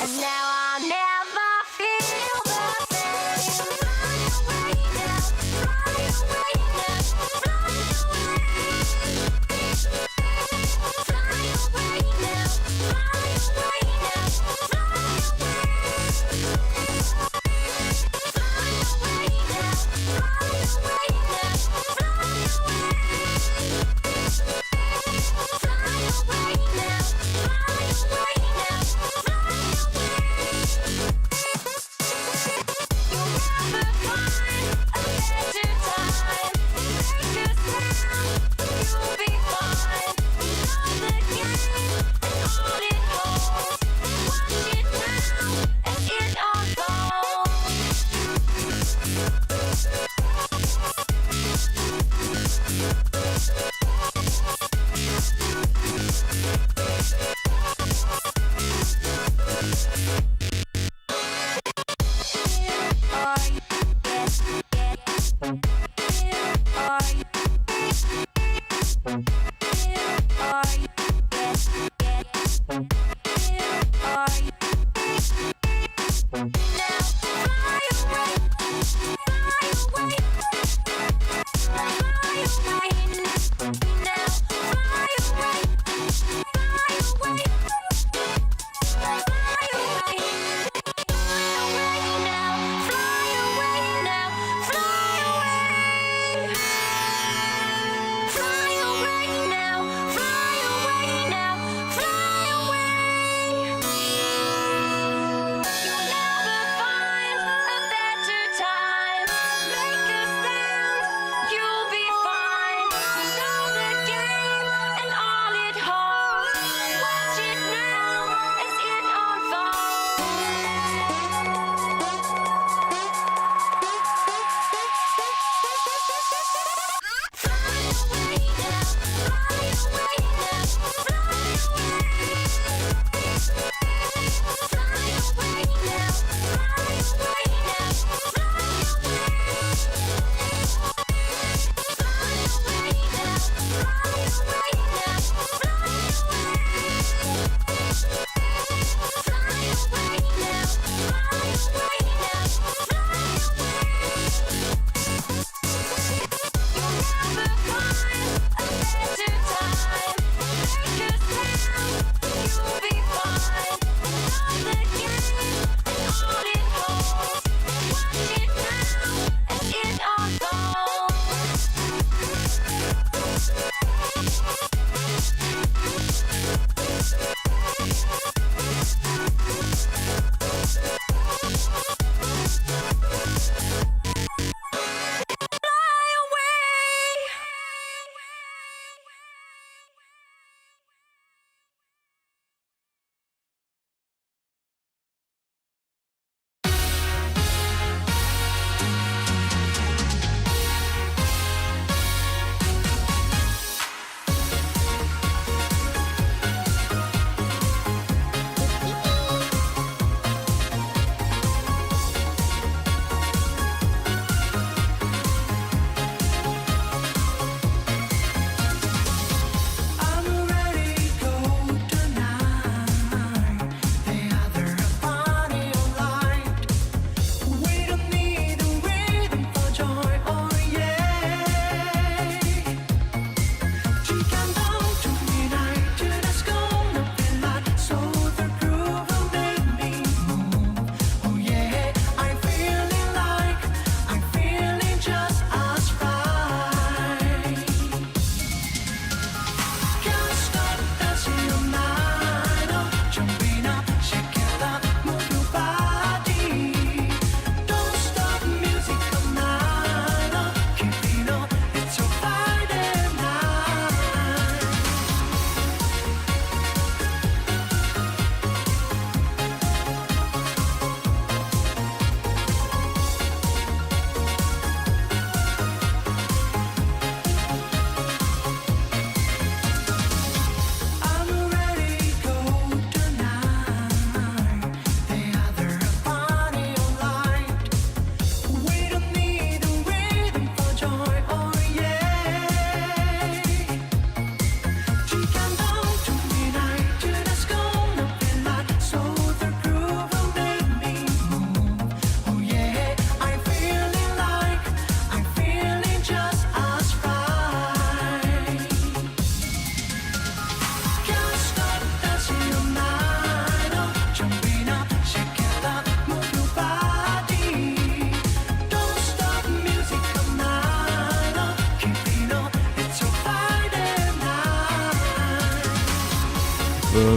And now I never feel the same. Fly away now, fly away now, fly away. Fly away now, fly away now, fly away. Fly away now, fly away now, fly away. Fly away now, fly away now, fly away. You'll never find a better time. Make a sound, you'll be fine. Love the game and all it holds. Watch it now as it unfolds. What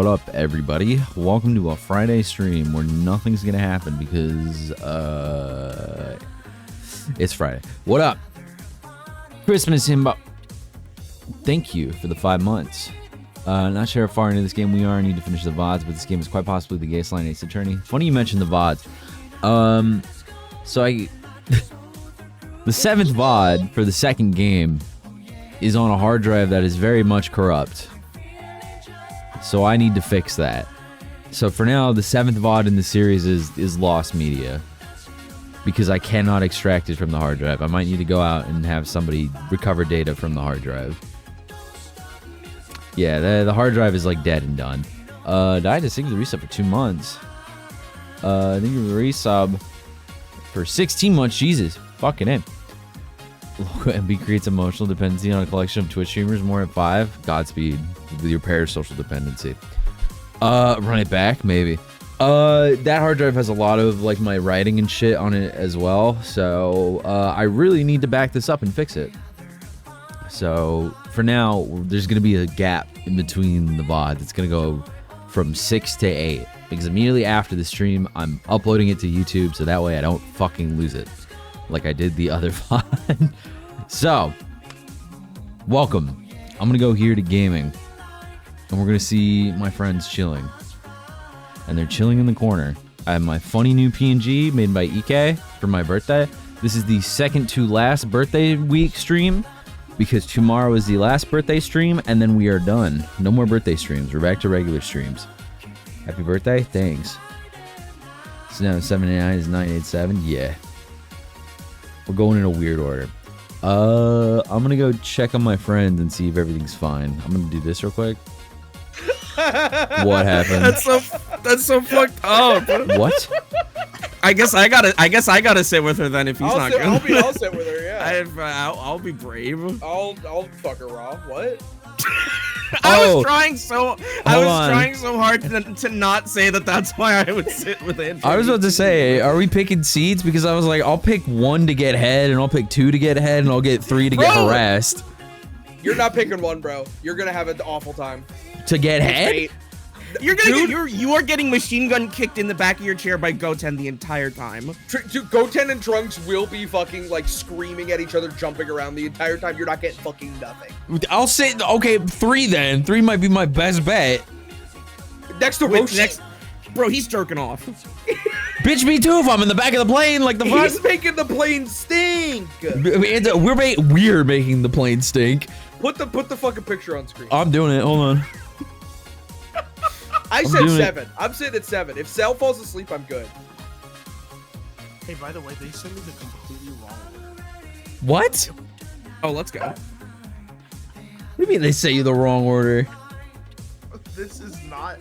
up, everybody? Welcome to a Friday stream where nothing's gonna happen because it's Friday. What up? Christmas himbo. Thank you for the 5 months. Not sure how far into this game we are. I need to finish the VODs, but this game is quite possibly the gayest line Ace Attorney. Funny you mentioned the VODs. So the 7th VOD for the second game is on a hard drive that is very much corrupt. So I need to fix that. So for now, the 7th VOD in the series is lost media. Because I cannot extract it from the hard drive. I might need to go out and have somebody recover data from the hard drive. Yeah, the hard drive is like dead and done. Died to sing the resub for 2 months. I think the resub for 16 months. Jesus, fucking him. Local MB creates emotional dependency on a collection of Twitch streamers. More at 5. Godspeed with your parasocial dependency. Run it back, maybe. That hard drive has a lot of like my writing and shit on it as well. So I really need to back this up and fix it. So for now, there's gonna be a gap in between the VODs. It's gonna go from 6 to 8 because immediately after the stream, I'm uploading it to YouTube so that way I don't fucking lose it like I did the other VOD. So, welcome. I'm gonna go here to gaming, and we're gonna see my friends chilling. And they're chilling in the corner. I have my funny new PNG made by EK for my birthday. This is the second to last birthday week stream because tomorrow is the last birthday stream and then we are done. No more birthday streams. We're back to regular streams. Happy birthday. Thanks. So now 789 is 987. Yeah. We're going in a weird order. I'm going to go check on my friends and see if everything's fine. I'm going to do this real quick. What happened? That's so fucked up. What? I guess I gotta sit with her then if he's not good. I'll sit with her. Yeah. I'll be brave. I'll fuck her off. What? I was trying so hard to not say that. That's why I would sit with it. I was about to say, are we picking seeds? Because I was like, I'll pick 1 to get head, and I'll pick 2 to get head, and I'll get 3 to get harassed. You're not picking 1, bro. You're gonna have an awful time. To get head? You are getting machine gun kicked in the back of your chair by Goten the entire time. Dude, Goten and Trunks will be fucking like screaming at each other, jumping around the entire time. You're not getting fucking nothing. I'll say, okay, 3 then. 3 might be my best bet. Next to Roshi. Bro, he's jerking off. Bitch, me too if I'm in the back of the plane like the fuck. He's making the plane stink. We're making the plane stink. Put the fucking picture on screen. I'm doing it. Hold on. I said 7. I'm sitting at 7. If Cell falls asleep, I'm good. Hey, by the way, they sent me the completely wrong order. What? Oh, let's go. What do you mean they say you the wrong order? This is not.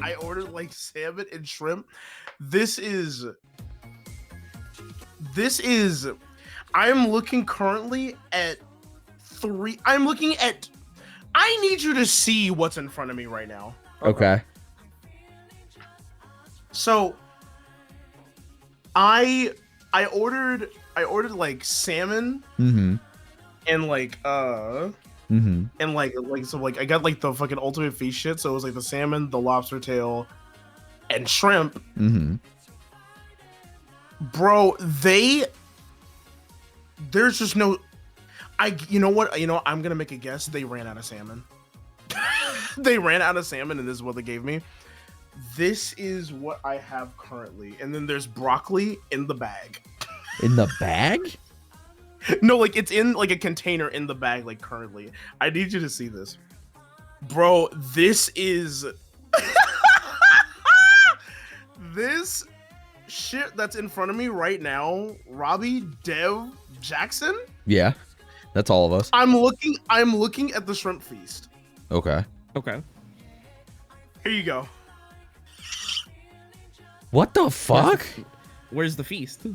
I ordered like salmon and shrimp. This is. I am looking currently at 3. I need you to see what's in front of me right now. Okay. So I ordered like salmon and like and like so like I got like the fucking ultimate feast shit. So it was like the salmon, the lobster tail, and shrimp. Bro, there's just no. You know what? I'm gonna make a guess. They ran out of salmon. They ran out of salmon, and this is what they gave me. This is what I have currently, and then there's broccoli in the bag. In the bag? No, like it's in like a container in the bag, like currently. I need you to see this, bro. This is this shit that's in front of me right now. Robbie, Dev, Jackson. Yeah. That's all of us. I'm looking at the shrimp feast. Okay. Okay. Here you go. What the fuck? Where's the feast?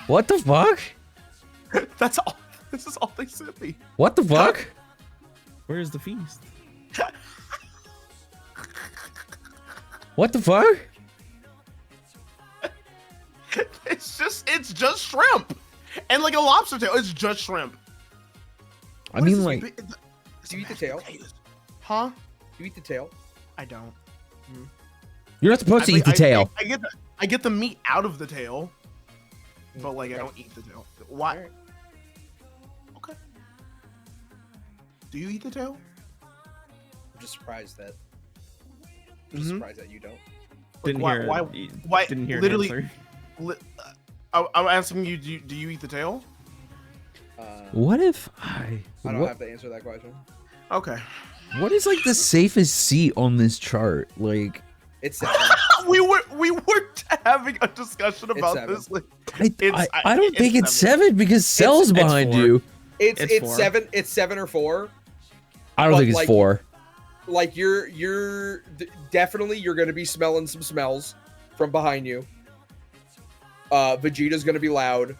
What the fuck? That's all. This is all they sent me. What the fuck? Where's the feast? What the fuck? It's just shrimp, and like a lobster tail. It's just shrimp. I mean, like, Do you eat the tail? Huh? You eat the tail? I don't. you're not supposed to eat the tail. I get the meat out of the tail, but like I don't eat the tail. Why? Okay. Do you eat the tail? I'm just surprised that. I'm just surprised that you don't. Didn't why- hear. why- it. why- Didn't hear. literally- An answer. I'm asking you. Do you eat the tail? What if I don't have to answer that question. Okay. What is like the safest seat on this chart? Like, It's 7. we were having a discussion about 7. this. Like, I don't think it's 7 because Cell's it's behind 4. you. It's 4. 7. It's 7 or 4. I don't But, think it's like, 4. Like you're definitely you're gonna be smelling some smells from behind you. Vegeta's gonna be loud.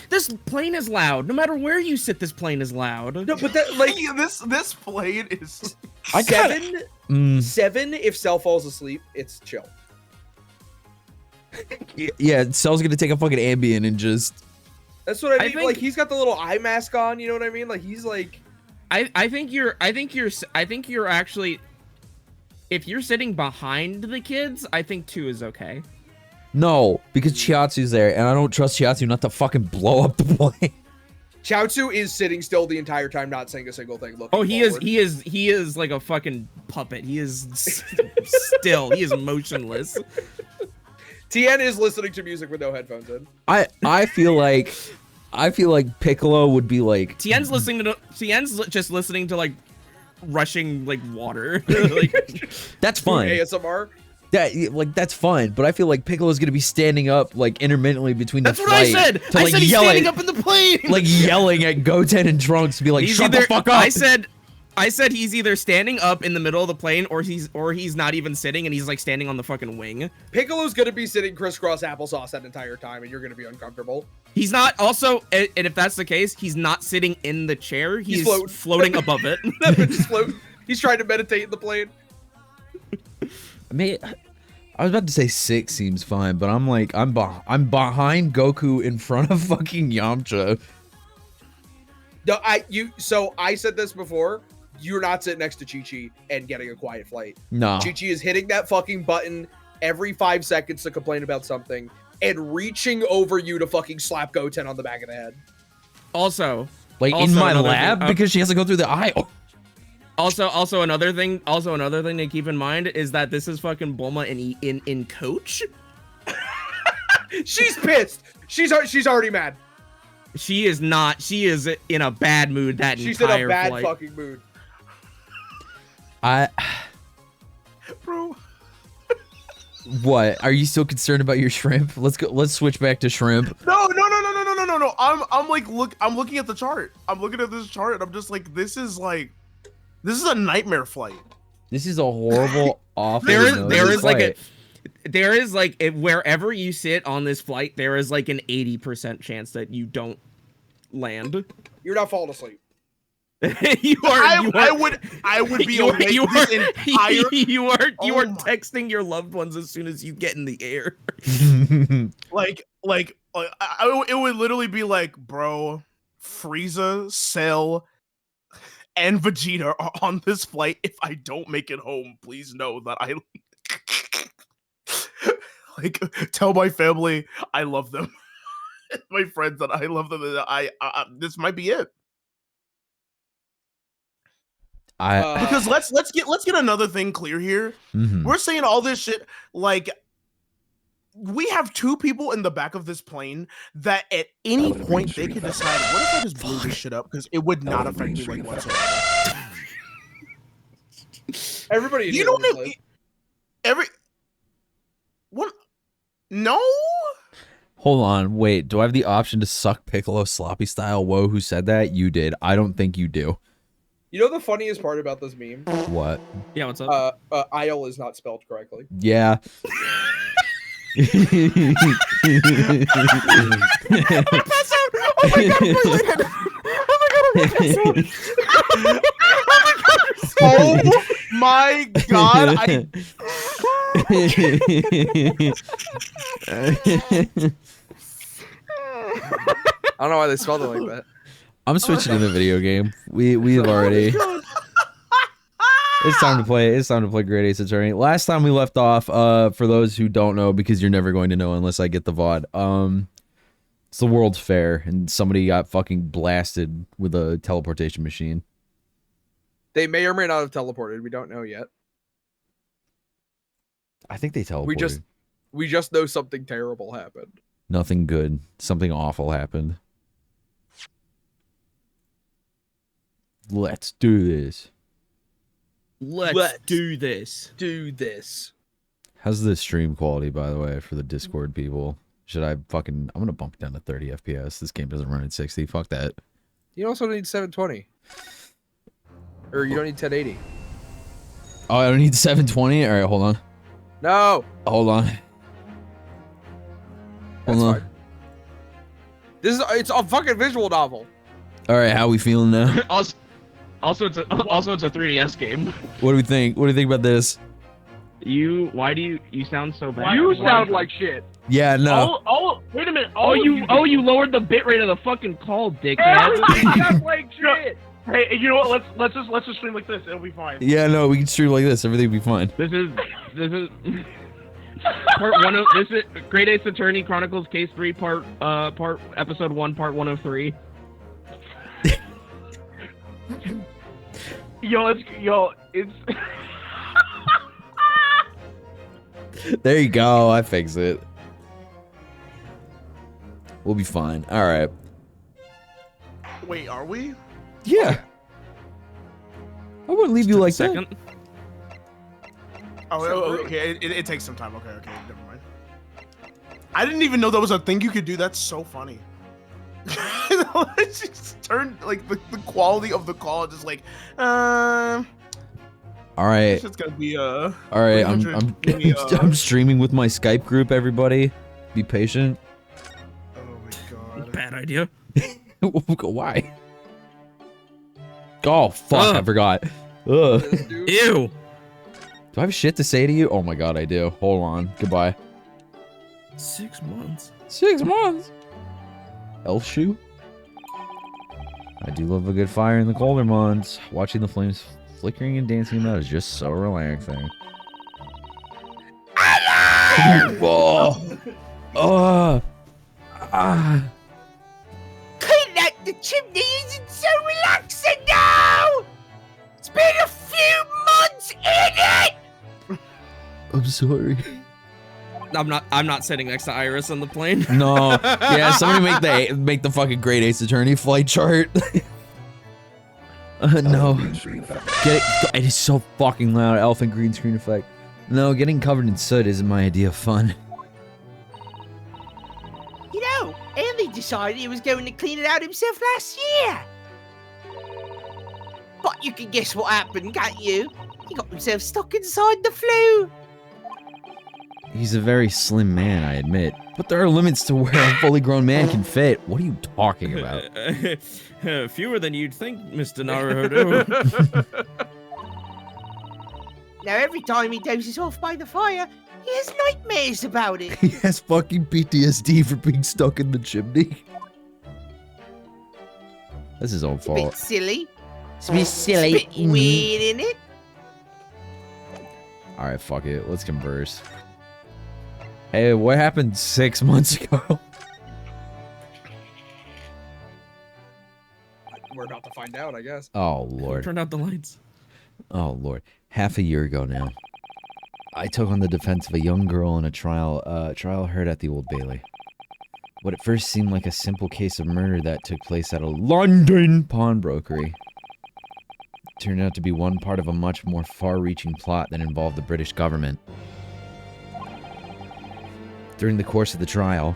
This plane is loud. No matter where you sit, this plane is loud. No, but that like this plane is. I gotta- 7. 7. If Cell falls asleep, it's chill. Yeah, Cell's gonna take a fucking Ambien and just. That's what I mean. think- Like he's got the little eye mask on. You know what I mean? Like he's like. I think you're actually. If you're sitting behind the kids, I think 2 is okay. No, because Chiatsu's there, and I don't trust Chiatsu not to fucking blow up the plane. Chaozu is sitting still the entire time, not saying a single thing. Looking Oh, he is. forward. He is like a fucking puppet. He is still. He is motionless. Tien is listening to music with no headphones in. I feel like Piccolo would be like. Tien's just listening to like rushing like water. Like That's fine. ASMR. That's fine, but I feel like Piccolo's gonna be standing up like intermittently between that's the what I flight said. to, I like, said he's yell standing at- up in the plane. like yelling at Goten and Trunks to be like, He's shut either, the fuck up. I said he's either standing up in the middle of the plane or he's not even sitting and he's like standing on the fucking wing. Piccolo's gonna be sitting crisscross applesauce that entire time, and you're gonna be uncomfortable. He's not also, and if that's the case, he's not sitting in the chair. He's floating above it. Just float. He's trying to meditate in the plane. I mean, I was about to say 6 seems fine, but I'm like, I'm behind Goku in front of fucking Yamcha. No, So I said this before. You're not sitting next to Chi-Chi and getting a quiet flight. No. Chi-Chi is hitting that fucking button every 5 seconds to complain about something and reaching over you to fucking slap Goten on the back of the head. Also, Like in also my another lab thing- because she has to go through the aisle. Also another thing to keep in mind is that this is fucking Bulma in coach. She's pissed. She's already mad. She is not. She is in a bad mood that She's in entire a bad flight. fucking mood. Bro. What? Are you still concerned about your shrimp? Let's switch back to shrimp. No. I'm looking at the chart. I'm looking at this chart and I'm just like, this is a nightmare flight. This is a horrible, awful. There is flight. wherever you sit on this flight, there is like an 80% chance that you don't land. You're not falling asleep. I would be awake this entire. you are Oh my- texting your loved ones as soon as you get in the air. It would literally be like, bro, Frieza, Cell, and Vegeta are on this flight. If I don't make it home, please know that I like tell my family I love them, my friends that I love them. That I this might be it. Because let's get another thing clear here. Mhm. We're saying all this shit like we have 2 people in the back of this plane that at any point they could decide, what if I just blew this shit up? Because it would not affect me like whatsoever. Everybody, in You here know would what? live. What? No. Hold on, wait. Do I have the option to suck Piccolo sloppy style? Whoa, who said that? You did. I don't think you do. You know the funniest part about this meme? What? Yeah, what's up? Isle is not spelled correctly. Yeah. Oh Oh my god! I don't know why they spelled it like that. I'm switching to the video game. We have already. It's time to play. It's time to play Great Ace Attorney. Last time we left off, for those who don't know, because you're never going to know unless I get the VOD. It's the World's Fair, and somebody got fucking blasted with a teleportation machine. They may or may not have teleported. We don't know yet. I think they teleported. We just know something terrible happened. Nothing good. Something awful happened. Let's do this. Let's do this. Do this. How's the stream quality, by the way, for the Discord people? Should I fucking... I'm gonna bump it down to 30 FPS. This game doesn't run at 60. Fuck that. You also need 720. Or you don't need 1080. Oh, I don't need 720? Alright, hold on. No! Hold on. That's Hold on. fine. It's a fucking visual novel. Alright, how we feeling now? Also, it's a 3DS game. What do we think? What do you think about this? Why do you sound so bad? You sound like shit. Yeah, no. Oh, wait a minute. You lowered the bitrate of the fucking call, dickhead. Everybody sounds like shit. Hey, you know what? Let's just stream like this. It'll be fine. Yeah, no, we can stream like this. Everything will be fine. This is part one of this is Great Ace Attorney Chronicles Case 3 part episode 1 part 103. It's There you go. I fixed it. We'll be fine. All right. Wait, are we? Yeah. I wouldn't leave you like Second. Oh, okay. It takes some time. Okay, never mind. I didn't even know that was a thing you could do. That's so funny. It's just turned like the quality of the call just like All right. It's just gonna be All right. I'm streaming with my Skype group. Everybody, be patient. Oh my god. Bad idea. Why? Oh fuck! I forgot. Ugh. Ew. Do I have shit to say to you? Oh my god, I do. Hold on. Goodbye. 6 months. 6 months. Elf shoe. I do love a good fire in the colder months. Watching the flames flickering and dancing about is just so relaxing. Oh. Cleaning out the chimney isn't so relaxing now! It's been a few months in it! I'm sorry. I'm not sitting next to Iris on the plane. No. Yeah, somebody make the fucking Great Ace Attorney flight chart. No. It is so fucking loud. Elf and green screen effect. No, getting covered in soot isn't my idea of fun. You know, Andy decided he was going to clean it out himself last year. But you can guess what happened, can't you? He got himself stuck inside the flue. He's a very slim man, I admit. But there are limits to where a fully grown man can fit. What are you talking about? Fewer than you'd think, Mr. Naruhodo. Now, every time he dozes off by the fire, he has nightmares about it. He has fucking PTSD for being stuck in the chimney. That's his own It's a bit fault. silly. It's a bit silly. It's a bit weird, isn't it? Alright, fuck it. Let's converse. Hey, what happened 6 months ago? We're about to find out, I guess. Oh, Lord. Turn out the lights. Oh, Lord. Half a year ago now. I took on the defense of a young girl in a trial heard at the Old Bailey. What at first seemed like a simple case of murder that took place at a London pawnbrokery turned out to be one part of a much more far-reaching plot that involved the British government. During the course of the trial,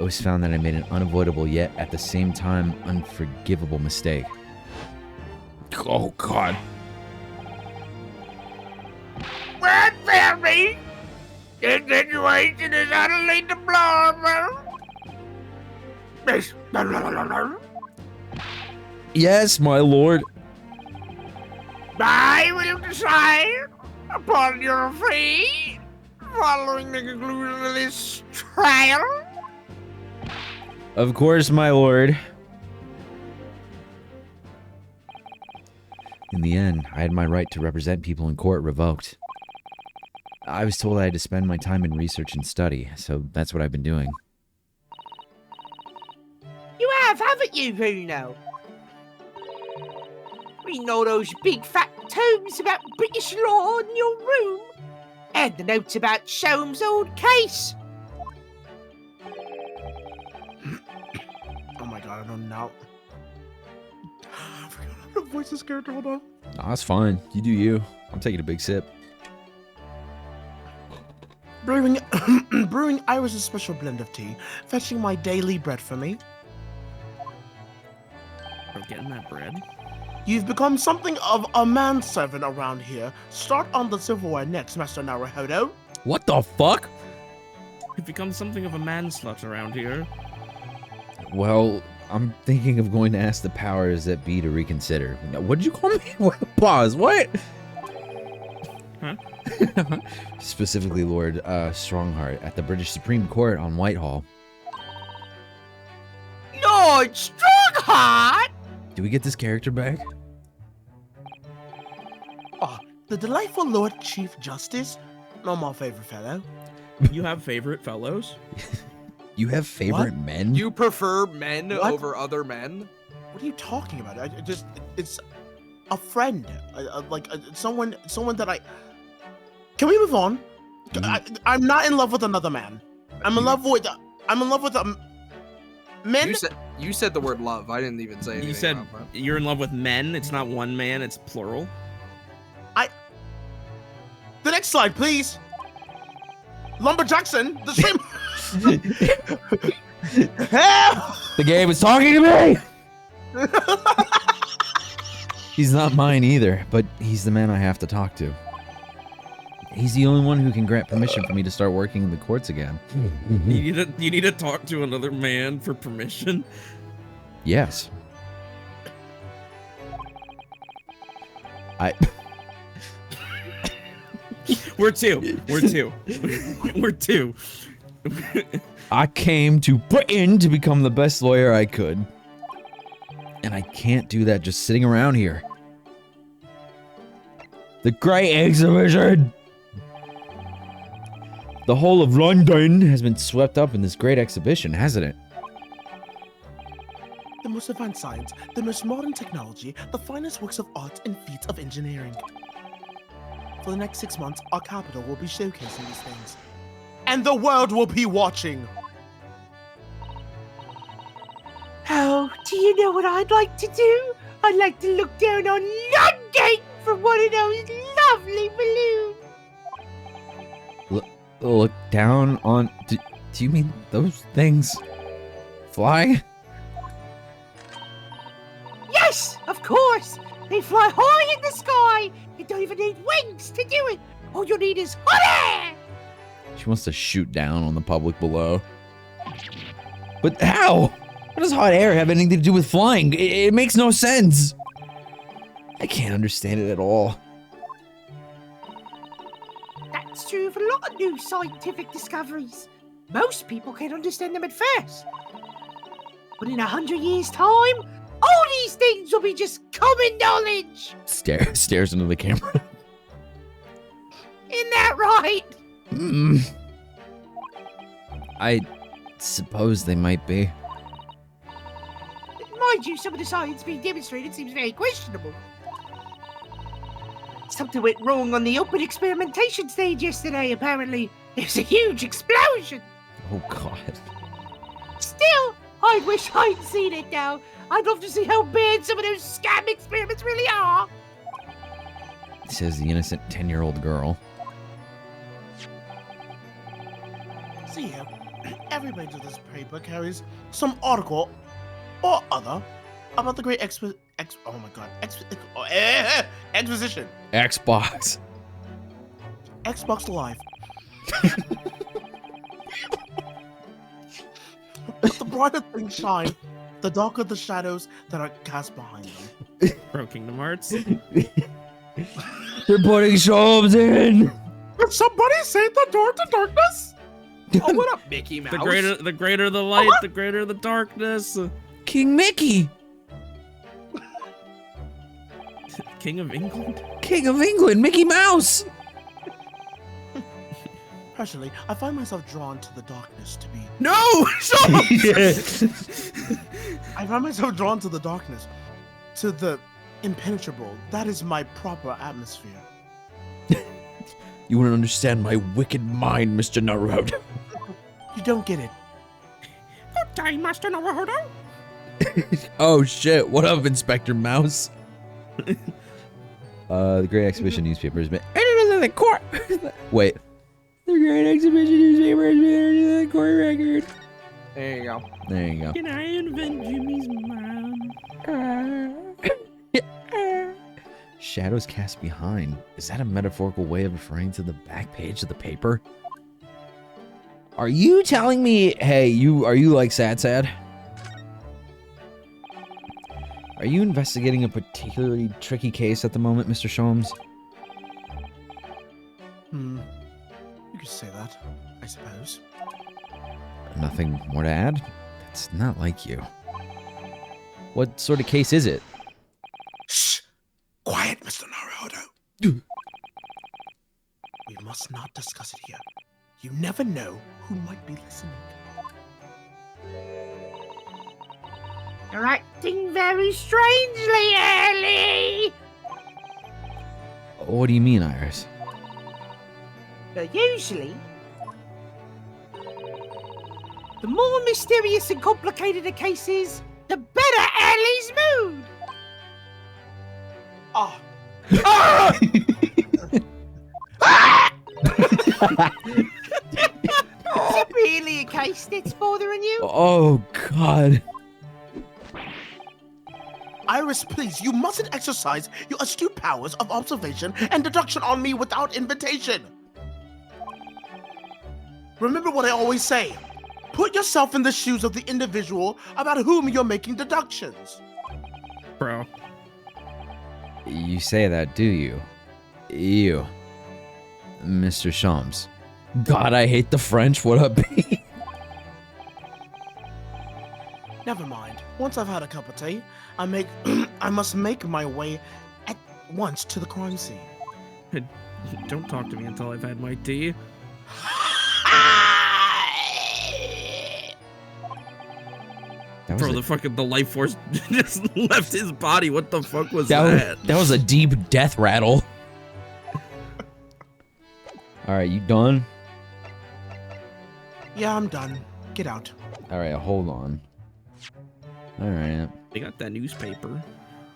it was found that I made an unavoidable yet at the same time unforgivable mistake. Oh, God. Bradbury! The situation is utterly deplorable. Yes, my lord. I will decide Upon your feet, following the conclusion of this trial. Of course, my lord. In the end, I had my right to represent people in court revoked. I was told I had to spend my time in research and study, so that's what I've been doing. You have, haven't you, Bruno? Reading all those big fat tomes about British law in your room, and the notes about Sholmes' old case. Oh my god, I don't know. I forgot how to voice this character. Hold on. Nah, that's fine. You do you. I'm taking a big sip. Brewing, brewing Iris' special blend of tea, fetching my daily bread for me. Bro, getting that bread. You've become something of a manservant around here. Start on the silverware next, Master Naruhodo. What the fuck? You've become something of a manslut around here. Well, I'm thinking of going to ask the powers that be to reconsider. Now, what did you call me? Pause. What? Huh? Specifically, Lord Strongheart at the British Supreme Court on Whitehall. Lord Strongheart! Do we get this character back? Ah, the delightful Lord Chief Justice. Not my favorite fellow. You have favorite fellows? You have favorite men? You prefer men What? over other men? What are you talking about? It's a friend, someone that I. Can we move on? I'm not in love with another man. I'm in love with men. You said the word love. I didn't even say anything. You said about that. you're in love with men. It's not one man, it's plural. The next slide, please. Lumberjackson, the same. The game is talking to me! He's not mine either, but he's the man I have to talk to. He's the only one who can grant permission for me to start working in the courts again. You need to talk to another man for permission. Yes. We're two. We're two. I came to Britain to become the best lawyer I could. And I can't do that just sitting around here. The Great Exhibition! The whole of London has been swept up in this great exhibition, hasn't it? The most advanced science, the most modern technology, the finest works of art and feats of engineering. For the next 6 months, our capital will be showcasing these things. And the world will be watching! Oh, do you know what I'd like to do? I'd like to look down on London from one of those lovely balloons. Look down on... Do you mean those things fly? Yes, of course. They fly high in the sky. You don't even need wings to do it. All you need is hot air. She wants to shoot down on the public below. But how? What does hot air have anything to do with flying? It makes no sense. I can't understand it at all. That's true of a lot of new scientific discoveries. Most people can't understand them at first. But in 100 years' time, all these things will be just common knowledge. Stares into the camera. Isn't that right? I suppose they might be. Mind you, some of the science being demonstrated seems very questionable. Something went wrong on the open experimentation stage yesterday, apparently. There's a huge explosion. Oh god. Still, I wish I'd seen it now. I'd love to see how bad some of those scam experiments really are. Says the innocent 10-year-old girl. See here, every page of this paper carries some article or other about the great exposition. Xbox. Xbox Live. But the brighter things shine, the darker the shadows that are cast behind them. Bro, Kingdom Hearts. They're putting Sholmes in. Did somebody say the door to darkness? Oh, what up, Mickey Mouse? The greater the light, the greater the darkness. King Mickey. King of England. King of England, Mickey Mouse. Personally, I find myself drawn to the darkness to be. No! I find myself drawn to the darkness, to the impenetrable. That is my proper atmosphere. You wouldn't understand my wicked mind, Mr. Naruto. You don't get it. Good day, Master Naruto. Oh shit! What up, Inspector Mouse? The Great Exhibition newspaper has been edited in the court. Wait. The Great Exhibition newspaper has been edited in the court record. There you go. There you go. Can I invent Jimmy's mom? Shadows cast behind. Is that a metaphorical way of referring to the back page of the paper? Are you telling me, hey, are you like sad? Are you investigating a particularly tricky case at the moment, Mr. Sholmes? You could say that, I suppose. Nothing more to add? That's not like you. What sort of case is it? Shh! Quiet, Mr. Naruto. We must not discuss it here. You never know who might be listening. You're acting very strangely, Ellie. What do you mean, Iris? Usually, the more mysterious and complicated a case is, the better Ellie's mood. Ah! Is it really a case that's bothering you? Oh, God. Iris, please, you mustn't exercise your astute powers of observation and deduction on me without invitation. Remember what I always say. Put yourself in the shoes of the individual about whom you're making deductions. Bro. You say that, do you? You. Mr. Shams. God, I hate the French. What up, B? Never mind. Once I've had a cup of tea, I must make my way at once to the crime scene. Don't talk to me until I've had my tea. That Bro, was the life force just left his body. What the fuck was that that? was a deep death rattle. All right, you done? Yeah, I'm done. Get out. All right, hold on. All right. They got that newspaper.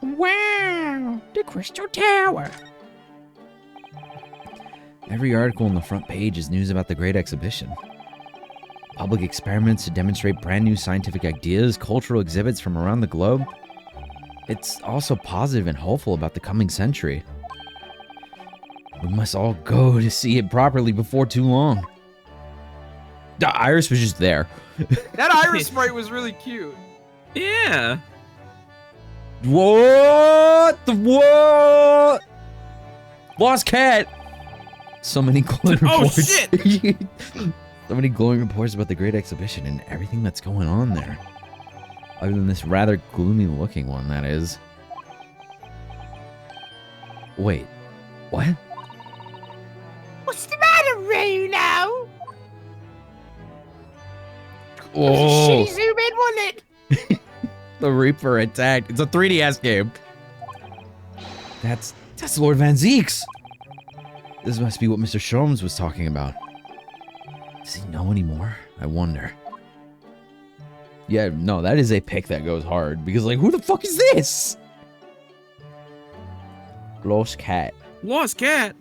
Wow, the Crystal Tower. Every article on the front page is news about the Great Exhibition. Public experiments to demonstrate brand new scientific ideas, cultural exhibits from around the globe. It's also positive and hopeful about the coming century. We must all go to see it properly before too long. The Iris was just there. That Iris sprite was really cute. Yeah. What? What? Lost cat. So many glowing Oh, reports. shit! So many glowing reports about the Great Exhibition and everything that's going on there. Other than this rather gloomy looking one, that is. Wait, what? What's the matter, Runo? Oh, Shitty zoom in, wasn't it? the Reaper attacked. It's a 3DS game. That's Lord Van Zeeks. This must be what Mr. Sholmes was talking about. Does he know anymore? I wonder. Yeah, no, that is a pick that goes hard. Because, like, who the fuck is this? Lost cat. Lost cat.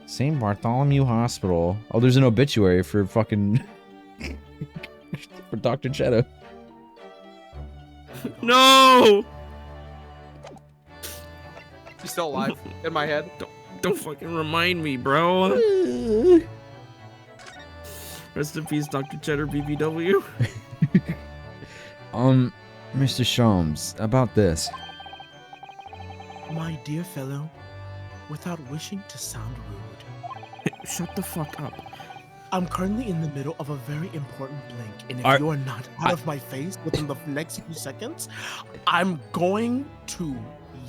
St. Bartholomew Hospital. Oh, there's an obituary for fucking... for Dr. Cheddar. No. He's still alive in my head. Don't fucking remind me, bro. Rest in peace, Dr. Cheddar BBW. Mr. Sholmes, about this. My dear fellow, without wishing to sound rude. Shut the fuck up. I'm currently in the middle of a very important blink, and if Are- you are not out of my face within the next few seconds, I'm going to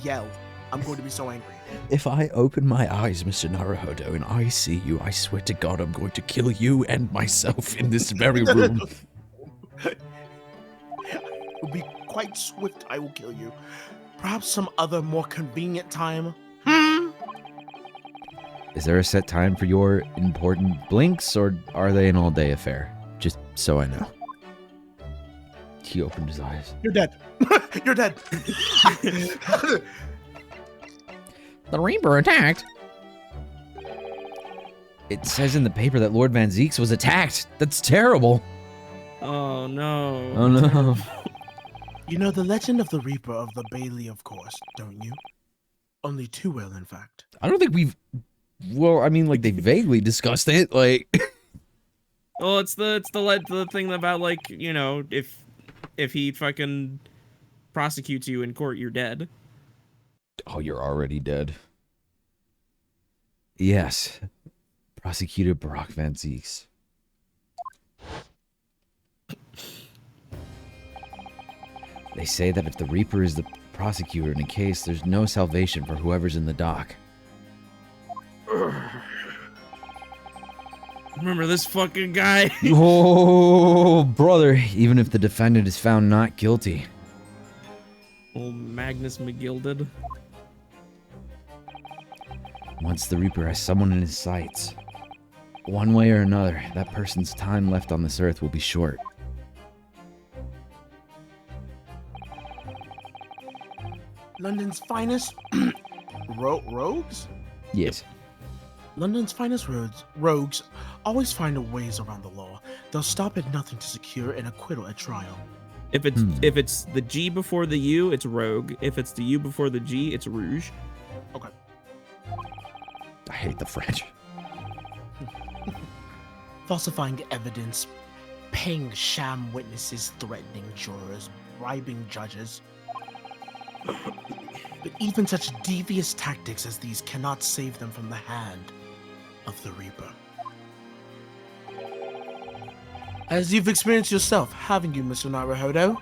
yell. I'm going to be so angry. If I open my eyes, Mr. Naruhodo, and I see you, I swear to God, I'm going to kill you and myself in this very room. It'll be quite swift. I will kill you. Perhaps some other more convenient time. Is there a set time for your important blinks, or are they an all-day affair? Just so I know. He opened his eyes. You're dead. You're dead. The Reaper attacked? It says in the paper that Lord Van Zeeks was attacked. That's terrible. Oh no. Oh no. You know the legend of the Reaper of the Bailey, of course, don't you? Only too well, in fact. I don't think we've... Well, I mean, like, they vaguely discussed it, like... Well, it's the thing about, like, you know, if he fucking prosecutes you in court, you're dead. Oh, you're already dead. Yes. Prosecutor Brock Van Zeeks. They say that if the Reaper is the prosecutor in a case, there's no salvation for whoever's in the dock. Remember this fucking guy? Oh, brother. Even if the defendant is found not guilty. Old Magnus McGilded. Once the Reaper has someone in his sights, one way or another, that person's time left on this earth will be short. London's finest rogues? Yes. London's finest rogues always find ways around the law. They'll stop at nothing to secure an acquittal at trial. If it's the G before the U, it's rogue. If it's the U before the G, it's rouge. Okay. I hate the French. Falsifying evidence, paying sham witnesses, threatening jurors, bribing judges. But even such devious tactics as these cannot save them from the hand of the Reaper. As you've experienced yourself, haven't you, Mr. Naruhodo?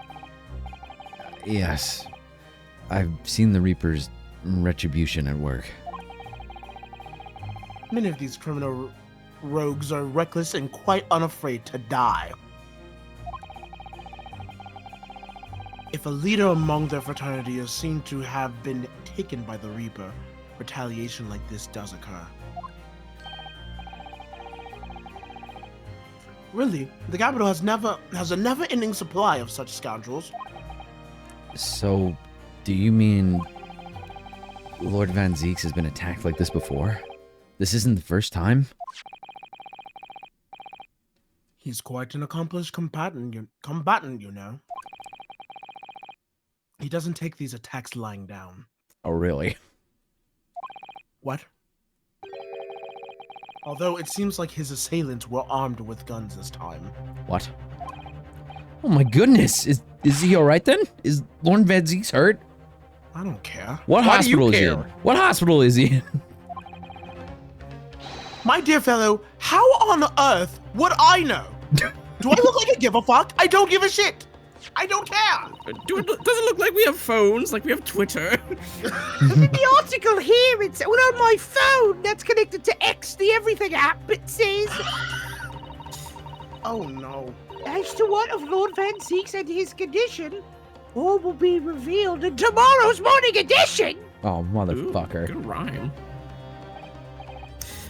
Yes. I've seen the Reaper's retribution at work. Many of these criminal rogues are reckless and quite unafraid to die. If a leader among their fraternity is seen to have been taken by the Reaper, retaliation like this does occur. Really, the capital has a never-ending supply of such scoundrels. So, do you mean Lord Van Zeeks has been attacked like this before? This isn't the first time? He's quite an accomplished combatant, you know. He doesn't take these attacks lying down. Oh, really? What? Although it seems like his assailants were armed with guns this time. What? Oh my goodness! Is he alright then? Is Lord Van Zeeks hurt? I don't care. What Why do you hospital is he care? in? What hospital is he in? My dear fellow, how on earth would I know? Do I look like I give a fuck? I don't give a shit. I don't care. Dude, it doesn't look like we have phones, like we have Twitter. The article here, it's on my phone that's connected to X, the everything app. It says, Oh no. as to what of Lord Van Zeeks and his condition, all will be revealed in tomorrow's morning edition. Oh, Ooh, motherfucker. good rhyme.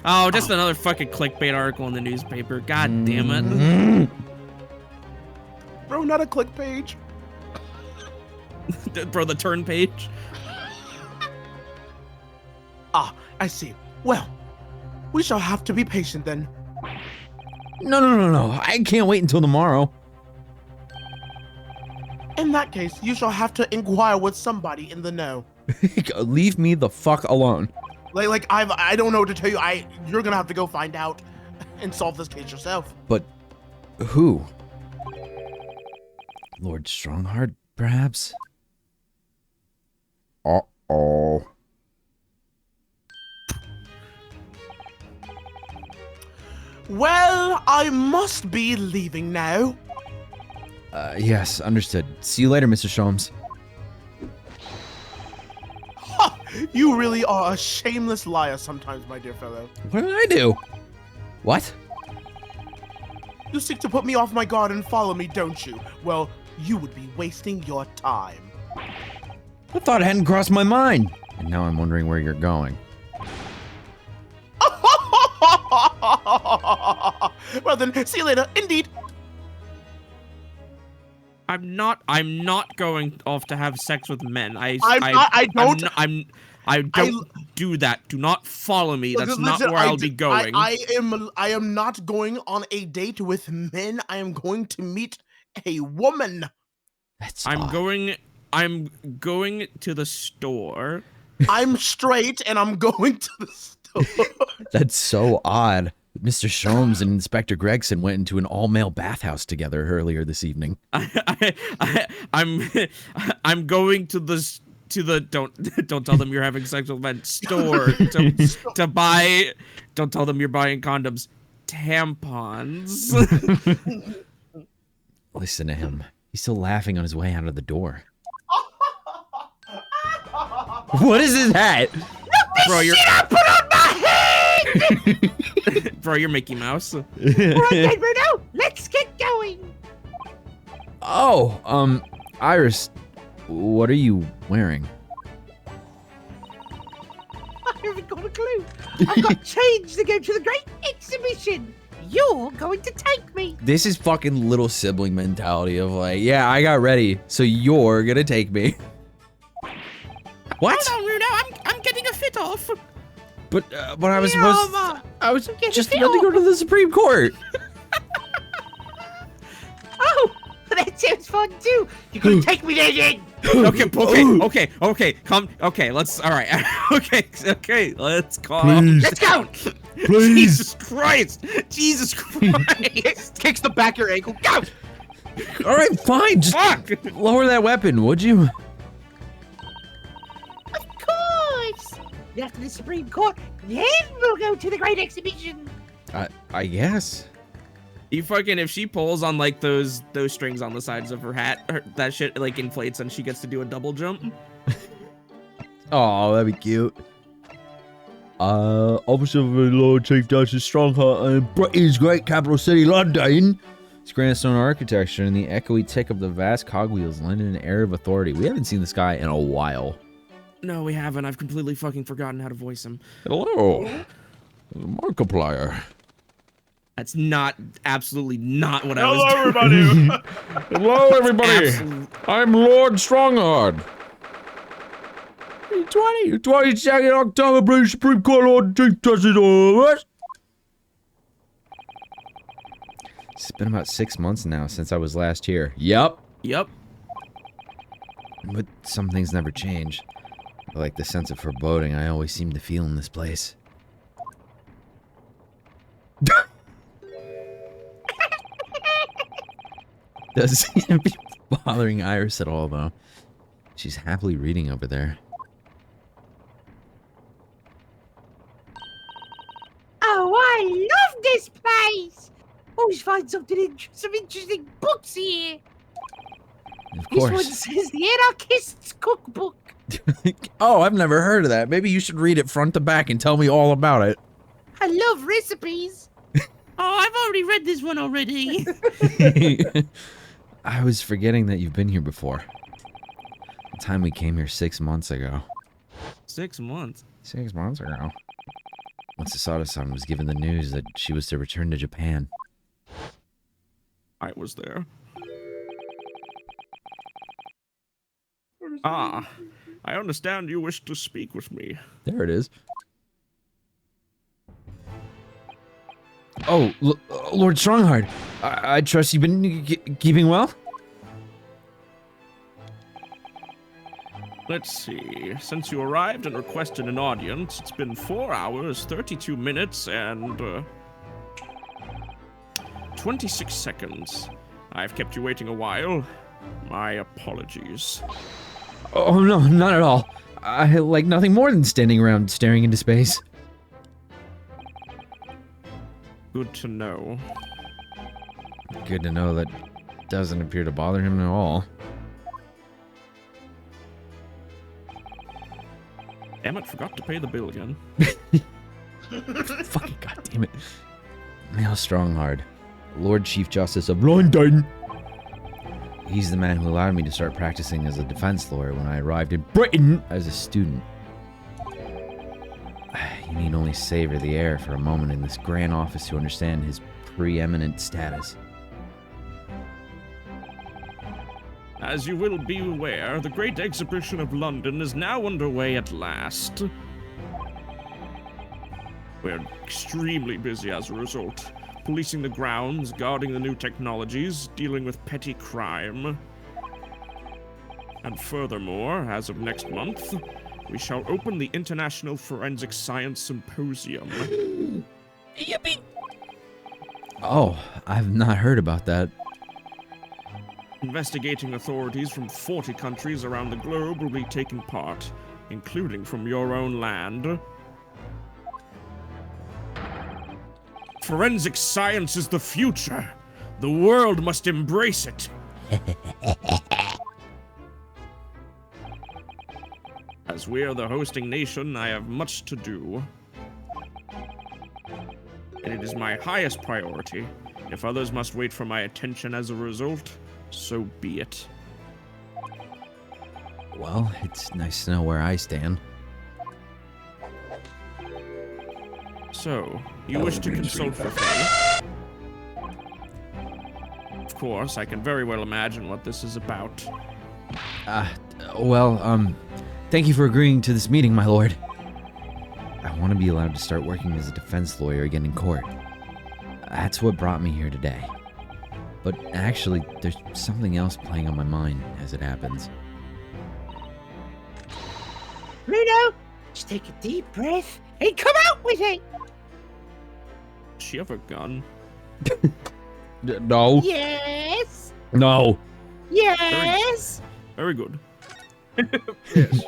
Oh, just another fucking clickbait article in the newspaper. God damn it. Mm. Bro, not a click page. Bro, the turn page. Ah, I see. Well, we shall have to be patient then. No. I can't wait until tomorrow. In that case, you shall have to inquire with somebody in the know. Leave me the fuck alone. Like I don't know what to tell you. You're gonna have to go find out and solve this case yourself. But who? Lord Strongheart, perhaps? Uh-oh. Well, I must be leaving now. Yes, understood. See you later, Mr. Sholmes. Ha! You really are a shameless liar sometimes, my dear fellow. What did I do? What? You seek to put me off my guard and follow me, don't you? Well, you would be wasting your time. I thought it hadn't crossed my mind. And now I'm wondering where you're going. Well then, see you later. Indeed. I'm not going off to have sex with men. I don't do that. Do not follow me. That's Listen, not where I'll be going. I am not going on a date with men. I am going to meet a woman. That's I'm odd. going to the store. I'm straight and I'm going to the store. That's so odd. Mr. Sholmes and Inspector Gregson went into an all-male bathhouse together earlier this evening. I'm going to the don't tell them you're having sex with men store to buy. Don't tell them you're buying condoms. Tampons. Listen to him. He's still laughing on his way out of the door. What is his hat? Bro, you're I put on my head! bro, you're Mickey Mouse. Right then, Bruno, let's get going. Oh, Iris, what are you wearing? I haven't got a clue. I've got changed to go to the great exhibition. You're going to take me. This is fucking little sibling mentality of like, yeah, I got ready, so you're gonna take me. What? Hold on, Bruno. I'm getting a fit off. But I was supposed Mama. I was Get just it about to go to the Supreme Court. Oh, that sounds fun too. You're going to take me there, then. Okay. Let's. All right. Okay. Let's calm. Please. Let's go. Please. Jesus Christ. Kicks the back of your ankle. Go. All right, fine. Just Fuck. lower that weapon, would you? Of course. After the Supreme Court, then we'll go to the great exhibition. I guess. You fucking, if she pulls on like those strings on the sides of her hat, that shit like inflates and she gets to do a double jump. Oh, that'd be cute. Officer of the Lord Chief Justice Strongheart in Britain's great capital city, London. It's grandstone architecture and the echoey tick of the vast cogwheels lend an air of authority. We haven't seen this guy in a while. No, we haven't. I've completely fucking forgotten how to voice him. Hello, Markiplier. That's absolutely not what I Hello, was everybody. Hello, everybody. Absolute- I'm Lord Strongheart. 22nd October, British Supreme Court, Lord Chief Justice. It's been about 6 months now since I was last here. Yep. Yep. But some things never change. Like the sense of foreboding I always seem to feel in this place. Doesn't seem to be bothering Iris at all, though. She's happily reading over there. Oh, I love this place. Always find some interesting books here. Of This one course. says the Anarchist's Cookbook. Oh, I've never heard of that. Maybe you should read it front to back and tell me all about it. I love recipes. Oh, I've already read this one already. I was forgetting that you've been here before. The time we came here 6 months ago. 6 months. 6 months ago. Once Asada-san was given the news that she was to return to Japan. I was there. Ah, I understand you wish to speak with me. There it is. Oh, Lord Strongheart. I trust you've been keeping well? Let's see. Since you arrived and requested an audience, it's been 4 hours, 32 minutes, and 26 seconds. I've kept you waiting a while. My apologies. Oh, no, not at all. I like nothing more than standing around staring into space. Good to know. Good to know that doesn't appear to bother him at all. Damn it, forgot to pay the bill again. Fucking goddamn it. Male Stronghard, Lord Chief Justice of London. He's the man who allowed me to start practicing as a defense lawyer when I arrived in Britain as a student. You need only savor the air for a moment in this grand office to understand his preeminent status. As you will be aware, the Great Exhibition of London is now underway at last. We're extremely busy as a result, policing the grounds, guarding the new technologies, dealing with petty crime. And furthermore, as of next month, we shall open the International Forensic Science Symposium. Yippee! Oh, I've not heard about that. Investigating authorities from 40 countries around the globe will be taking part, including from your own land. Forensic science is the future. The world must embrace it. As we are the hosting nation, I have much to do. And it is my highest priority. If others must wait for my attention as a result, so be it. Well, it's nice to know where I stand. So, you wish to consult with me? Of course, I can very well imagine what this is about. Thank you for agreeing to this meeting, my lord. I want to be allowed to start working as a defense lawyer again in court. That's what brought me here today. But actually, there's something else playing on my mind as it happens. Bruno, just take a deep breath and come out with it. Does she have a gun? No. Yes. No. Yes. Very good. Yes.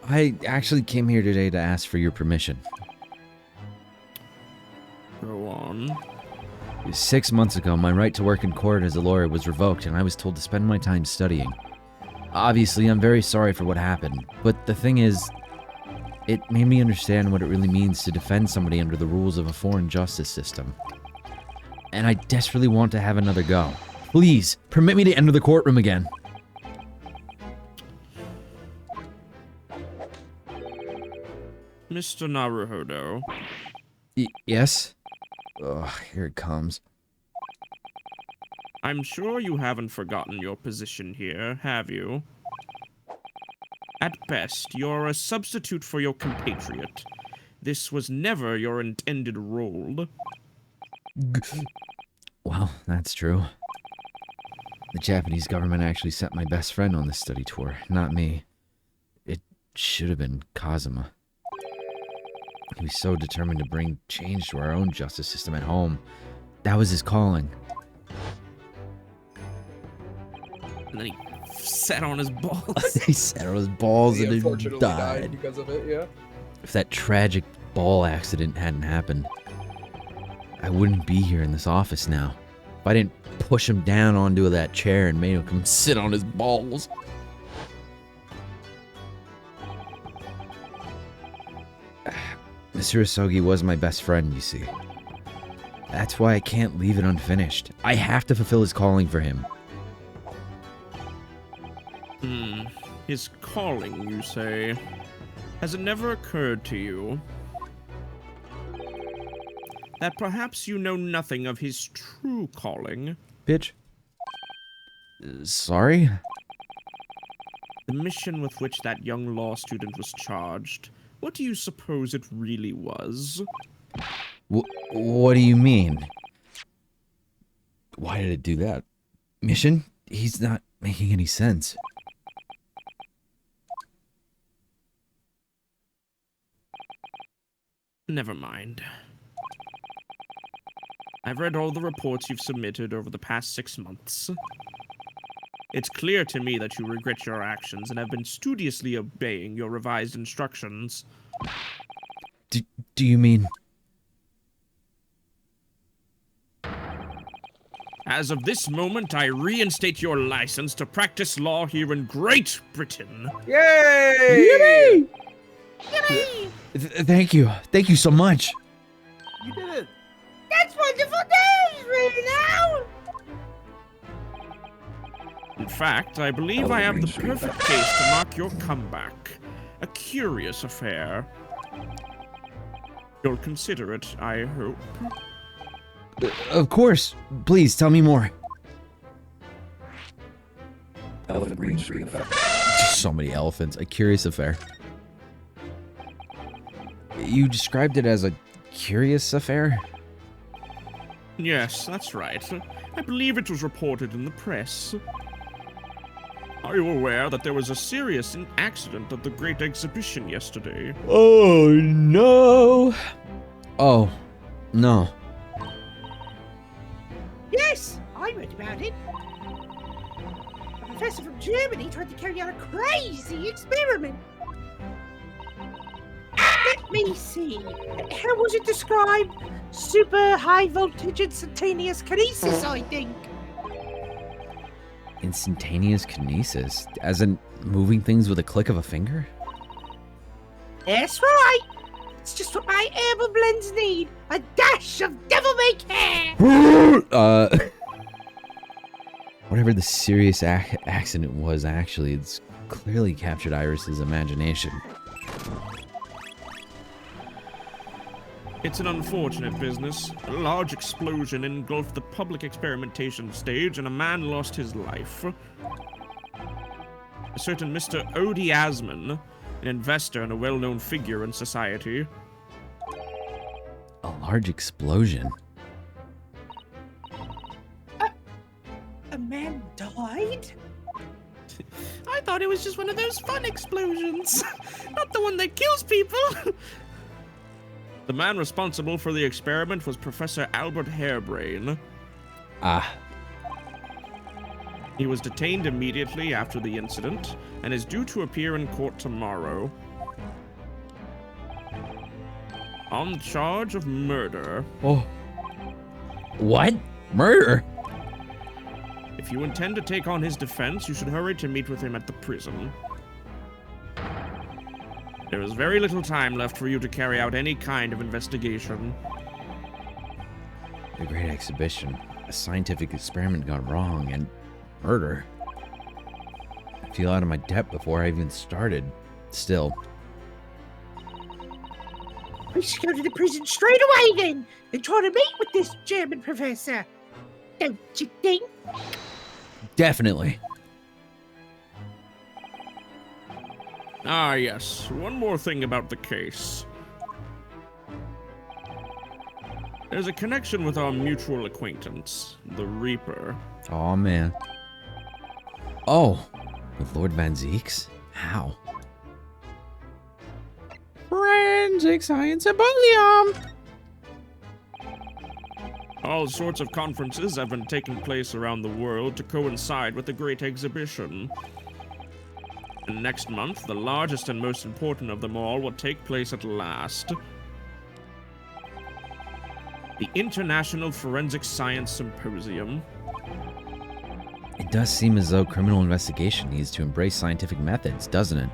I actually came here today to ask for your permission. Go on. 6 months ago, my right to work in court as a lawyer was revoked, and I was told to spend my time studying. Obviously, I'm very sorry for what happened, but the thing is, it made me understand what it really means to defend somebody under the rules of a foreign justice system. And I desperately want to have another go. Please, permit me to enter the courtroom again. Mr. Naruhodo, Yes? Ugh, here it comes. I'm sure you haven't forgotten your position here, have you? At best, you're a substitute for your compatriot. This was never your intended role. Well, that's true. The Japanese government actually sent my best friend on this study tour, not me. It should have been Kazuma. He was so determined to bring change to our own justice system at home. That was his calling. And then he sat on his balls. He sat on his balls He and unfortunately then died died. because of it, yeah. If that tragic ball accident hadn't happened, I wouldn't be here in this office now. If I didn't push him down onto that chair and made him come sit on his balls. Mr. Isogi was my best friend, you see. That's why I can't leave it unfinished. I have to fulfill his calling for him. His calling, you say? Has it never occurred to you that perhaps you know nothing of his true calling? Bitch. Sorry? The mission with which that young law student was charged. What do you suppose it really was? What do you mean? Why did it do that? Mission? He's not making any sense. Never mind. I've read all the reports you've submitted over the past 6 months. It's clear to me that you regret your actions and have been studiously obeying your revised instructions. do you mean? As of this moment, I reinstate your license to practice law here in Great Britain. Yay! Thank you. Thank you so much. You did it. That's wonderful news, Reno! In fact, I believe I have the perfect case to mark your comeback. A curious affair. You'll consider it, I hope. Of course. Please tell me more. Elephant Green Street effect. Just so many elephants. A curious affair. You described it as a curious affair? Yes, that's right. I believe it was reported in the press. Are you aware that there was a serious accident at the Great Exhibition yesterday? Oh, no. Oh, no. Yes, I read about it. A professor from Germany tried to carry out a crazy experiment. Let me see. How was it described? Super high voltage instantaneous kinesis, I think. Instantaneous kinesis? As in moving things with a click of a finger? That's right. It's just what my herbal blends need. A dash of devil may care. Whatever the serious accident was, actually, it's clearly captured Iris's imagination. It's an unfortunate business. A large explosion engulfed the public experimentation stage and a man lost his life. A certain Mr. Odie Asman, an investor and a well-known figure in society. A large explosion? A man died? I thought it was just one of those fun explosions, not the one that kills people. The man responsible for the experiment was Professor Albert Harebrain. Ah. He was detained immediately after the incident and is due to appear in court tomorrow on the charge of murder. Oh. What? Murder? If you intend to take on his defense, you should hurry to meet with him at the prison. There is very little time left for you to carry out any kind of investigation. The Great Exhibition. A scientific experiment gone wrong, and murder. I feel out of my depth before I even started. Still. We should go to the prison straight away then and try to meet with this German professor. Don't you think? Definitely. Ah, yes. One more thing about the case. There's a connection with our mutual acquaintance, the Reaper. Oh man. Oh, with Lord Van Zeeks? How? Forensic Science Symposium! All sorts of conferences have been taking place around the world to coincide with the Great Exhibition. And next month, the largest and most important of them all will take place at last. The International Forensic Science Symposium. It does seem as though criminal investigation needs to embrace scientific methods, doesn't it?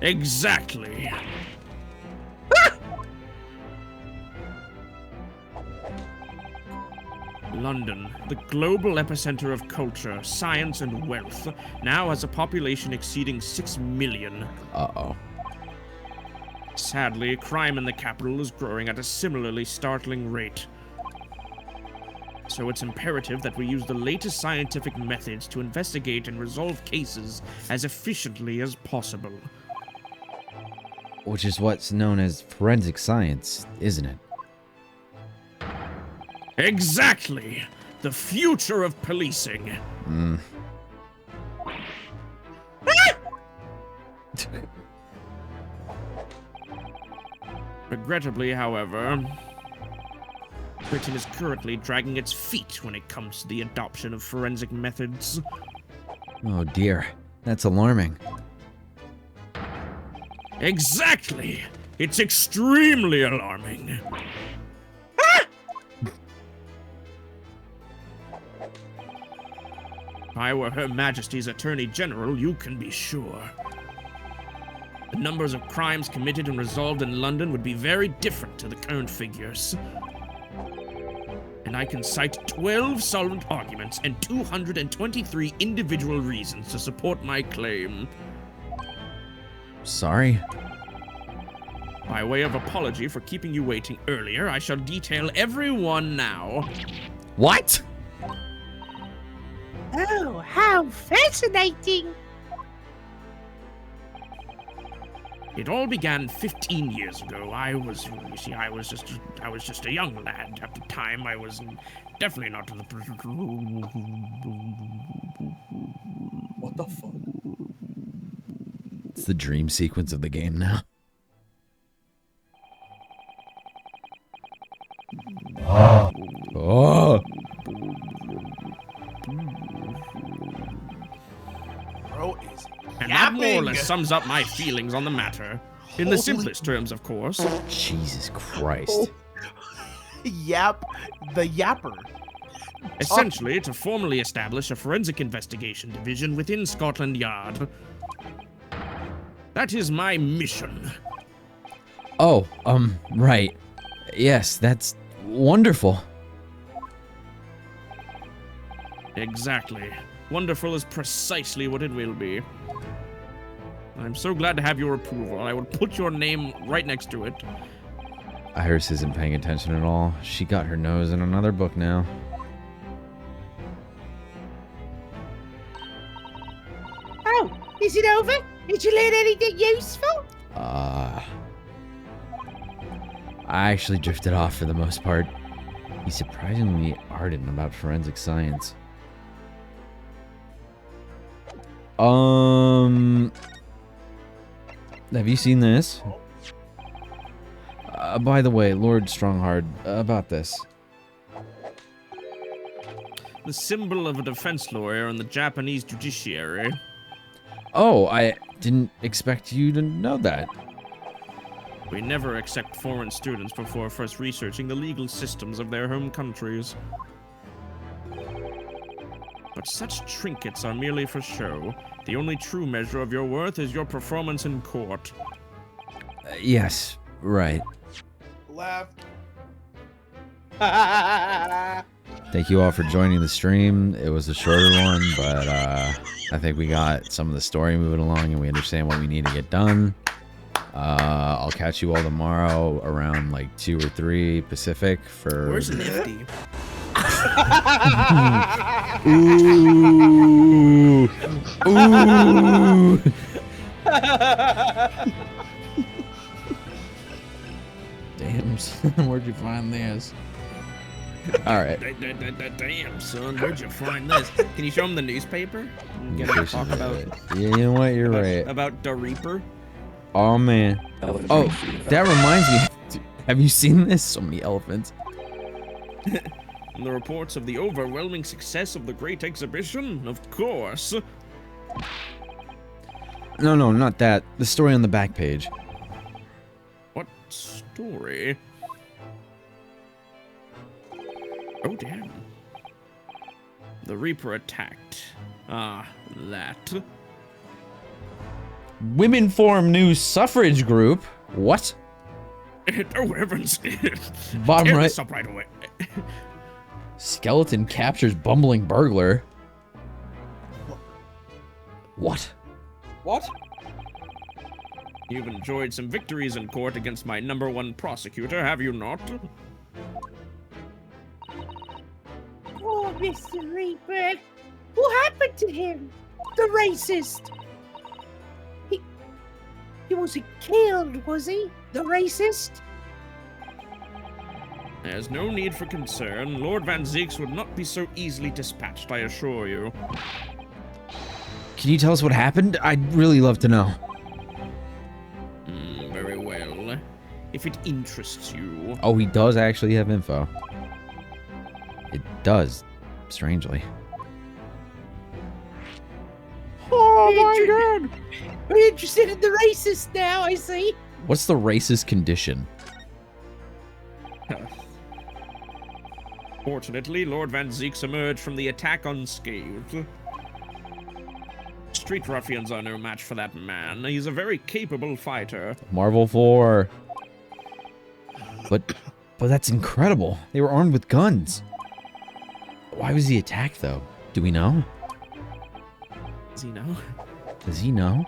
Exactly. London, the global epicenter of culture, science, and wealth, now has a population exceeding 6 million. Uh-oh. Sadly, crime in the capital is growing at a similarly startling rate. So it's imperative that we use the latest scientific methods to investigate and resolve cases as efficiently as possible. Which is what's known as forensic science, isn't it? Exactly! The future of policing. Regrettably, however, Britain is currently dragging its feet when it comes to the adoption of forensic methods. Oh dear. That's alarming. Exactly. It's extremely alarming. If I were Her Majesty's Attorney General, you can be sure. The numbers of crimes committed and resolved in London would be very different to the current figures. And I can cite 12 solvent arguments and 223 individual reasons to support my claim. Sorry. By way of apology for keeping you waiting earlier, I shall detail every one now. What? Oh, how fascinating! It all began 15 years ago. I was just a young lad. At the time, I was definitely not What the fuck? It's the dream sequence of the game now. Oh. Bro is And that more or yapping. less sums up my feelings on the matter. In the Holy- simplest terms, of course. Jesus Christ. Yap, the yapper. Essentially, to formally establish a forensic investigation division within Scotland Yard. That is my mission. Oh, right. Yes, that's wonderful. Exactly. Wonderful is precisely what it will be. I'm so glad to have your approval. I will put your name right next to it. Iris isn't paying attention at all. She got her nose in another book now. Oh, is it over? Did you learn anything useful? I actually drifted off for the most part. He's surprisingly ardent about forensic science. Have you seen this? By the way, Lord Strongheart, about this. The symbol of a defense lawyer in the Japanese judiciary. Oh, I didn't expect you to know that. We never accept foreign students before first researching the legal systems of their home countries. But such trinkets are merely for show. The only true measure of your worth is your performance in court. Yes, right. Left. Thank you all for joining the stream. It was a shorter one, but I think we got some of the story moving along and we understand what we need to get done. I'll catch you all tomorrow around like 2 or 3 Pacific for... Where's Nifty? Ooh. Ooh. Damn, son, where'd you find this? All right. Damn, son, where'd you find this? Can you show him the newspaper? And get him to talk about Yeah, you know what? You're right. about the Reaper. Oh man. Oh, that reminds me. Have you seen this? So many elephants. And the reports of the overwhelming success of the Great Exhibition, of course. No, not that. The story on the back page. What story? Oh, damn. The Reaper attacked. Ah, that. Women form new suffrage group. What? Oh, heavens. Bottom Tear right. this up right away. Skeleton captures bumbling burglar. What? What? You've enjoyed some victories in court against my #1 prosecutor, have you not? Oh, Mr. Reaper. What happened to him? The racist. He wasn't killed, was he? The racist? There's no need for concern. Lord Van Zeeks would not be so easily dispatched, I assure you. Can you tell us what happened? I'd really love to know. Very well. If it interests you. Oh, he does actually have info. It does, strangely. Mr. my god! We're interested in the racist now, I see. What's the racist condition? Fortunately, Lord Van Zeeks emerged from the attack unscathed. Street ruffians are no match for that man. He's a very capable fighter. Marvel 4. But that's incredible. They were armed with guns. Why was he attacked, though? Do we know? Does he know? Does he know?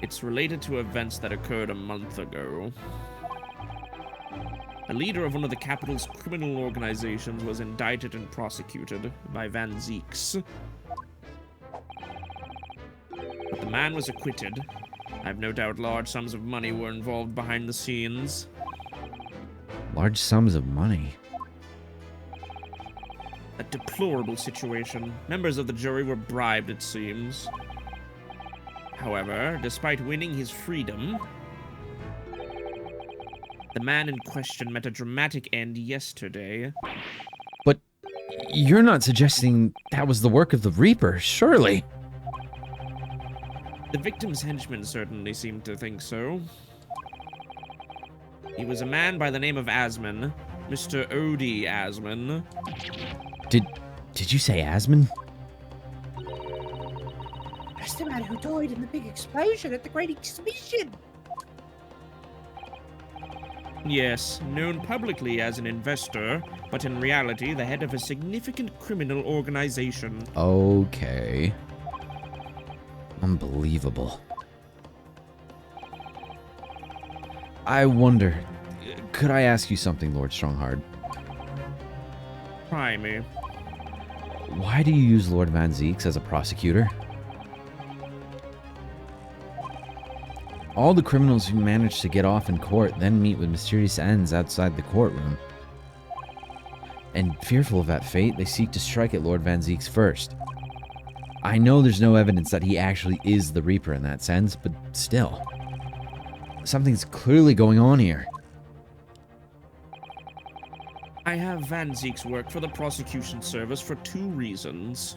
It's related to events that occurred a month ago. A leader of one of the capital's criminal organizations was indicted and prosecuted by Van Zeeks. But the man was acquitted. I have no doubt large sums of money were involved behind the scenes. Large sums of money. A deplorable situation. Members of the jury were bribed, it seems. However, despite winning his freedom, the man in question met a dramatic end yesterday. But you're not suggesting that was the work of the Reaper, surely? The victim's henchmen certainly seemed to think so. He was a man by the name of Asman, Mr. Odie Asman. Did you say Asman? That's the man who died in the big explosion at the Great Exhibition. Yes, known publicly as an investor, but in reality the head of a significant criminal organization. Okay. Unbelievable. I wonder, could I ask you something, Lord Strongheart? Try me. Why do you use Lord Van Zeeks as a prosecutor? All the criminals who manage to get off in court then meet with mysterious ends outside the courtroom. And fearful of that fate, they seek to strike at Lord Van Zeeks first. I know there's no evidence that he actually is the Reaper in that sense, but still. Something's clearly going on here. I have Van Zeeks work for the prosecution service for 2 reasons.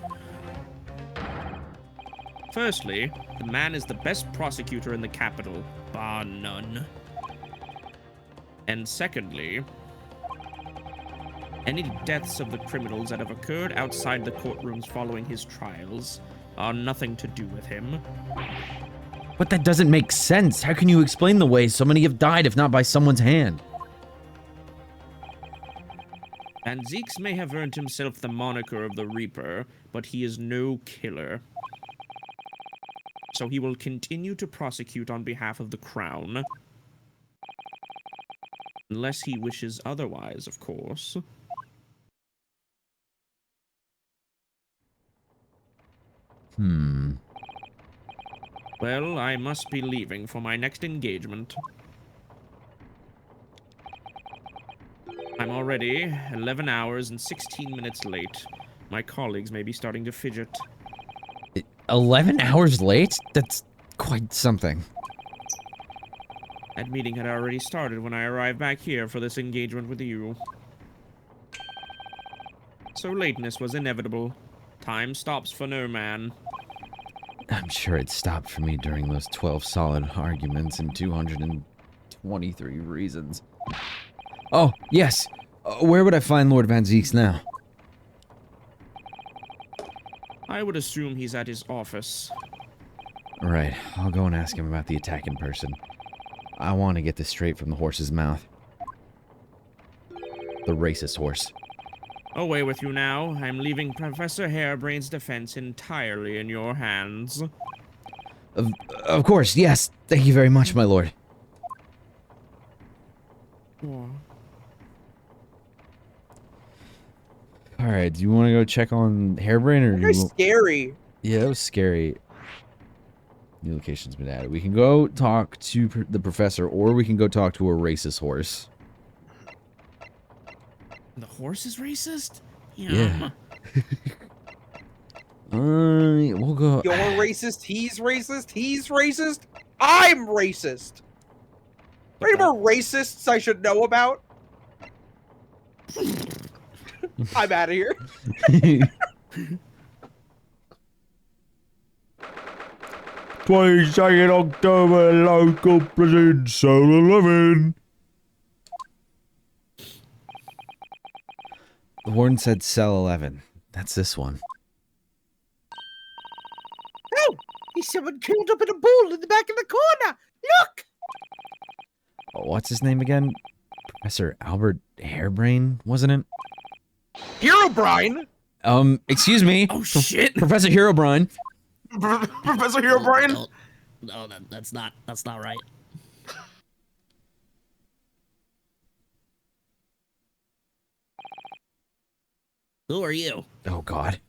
Firstly, the man is the best prosecutor in the capital, bar none. And secondly, any deaths of the criminals that have occurred outside the courtrooms following his trials are nothing to do with him. But that doesn't make sense. How can you explain the way so many have died if not by someone's hand? Van Zeeks may have earned himself the moniker of the Reaper, but he is no killer. So he will continue to prosecute on behalf of the Crown. Unless he wishes otherwise, of course. Well, I must be leaving for my next engagement. I'm already 11 hours and 16 minutes late. My colleagues may be starting to fidget. 11 hours late? That's quite something. That meeting had already started when I arrived back here for this engagement with you. So lateness was inevitable. Time stops for no man. I'm sure it stopped for me during those 12 solid arguments and 223 reasons. Oh, yes. Where would I find Lord Van Zeeks now? I would assume he's at his office. Right, I'll go and ask him about the attack in person. I want to get this straight from the horse's mouth. The racist horse. Away with you now. I'm leaving Professor Harebrain's defense entirely in your hands. Of course, yes. Thank you very much, my lord. Alright, do you want to go check on Harebrain or do Very you... scary. Yeah, that was scary. New location's been added. We can go talk to the professor, or we can go talk to a racist horse. The horse is racist? Yeah. We'll go... You're racist, he's racist, he's racist, I'm racist. Any more racists I should know about? I'm out of here. 22nd October, local prison, cell 11. The warden said cell 11. That's this one. Oh, there's someone curled up in a ball in the back of the corner. Look! What's his name again? Professor Albert Hairbrain, wasn't it? Herobrine? Excuse me. Oh shit! Professor Herobrine. Professor Hero Brian. No, that's not right. Who are you? Oh, God.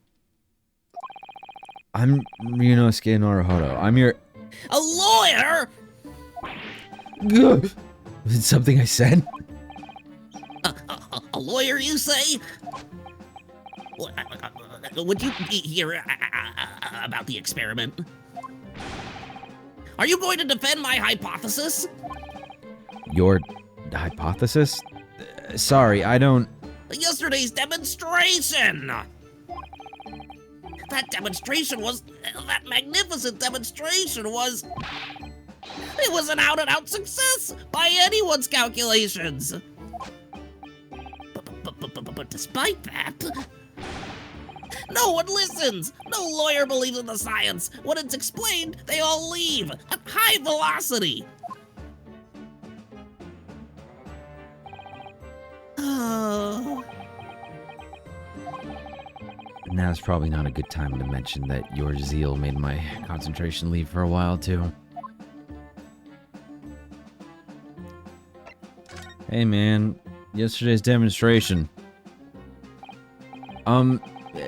I'm Ryunosuke Naruhodo. I'm your... A lawyer? Was it something I said? A lawyer, you say? Would you hear about the experiment? Are you going to defend my hypothesis? Your hypothesis? Sorry, I don't... Yesterday's demonstration! That magnificent demonstration was... It was an out-and-out success by anyone's calculations. But despite that, no one listens. No lawyer believes in the science. When it's explained, they all leave at high velocity. Now's probably not a good time to mention that your zeal made my concentration leave for a while, too. Hey, man. Yesterday's demonstration.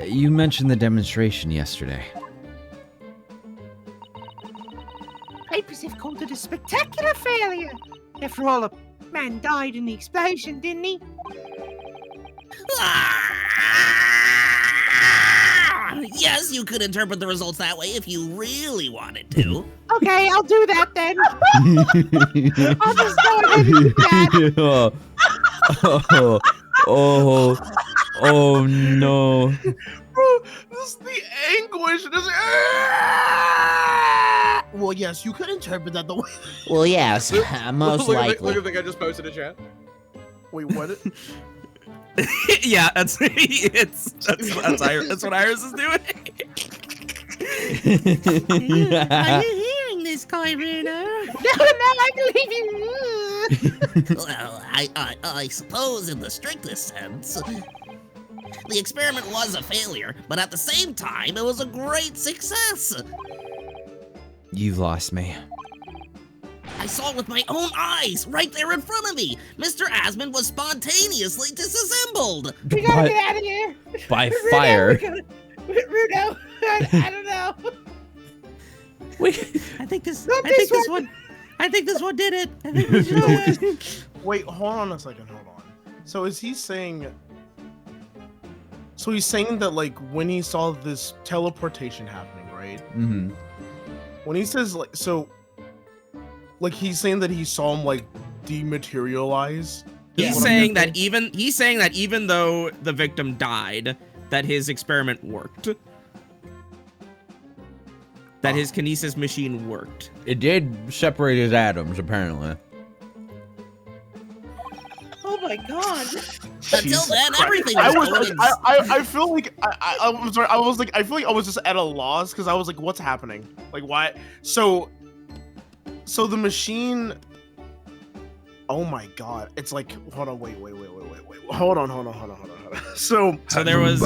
You mentioned the demonstration yesterday. Papers have called it a spectacular failure. After all, a man died in the explosion, didn't he? Yes, you could interpret the results that way if you really wanted to. Okay, I'll do that then. I'll just go ahead and do that. Oh no. Bro, this is the anguish. Well, yes, you could interpret that the way. Well, yes, most likely. Look at the thing I just posted in chat. Wait, what? Yeah, that's what Iris is doing. Are you hearing this, Kyrina? No, I believe you. Well, I suppose in the strictest sense, the experiment was a failure, but at the same time, it was a great success. You've lost me. I saw it with my own eyes, right there in front of me. Mr. Asmund was spontaneously disassembled. We gotta get out of here. By fire. Rudo, I don't know. I think this one did it. I think we should Wait, hold on a second. Hold on. So is he saying? So he's saying that like when he saw this teleportation happening, right? Mm-hmm. When he says like so, like he's saying that he saw him like dematerialize. He's What I'm saying that guessing? even though the victim died, that his experiment worked. That his kinesis machine worked. It did separate his atoms, apparently. Oh my god. Until then, everything I was was going. like, I feel like I'm sorry. I was like, I feel like I was just at a loss because I was like, what's happening? Like, why? So the machine. Oh my god! It's like, hold on, wait. Hold on. So there was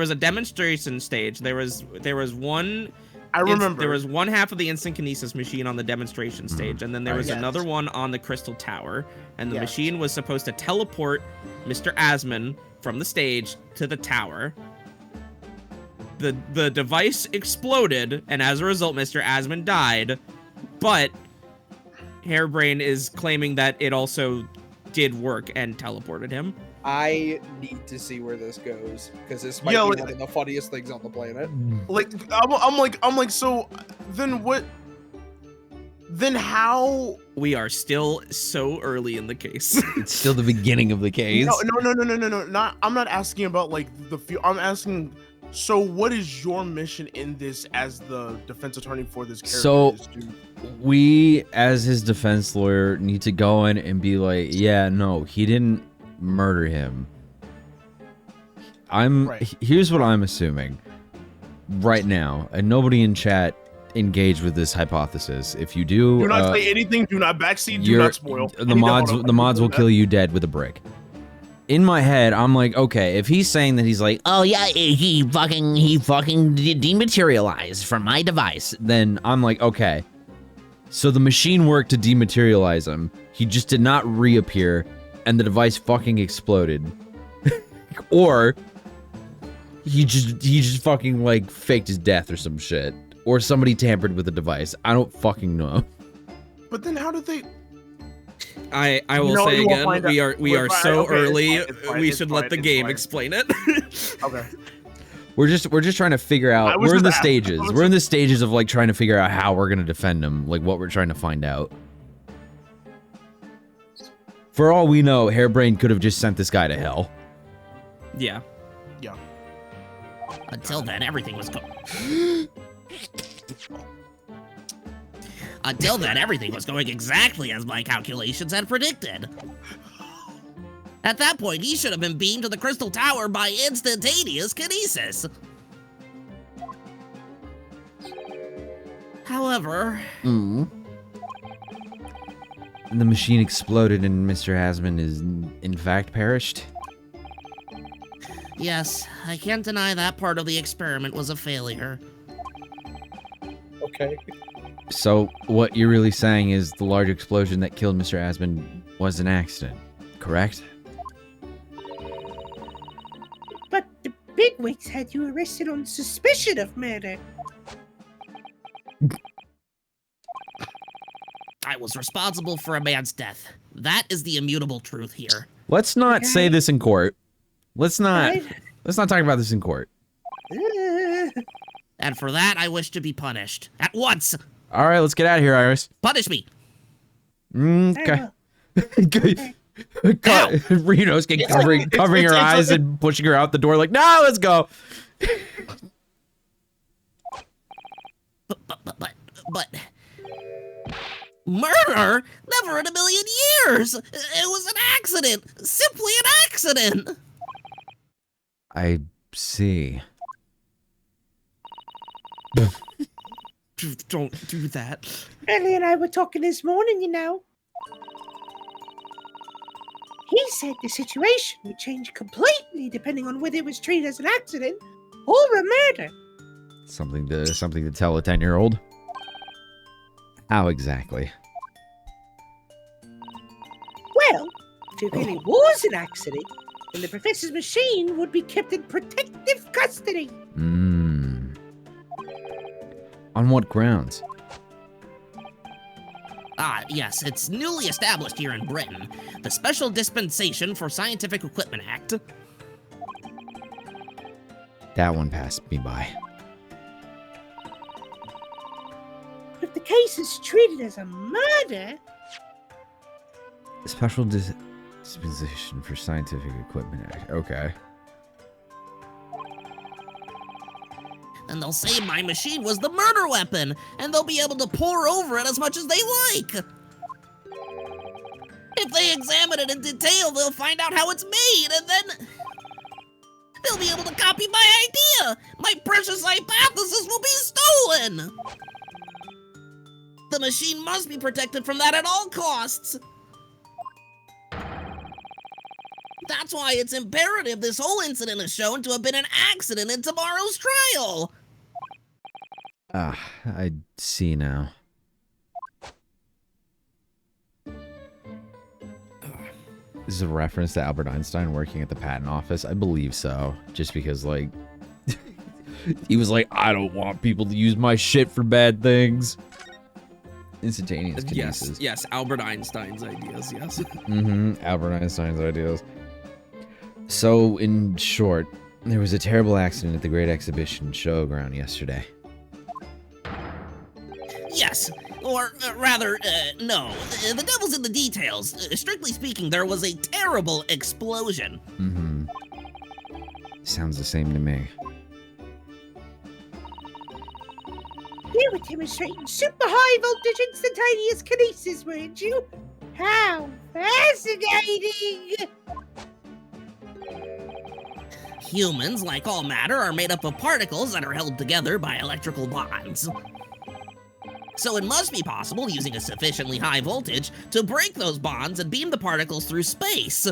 a demonstration stage. There was one. I remember There was one half of the instant kinesis machine on the demonstration stage, and then there was another one on the crystal tower. And the machine was supposed to teleport Mr. Asmund from the stage to the tower. The device exploded, and as a result, Mr. Asmund died. But Hairbrain is claiming that it also did work and teleported him. I need to see where this goes because this might be one of the funniest things on the planet. Like I'm like so then what? Then how? We are still so early in the case. It's still the beginning of the case. No. Not. I'm not asking about like the. I'm asking So what is your mission in this as the defense attorney for this character? So Is to- we, as his defense lawyer, need to go in and be like, yeah, no, he didn't murder him. Here's what I'm assuming right now, and nobody in chat engage with this hypothesis. If you do not say anything, do not backseat, do you're- not spoil. the mods will kill you dead with a brick. In my head, I'm like, okay, if he's saying that he's like, Oh yeah, he fucking dematerialized from my device. then I'm like, okay. So the machine worked to dematerialize him. He just did not reappear, and the device fucking exploded. Or he just fucking like faked his death or some shit. Or somebody tampered with the device. I don't fucking know. But then how did they? I will No, say you won't again, find we out. are We're fine, so okay, early. it's fine, We it's should fine, let the it's game fine. explain it. Okay. We're just trying to figure I out. was We're in the gonna ask- stages. I was We're in the stages of like trying to figure out how we're gonna defend him. Like what we're trying to find out. For all we know, Hairbrain could have just sent this guy to hell. Yeah. Yeah. Until then, everything was Until then, everything was going exactly as my calculations had predicted. At that point, he should have been beamed to the Crystal Tower by instantaneous kinesis. However, The machine exploded and Mr. Hasman is in fact perished. yes, I can't deny that part of the experiment was a failure. Okay. So what you're really saying is the large explosion that killed Mr. Hasman was an accident, correct? But the bigwigs had you arrested on suspicion of murder. I was responsible for a man's death. That is the immutable truth here. Let's not say this in court. Let's not Right. talk about this in court. And for that, I wish to be punished. At once! All right, let's get out of here, Iris. Punish me! Okay. Well, Reno's covering her eyes and pushing her out the door like, no, let's go. But... Murder? Never in a million years! It was an accident! Simply an accident! I see. Don't do that. Ellie and I were talking this morning, you know. He said the situation would change completely depending on whether it was treated as an accident or a murder. Something to tell a 10-year-old? How exactly? Well, if it really was an accident, then the professor's machine would be kept in protective custody. On what grounds? Ah, yes, it's newly established here in Britain. The Special Dispensation for Scientific Equipment Act. That one passed me by. If the case is treated as a murder, Special Dispensation for Scientific Equipment Act. Okay. And they'll say my machine was the murder weapon, and they'll be able to pour over it as much as they like. If they examine it in detail, they'll find out how it's made, and then they'll be able to copy my idea. My precious hypothesis will be stolen. The machine must be protected from that at all costs. That's why it's imperative this whole incident is shown to have been an accident in tomorrow's trial. Ah, I see now. This is a reference to Albert Einstein working at the patent office. I believe so. Just because, like, he was like, I don't want people to use my shit for bad things. Instantaneous kinesis. Yes, Albert Einstein's ideas, yes. Albert Einstein's ideas. So, in short, there was a terrible accident at the Great Exhibition Showground yesterday. Yes, or rather, no. The devil's in the details. Strictly speaking, there was a terrible explosion. Sounds the same to me. You were demonstrating super high voltage instantaneous kinesis, weren't you? How fascinating! Humans, like all matter, are made up of particles that are held together by electrical bonds. So it must be possible, using a sufficiently high voltage, to break those bonds and beam the particles through space.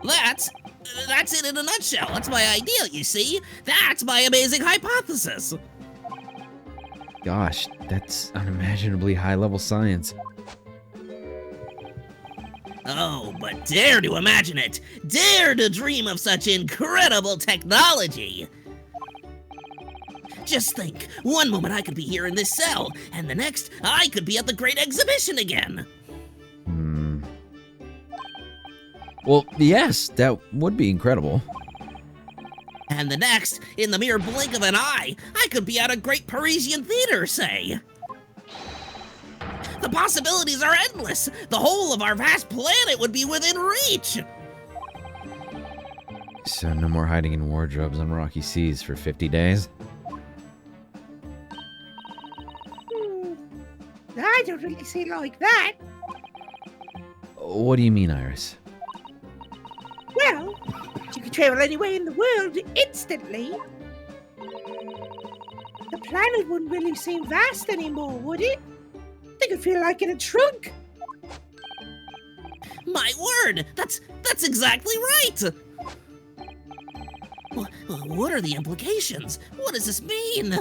That's it in a nutshell. That's my idea, you see? That's my amazing hypothesis. Gosh, that's unimaginably high-level science. Oh, but dare to imagine it! Dare to dream of such incredible technology! Just think, one moment I could be here in this cell, and the next, I could be at the Great Exhibition again! Well, yes, that would be incredible. And the next, in the mere blink of an eye, I could be at a great Parisian theater, say! The possibilities are endless! The whole of our vast planet would be within reach! So no more hiding in wardrobes on rocky seas for 50 days? I don't really see it like that. What do you mean, Iris? Well, you could travel anywhere in the world instantly. The planet wouldn't really seem vast anymore, would it? They could feel like in a trunk. My word! That's exactly right! What are the implications? What does this mean?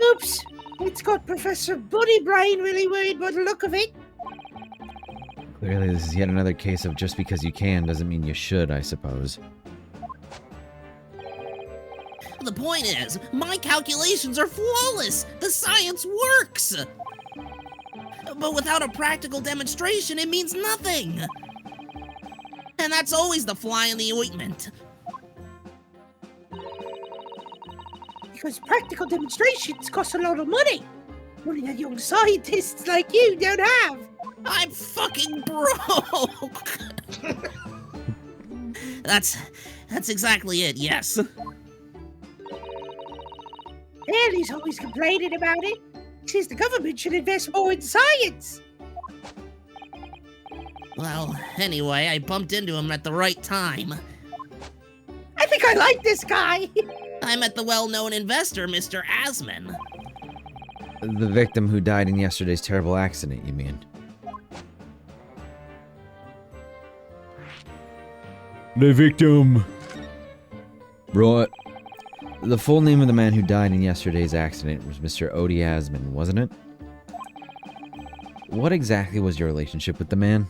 Oops! It's got Professor Bunny Brain really worried by the look of it. Clearly, this is yet another case of just because you can doesn't mean you should, I suppose. The point is, my calculations are flawless! The science works! But without a practical demonstration, it means nothing! And that's always the fly in the ointment. Because practical demonstrations cost a lot of money. Money that young scientists like you don't have. I'm fucking broke! That's exactly it, yes. Ellie's always complaining about it. Says the government should invest more in science. Well, anyway, I bumped into him at the right time. I think I like this guy. I met the well-known investor, Mr. Asman. The victim who died in yesterday's terrible accident, you mean? The victim! Right. The full name of the man who died in yesterday's accident was Mr. Odie Asman, wasn't it? What exactly was your relationship with the man?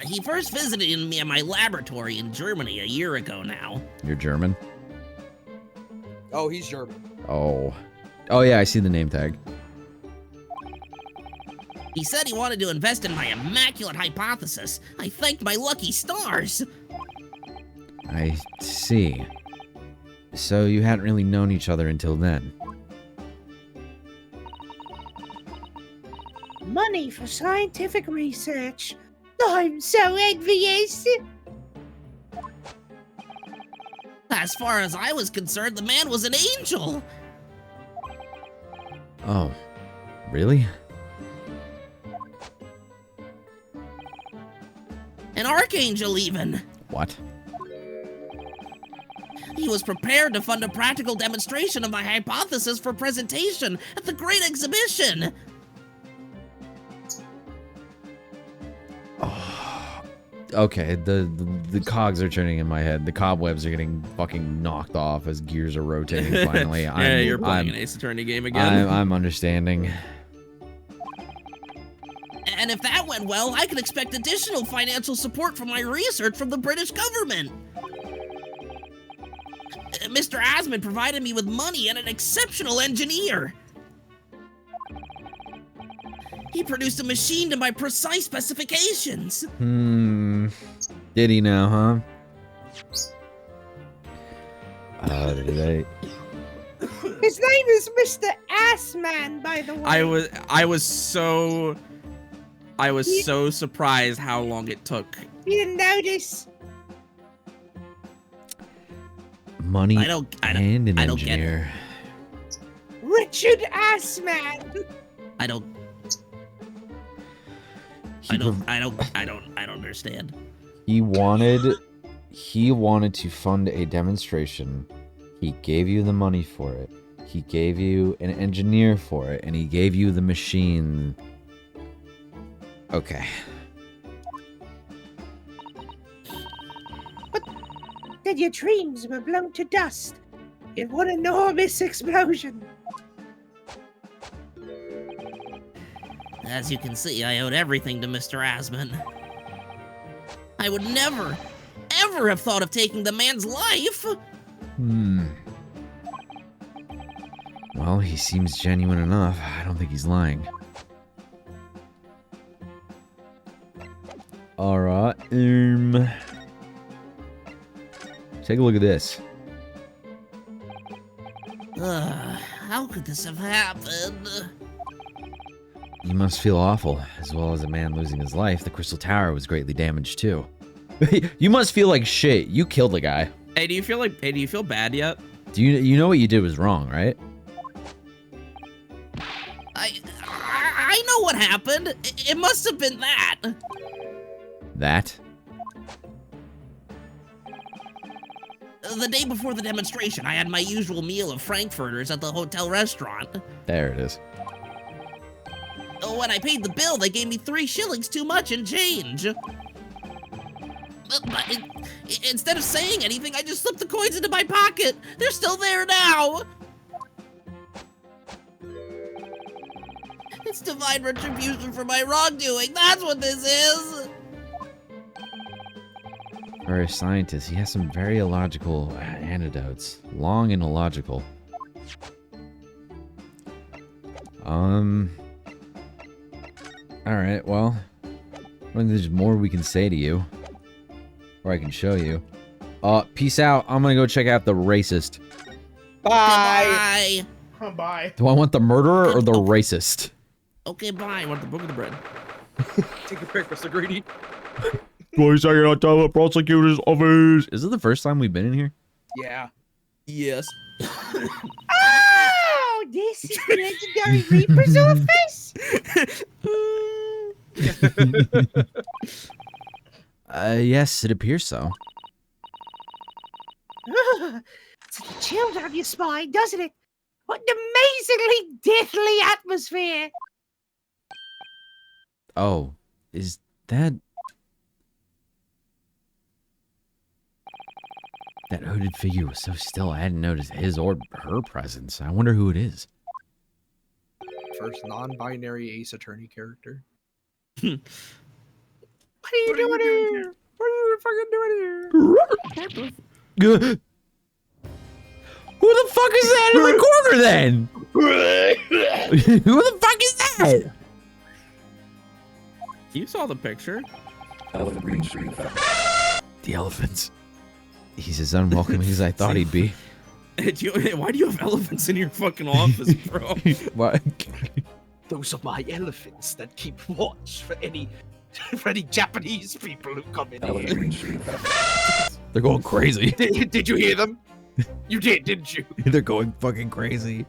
He first visited me at my laboratory in Germany a year ago now. You're German? Oh, he's German. Oh. Oh yeah, I see the name tag. He said he wanted to invest in my immaculate hypothesis. I thanked my lucky stars. I see. So you hadn't really known each other until then? Money for scientific research. I'm so envious. As far as I was concerned, the man was an angel. Oh. Really? An archangel, even. What? He was prepared to fund a practical demonstration of my hypothesis for presentation at the Great Exhibition. Okay, the cogs are turning in my head. The cobwebs are getting fucking knocked off as gears are rotating finally. Yeah, you're playing an Ace Attorney game again. I'm understanding. And if that went well, I could expect additional financial support for my research from the British government. Mr. Asman provided me with money and an exceptional engineer. He produced a machine to my precise specifications. Did he now, huh? Did His name is Mr. Assman, by the way. I was so surprised how long it took. You didn't notice. money I don't and an I don't get it. engineer. Richard Assman. I don't understand. He wanted to fund a demonstration. He gave you the money for it. He gave you an engineer for it, and he gave you the machine. Okay. Then your dreams were blown to dust in one enormous explosion. As you can see, I owed everything to Mr. Asman. I would never, ever have thought of taking the man's life. Well, he seems genuine enough. I don't think he's lying. Alright, take a look at this. How could this have happened? You must feel awful. As well as a man losing his life, the Crystal Tower was greatly damaged too. You must feel like shit. You killed a guy. Hey, do you feel bad yet? Do you know what you did was wrong, right? I know what happened. It must have been that. That? The day before the demonstration, I had my usual meal of Frankfurters at the hotel restaurant. There it is. When I paid the bill, they gave me 3 shillings too much in change. But instead of saying anything, I just slipped the coins into my pocket. They're still there now. It's divine retribution for my wrongdoing. That's what this is. For a scientist, he has some very illogical anecdotes. Long and illogical. Alright, well. I think there's more we can say to you. Or I can show you. Peace out. I'm gonna go check out the racist. Bye. Bye. Bye. Do I want the murderer or the racist? Okay, bye. I want the book of the bread. Take a pic, Mr. Greedy. Please say you're not telling the prosecutor's office. Is it the first time we've been in here? Yeah. Yes. Oh, this is the legendary Reaper's office. Yes, it appears so. It's a chill down your spine, doesn't it? What an amazingly deathly atmosphere. Oh, is that... That hooded figure was so still, I hadn't noticed his or her presence. I wonder who it is. First non-binary Ace Attorney character. What are you doing here? What are you fucking doing here? Who the fuck is that in the corner then? Who the fuck is that? You saw the picture. Elephant Green Street effect. The elephants. He's as unwelcoming as I thought he'd be. Why do you have elephants in your fucking office, bro? What? Those are my elephants that keep watch for any Japanese people who come in Elephant here. Green Street effect. They're going crazy. Did you hear them? You did, didn't you? They're going fucking crazy.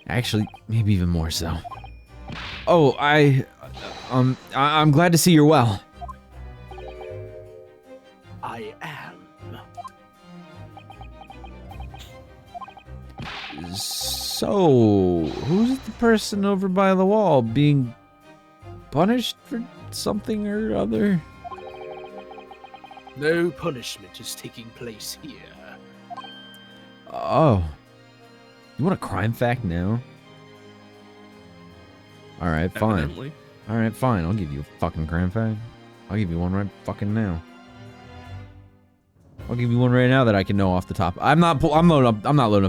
Actually, maybe even more so. Oh, I'm glad to see you're well. I am. So, who's the person over by the wall being punished for something or other? No punishment is taking place here. Oh. You want a crime fact now? Alright, fine. Evidently. Alright, fine. I'll give you a fucking crime fact. I'll give you one right fucking now. I'll give you one right now that I can know off the top. I'm not loading up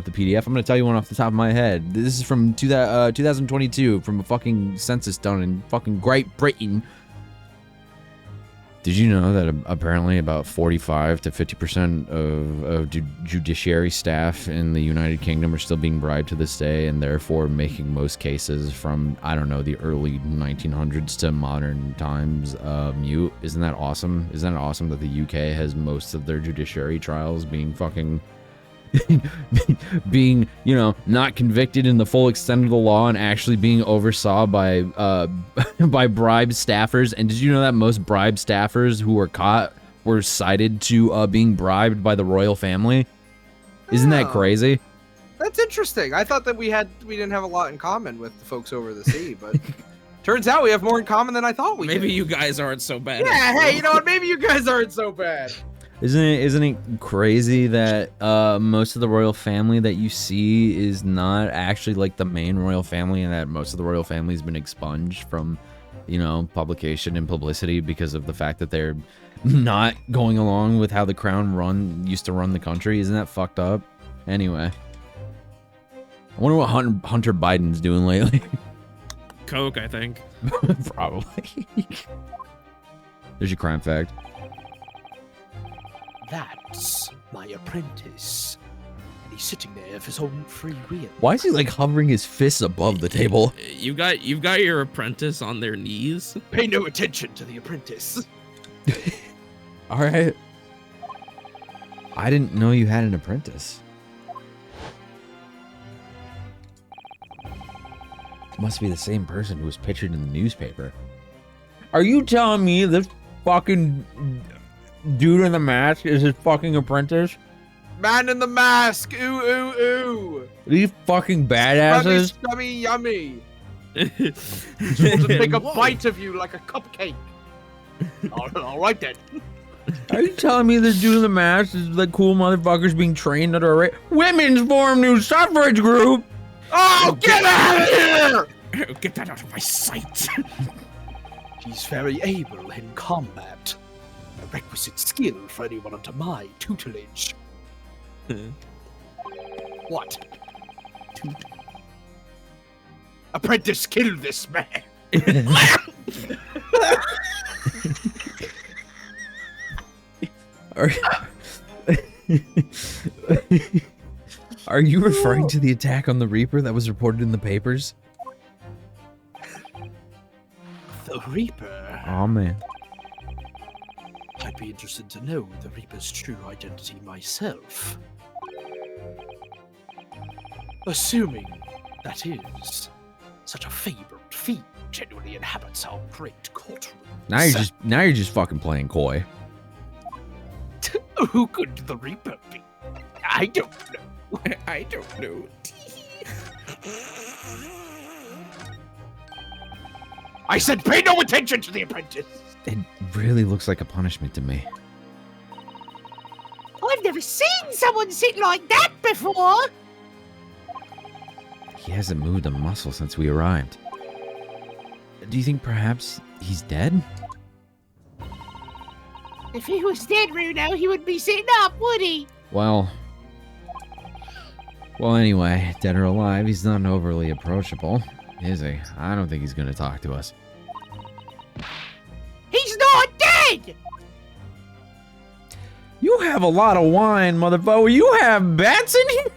the PDF. I'm gonna tell you one off the top of my head. This is from 2022 from a fucking census done in fucking Great Britain. Did you know that apparently about 45 to 50% of judiciary staff in the United Kingdom are still being bribed to this day, and therefore making most cases from, I don't know, the early 1900s to modern times mute? Isn't that awesome? Isn't that awesome that the UK has most of their judiciary trials being fucking... being, you know, not convicted in the full extent of the law and actually being oversaw by by bribed staffers? And did you know that most bribed staffers who were caught were cited to being bribed by the royal family? Isn't that Oh. crazy? That's interesting. I thought that we didn't have a lot in common with the folks over the sea, but turns out we have more in common than I thought we Maybe did. you guys aren't so bad. Yeah, hey, you know what? Maybe you guys aren't so bad. Isn't it crazy that most of the royal family that you see is not actually like the main royal family, and that most of the royal family has been expunged from, you know, publication and publicity because of the fact that they're not going along with how the crown used to run the country? Isn't that fucked up? Anyway, I wonder what Hunter Biden's doing lately. Coke, I think. Probably. There's your crime fact. That's my apprentice. And he's sitting there of his own free will. Why is he like hovering his fists above the table? You've got your apprentice on their knees. Pay no attention to the apprentice. All right. I didn't know you had an apprentice. Must be the same person who was pictured in the newspaper. Are you telling me this fucking dude in the mask is his fucking apprentice? Man in the mask. Ooh, ooh, ooh. These fucking badasses. Yummy, yummy. Just want to take a bite of you like a cupcake. All right then. Are you telling me this dude in the mask is the cool motherfuckers being trained under a women's form new suffrage group? Oh, get out of here! Get that out of my sight. He's very able in combat. A requisite skill for anyone under my tutelage. What? Apprentice, kill this man! Are you referring to the attack on the Reaper that was reported in the papers? The Reaper? Oh man. I'd be interested to know the Reaper's true identity myself. Assuming, that is, such a favored fiend genuinely inhabits our great courtroom. Now you're just fucking playing coy. Who could the Reaper be? I don't know. I don't know. I said pay no attention to the apprentice! It really looks like a punishment to me. I've never seen someone sit like that before! He hasn't moved a muscle since we arrived. Do you think perhaps he's dead? If he was dead, Runo, he would be sitting up, would he? Well, anyway, dead or alive, he's not overly approachable, is he? I don't think he's gonna talk to us. He's not dead! You have a lot of wine, motherfucker. You have bats in here?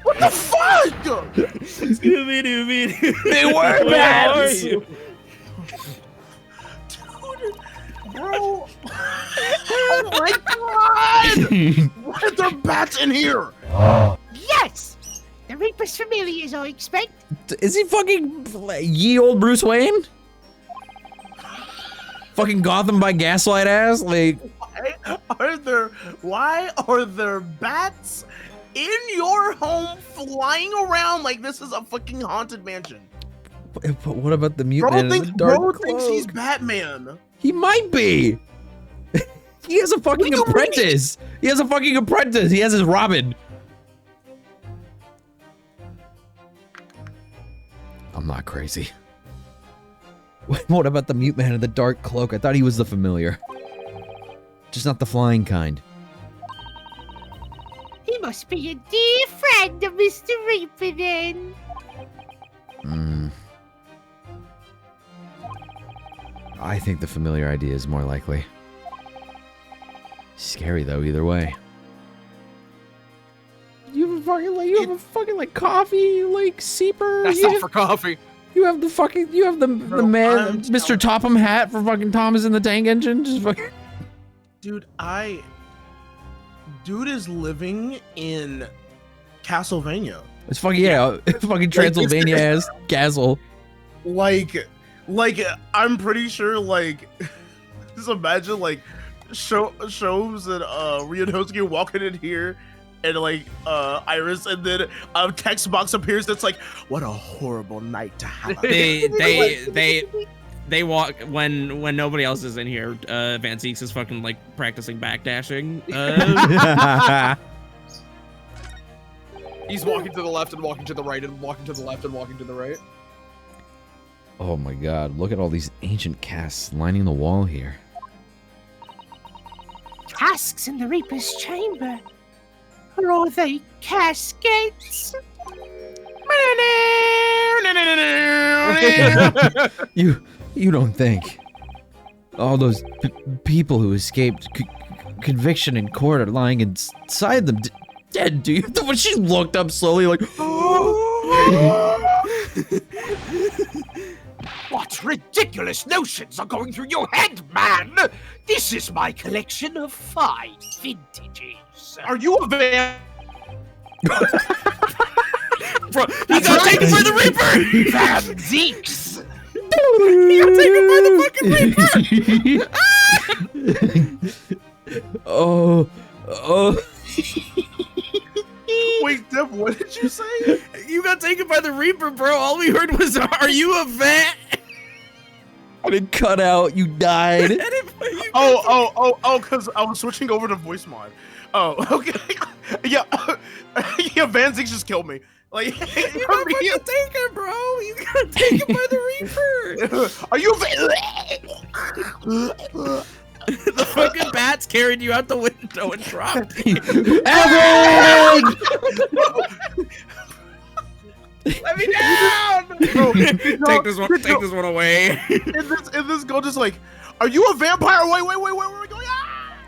What the fuck? They were bats! Bro. Oh my god! Why are there bats in here? Yes! The Reaper's familiars, I expect. Is he fucking ye old Bruce Wayne? Fucking Gotham by Gaslight ass? Like, Why are there bats in your home flying around like this is a fucking haunted mansion? but what about the mutant man in the dark Bro thinks cloak? he's Batman. He might be. He has a fucking apprentice. He has a fucking apprentice. He has his Robin. I'm not crazy. What about the mute man in the dark cloak? I thought he was the familiar. Just not the flying kind. He must be a dear friend of Mr. Reaper then. I think the familiar idea is more likely. Scary though, either way. You have a fucking like coffee like seeper. That's not for coffee. You have the man, I'm Mr. Topham hat for fucking Thomas in the Tank Engine. Just fucking. Dude, Dude is living in Castlevania. It's fucking fucking Transylvania ass castle. Like, I'm pretty sure, like, just imagine, like, shows and Ryunosuke walking in here, and like Iris, and then a text box appears that's like, "What a horrible night to have." They walk when nobody else is in here. Van Zeeks is fucking like practicing backdashing. He's walking to the left and walking to the right and walking to the left and walking to the right. Oh my god, look at all these ancient casts lining the wall here. Casks in the Reaper's chamber. Or are they caskets? You don't think all those people who escaped conviction in court are lying inside them dead, do you? When she looked up slowly like What ridiculous notions are going through your head, man? This is my collection of 5 vintages. Are you a van? Bro, he got taken by the Reaper! Van Zeeks! He got taken by the fucking Reaper! oh. Wait, Dev, what did you say? You got taken by the Reaper, bro. All we heard was, "Are you a vet?" And it cut out. You died. Because I was switching over to voice mod. Oh, okay. Yeah, Van Zeeks just killed me. Like, You got fucking taken, bro. You got taken by the Reaper. Are you The fucking bats carried you out the window and dropped you. Evan! Let me down! Bro, Take this one away. and this girl just like, "Are you a vampire? Wait, where are we going?" Ah!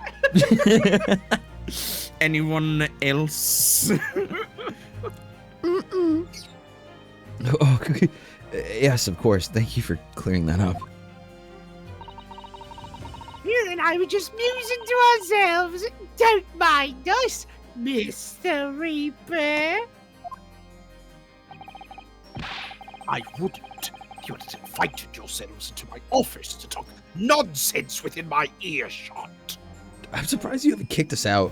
Anyone else? Oh, yes, of course. Thank you for clearing that up. You and I were just musing to ourselves. Don't mind us, Mr. Reaper. I wouldn't. You had invited yourselves into my office to talk nonsense within my earshot. I'm surprised you haven't kicked us out.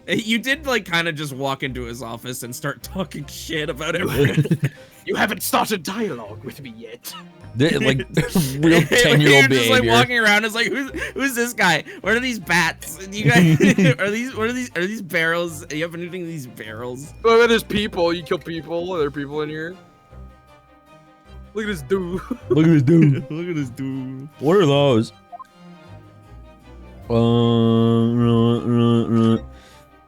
You did like kind of just walk into his office and start talking shit about everything. You haven't started dialogue with me yet. Like real 10-year-old You're just behavior. like walking around. It's like, who's this guy? What are these bats? You guys are these barrels? You have anything in these barrels? Well, there's people. You kill people. There are people in here. Look at this dude. Look at this dude. Look at this dude. What are those?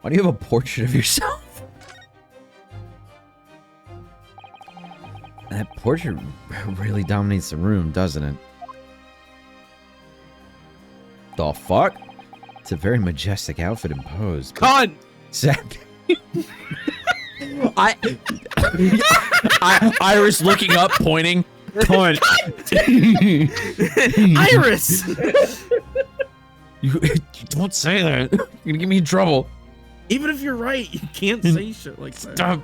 Why do you have a portrait of yourself? That portrait really dominates the room, doesn't it? The fuck? It's a very majestic outfit and pose. Cunt! Zach. Iris looking up, pointing. Cunt. Iris! You don't say that. You're gonna get me in trouble. Even if you're right, you can't say shit like that. Stop.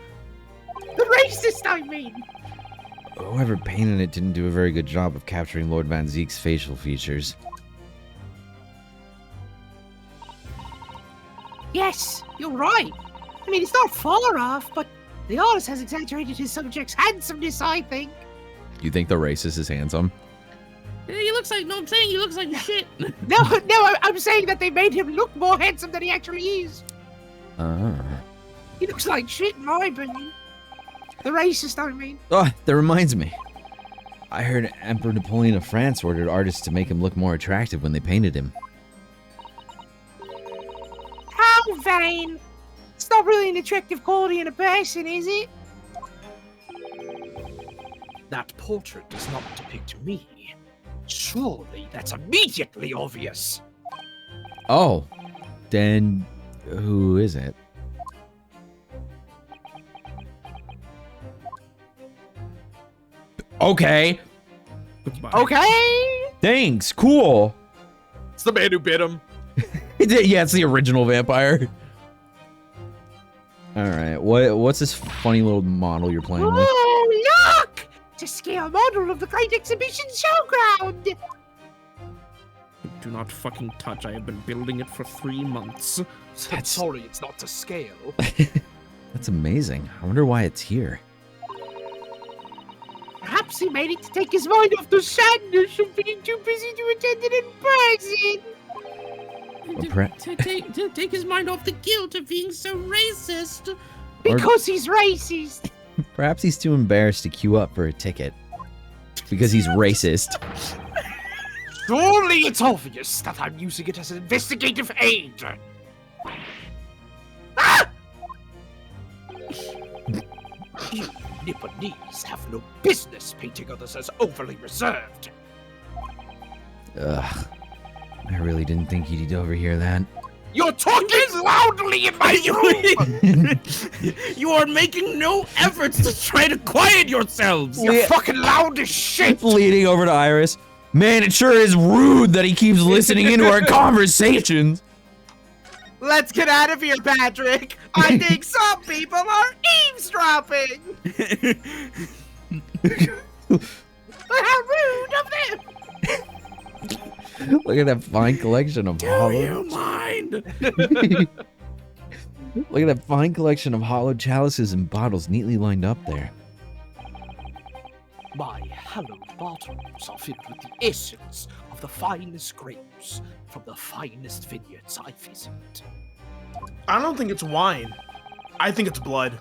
The racist, I mean. Whoever painted it didn't do a very good job of capturing Lord Van Zeek's facial features. Yes, you're right. I mean, it's not far off, but the artist has exaggerated his subject's handsomeness, I think. You think the racist is handsome? He looks like, no, I'm saying he looks like shit. No, I'm saying that they made him look more handsome than he actually is. He looks like shit, in my opinion. The racist, I mean. Oh, that reminds me. I heard Emperor Napoleon of France ordered artists to make him look more attractive when they painted him. How vain. It's not really an attractive quality in a person, is it? That portrait does not depict me. Surely that's immediately obvious. Oh, then who is it? Okay. Okay. Thanks. Cool. It's the man who bit him. Yeah, it's the original vampire. All right. What's this funny little model you're playing with? Oh, look! It's a scale model of the Great Exhibition Showground. Do not fucking touch. I have been building it for 3 months. I'm sorry, it's not to scale. That's amazing. I wonder why it's here. Perhaps he made it to take his mind off the sadness of being too busy to attend it in person. To take his mind off the guilt of being so racist. Because he's racist. Perhaps he's too embarrassed to queue up for a ticket because he's racist. Surely it's obvious that I'm using it as an investigative aid. Ah! You Nipponese have no business painting others as overly reserved. Ugh. I really didn't think you'd overhear that. You're talking loudly in my room! You are making no efforts to try to quiet yourselves. You're fucking loud as shit! Leading over to Iris. Man, it sure is rude that he keeps listening into our conversations. Let's get out of here, Patrick. I think some people are eavesdropping. How rude of them! Look at that fine collection of hollow. You mind? Look at that fine collection of hollow chalices and bottles neatly lined up there. My hallowed bottles are filled with the essence of the finest grapes from the finest vineyards I visit. I don't think it's wine. I think it's blood.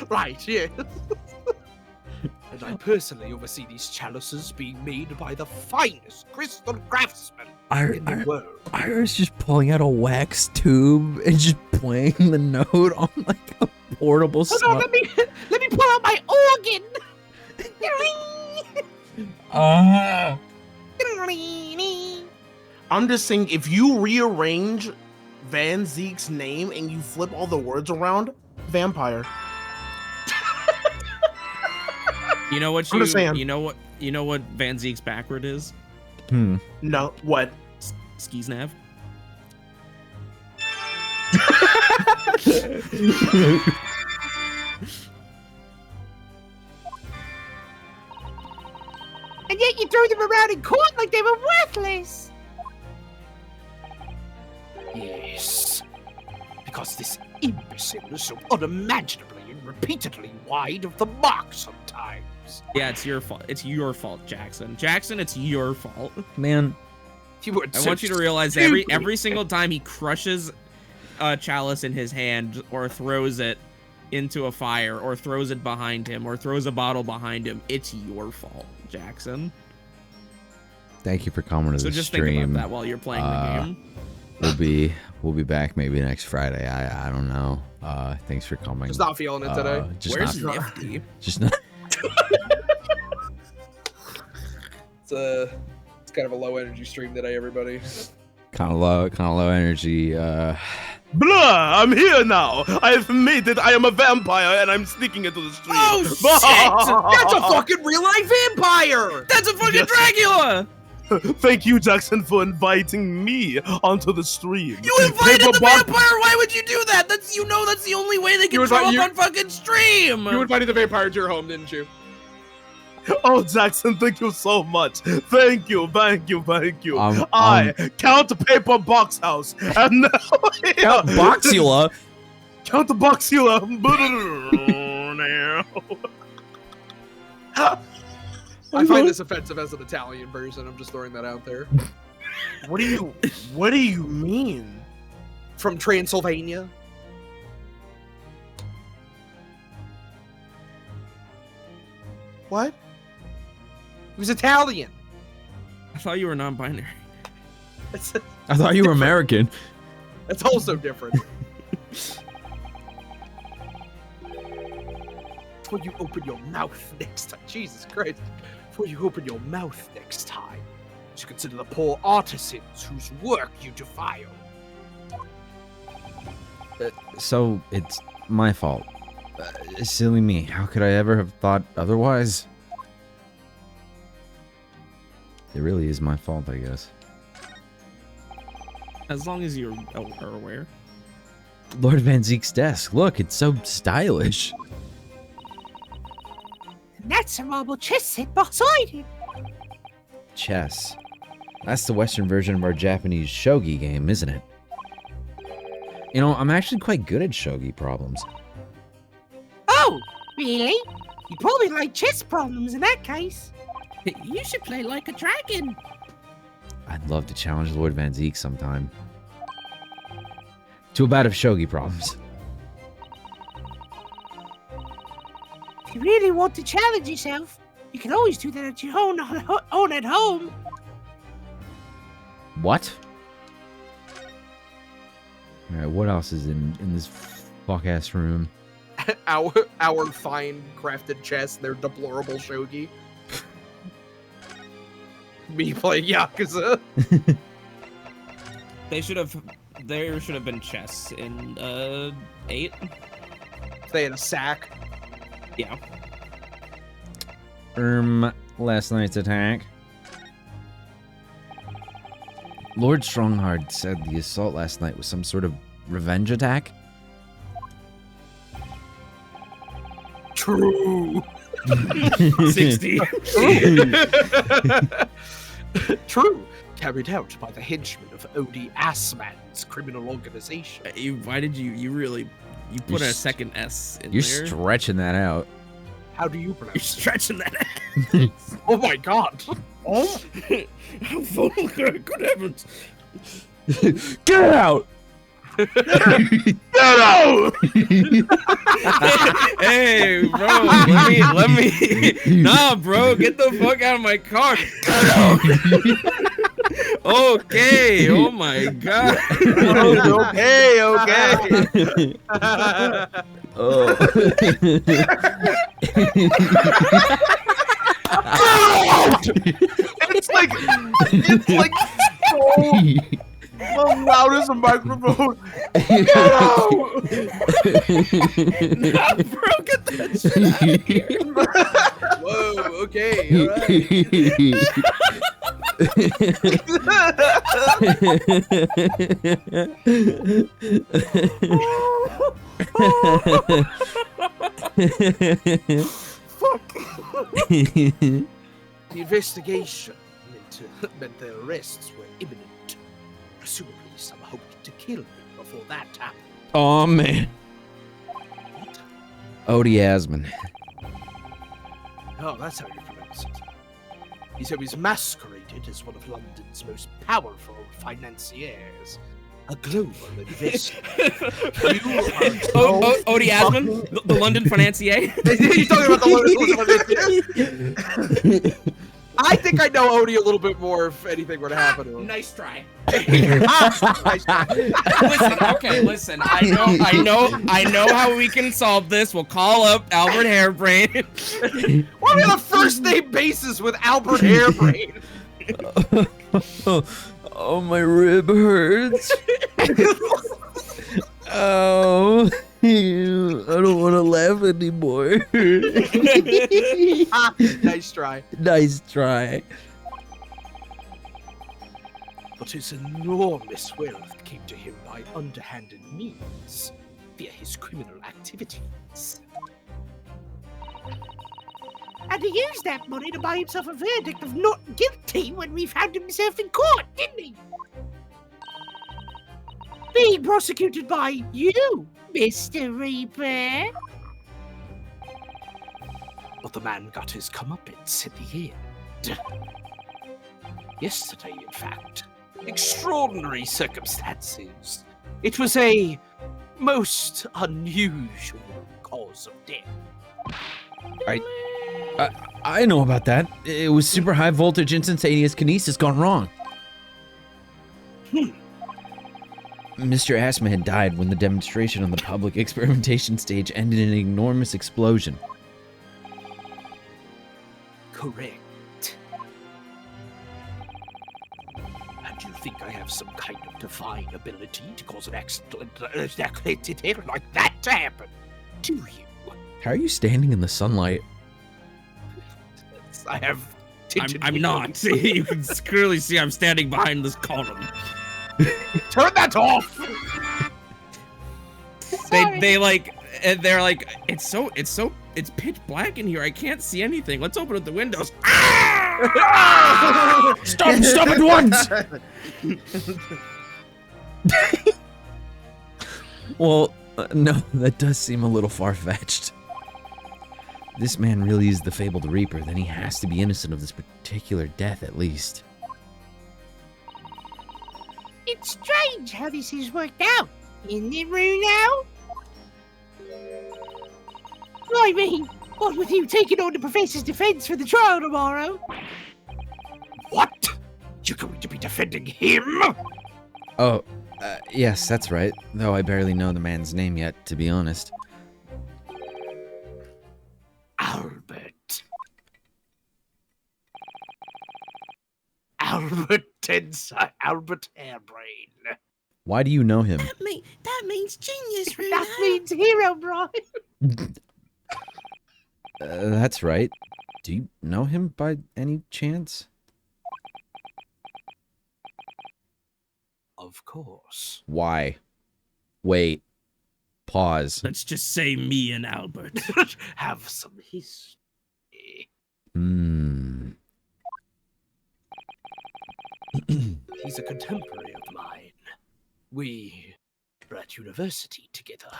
Right, yeah. And I personally oversee these chalices being made by the finest crystal craftsmen in the world. Iris just pulling out a wax tube and just playing the note on like a portable Hold on, let me pull out my organ. I'm just saying, if you rearrange Van Zeke's name and you flip all the words around, vampire. You know what? I'm just saying. You know what Van Zeke's backward is? No, what? Skis nav. And yet you throw them around in court like they were worthless. Yes. Because this imbecile is so unimaginably and repeatedly wide of the mark sometimes. Yeah, it's your fault. It's your fault, Jackson. Jackson, it's your fault. Man, I want you to realize that every single time he crushes a chalice in his hand or throws it into a fire or throws it behind him or throws a bottle behind him, it's your fault, Jackson. thank you for coming to So the just stream. think about that while you're playing the game. We'll be back maybe next Friday. I don't know. Thanks for coming. Just not feeling it today. Just Where's not, Nifty? just not. It's kind of a low energy stream today, everybody. Kind of low energy. Blah! I'm here now. I've made it. I am a vampire, and I'm sneaking into the street. Oh shit! That's a fucking real life vampire! That's a fucking Dracula! Thank you, Jackson, for inviting me onto the stream. You invited the vampire! Why would you do that? That's that's the only way they can show up on fucking stream! You invited the vampire to your home, didn't you? Oh, Jackson, thank you so much. Thank you. Count Paper Box House. And now Count Boxula. Count the Boxula. I find this offensive as an Italian version. I'm just throwing that out there. What do you mean? From Transylvania. What? He was Italian. I thought you were non-binary. I thought you were American. That's also different. before you open your mouth next time. Jesus Christ. Before you open your mouth next time, you should consider the poor artisans whose work you defile. So it's my fault. Silly me. How could I ever have thought otherwise? It really is my fault, I guess. As long as you're aware. Lord Van Zeek's desk. Look, it's so stylish. And that's a marble chess set beside him. Chess. That's the Western version of our Japanese shogi game, isn't it? You know, I'm actually quite good at shogi problems. Oh, really? You probably like chess problems in that case. You should play like a dragon. I'd love to challenge Lord Van Zeek sometime. To a bout of shogi problems. If you really want to challenge yourself, you can always do that at your own at home. What? Alright, what else is in this fuck-ass room? Our fine crafted chess, their deplorable shogi. Me playing Yakuza. There should have been chess in 8. They had a sack. Yeah. Last night's attack. Lord Strongheart said the assault last night was some sort of revenge attack. True. 60. True. Carried out by the henchmen of Odie Assman's criminal organization. Why did you really put a second S in You're there? stretching that out. How do you You're pronounce it? stretching that out. Oh my god. Oh, How vulgar, good heavens. Get out! get out! Hey, bro, let me. Nah, bro, get the fuck out of my car. Get out. Okay, oh my god. Okay. Oh. It's like so the loudest microphone. Get out! Nah, bro, get that shit out of here. Whoa, okay, The investigation meant their arrests were imminent. Presumably, some hoped to kill me before that happened. Oh man. Odie Asman. Oh, that's how you pronounce it. He said he's masqueraded as one of London's most powerful financiers. A global investor. Odie Asman, the London financier. He's talking about the London financier. I think I know Odie a little bit more if anything were to happen to him. Nice try. Nice try. Listen. I know how we can solve this. We'll call up Albert Hairbrain. Why are we on a first name basis with Albert Hairbrain? Oh, my rib hurts. Oh, I don't want to laugh anymore. Nice try. Nice try. But his enormous wealth came to him by underhanded means, via his criminal activities. And he used that money to buy himself a verdict of not guilty when we found himself in court, didn't he? Being prosecuted by you, Mr. Reaper. But the man got his comeuppance at the end. Yesterday, in fact. Extraordinary circumstances. It was a most unusual cause of death. I know about that. It was super high voltage instantaneous kinesis gone wrong. Mr. Asma had died when the demonstration on the public experimentation stage ended in an enormous explosion. Correct. And you think I have some kind of divine ability to cause an accident like that to happen? Do you? How are you standing in the sunlight? I have. I'm not. You can clearly see I'm standing behind this column. Turn that off. They're like, it's pitch black in here. I can't see anything. Let's open up the windows. Stop at once! Well, no, that does seem a little far-fetched. This man really is the fabled Reaper, then he has to be innocent of this particular death at least. It's strange how this has worked out, isn't it, Runo? I mean, what with you taking on the Professor's defense for the trial tomorrow? What? You're going to be defending him? Oh, yes, that's right. Though I barely know the man's name yet, to be honest. Albert. Albert Tensai. Albert Hairbrain. Why do you know him? That means genius, Runo. That means hero, Brian. That's right. Do you know him by any chance? Of course. Why? Wait. Pause. Let's just say me and Albert. Have some history. He's a contemporary of mine. We were at university together.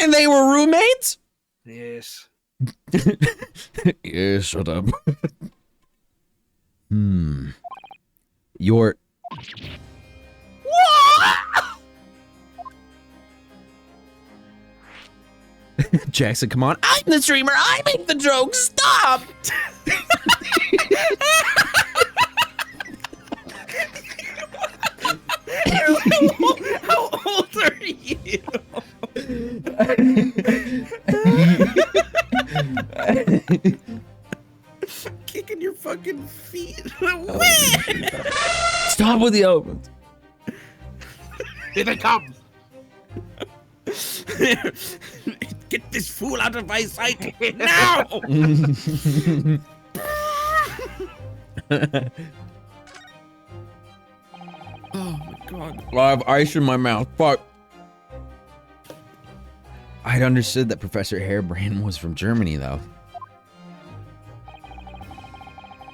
And they were roommates? Yes. Yeah, shut up. You're... Jackson, come on. I'm the streamer. I make the jokes. Stop. How old are you? Kicking your fucking feet. Stop with the opens. Here they come. Get this fool out of my sight now! Oh my god. I have ice in my mouth. Fuck. I'd understood that Professor Hairbrain was from Germany, though.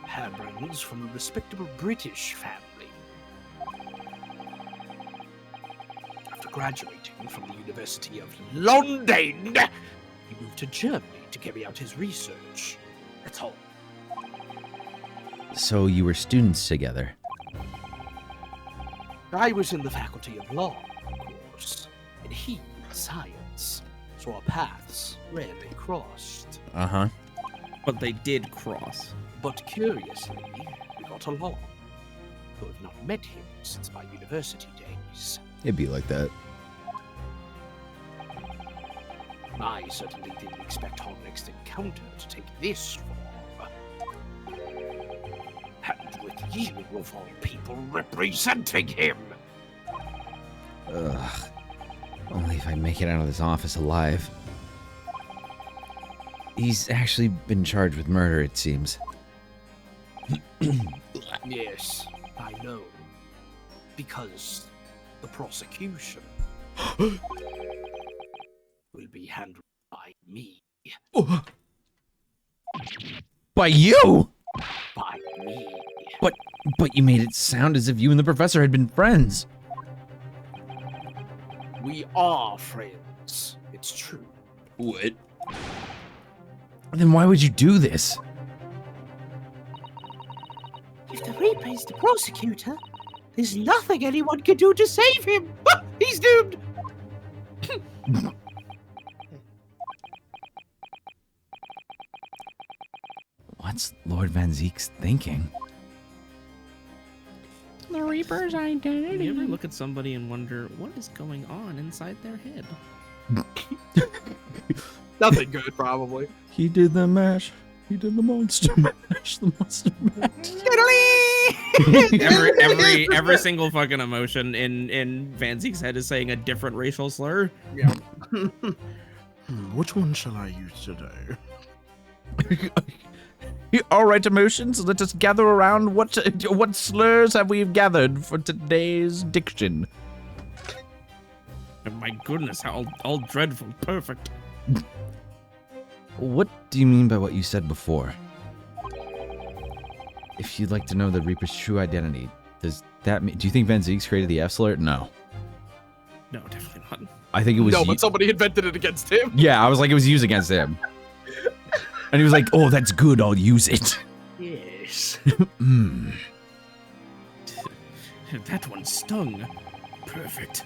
Hairbrain's from a respectable British family. After graduating from the University of London, he moved to Germany to carry out his research. That's all. So you were students together. I was in the Faculty of Law, of course, and he science, so our paths rarely crossed. Uh-huh. But they did cross. But curiously, we got along. Though I've not met him since my university days. It'd be like that. I certainly didn't expect our next encounter to take this form. And with you of all people representing him. Ugh. Only if I make it out of this office alive. He's actually been charged with murder, it seems. Yes, I know. Because the prosecution will be handled by me. By you? By me. But you made it sound as if you and the professor had been friends. We are friends. It's true. What? Then why would you do this? If the Reaper is the prosecutor, there's nothing anyone can do to save him. He's doomed. What's Lord Van Zeek's thinking? The Reaper's identity. You ever look at somebody and wonder what is going on inside their head? Nothing good, probably. He did the mash. He did the monster mash. The monster mash. every single fucking emotion in Van Zeke's head is saying a different racial slur. Yeah. Which one shall I use today? All right, emotions. Let us gather around. What slurs have we gathered for today's diction? Oh my goodness, how all dreadful, perfect. What do you mean by what you said before? If you'd like to know the Reaper's true identity, does that mean? Do you think Van Zeke's created the F slur? No. No, definitely not. I think it was. No, but somebody invented it against him. Yeah, I was like, it was used against him. And he was like, "Oh, that's good. I'll use it." Yes. That one stung. Perfect.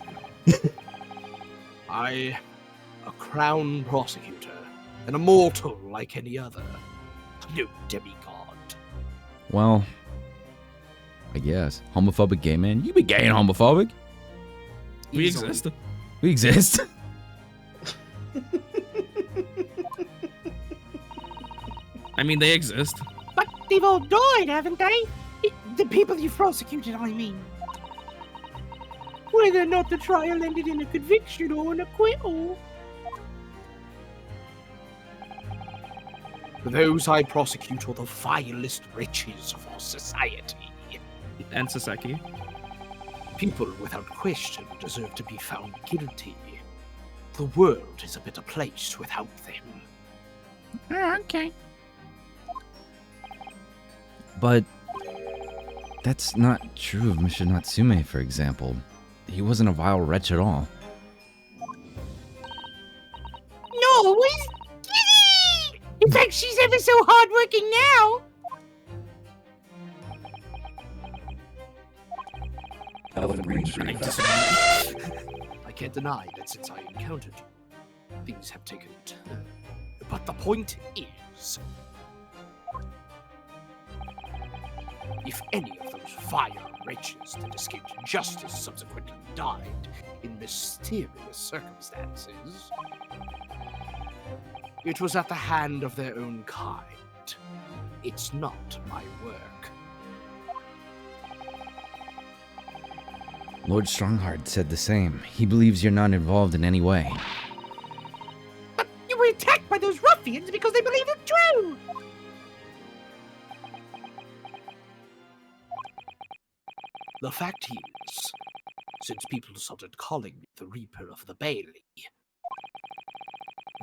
I, a crown prosecutor, an immortal like any other, no demigod. Well, I guess homophobic gay man. You be gay and homophobic. We Easily. exist. We exist. I mean, they exist. But they've all died, haven't they? The people you've prosecuted, I mean. Whether or not the trial ended in a conviction or an acquittal. Those I prosecute are the vilest wretches of our society. And Saseki. People without question deserve to be found guilty. The world is a better place without them. Okay. But that's not true of Mr. Natsume, for example. He wasn't a vile wretch at all. No, he's giddy! In fact, she's ever so hardworking now. Elephant Green Street. I can't deny that since I encountered you, things have taken a turn. But the point is, if any of those vile wretches that escaped justice subsequently died in mysterious circumstances, it was at the hand of their own kind. It's not my work. Lord Strongheart said the same. He believes you're not involved in any way. But you were attacked by those ruffians because they believe it true. The fact is, since people started calling me the Reaper of the Bailey,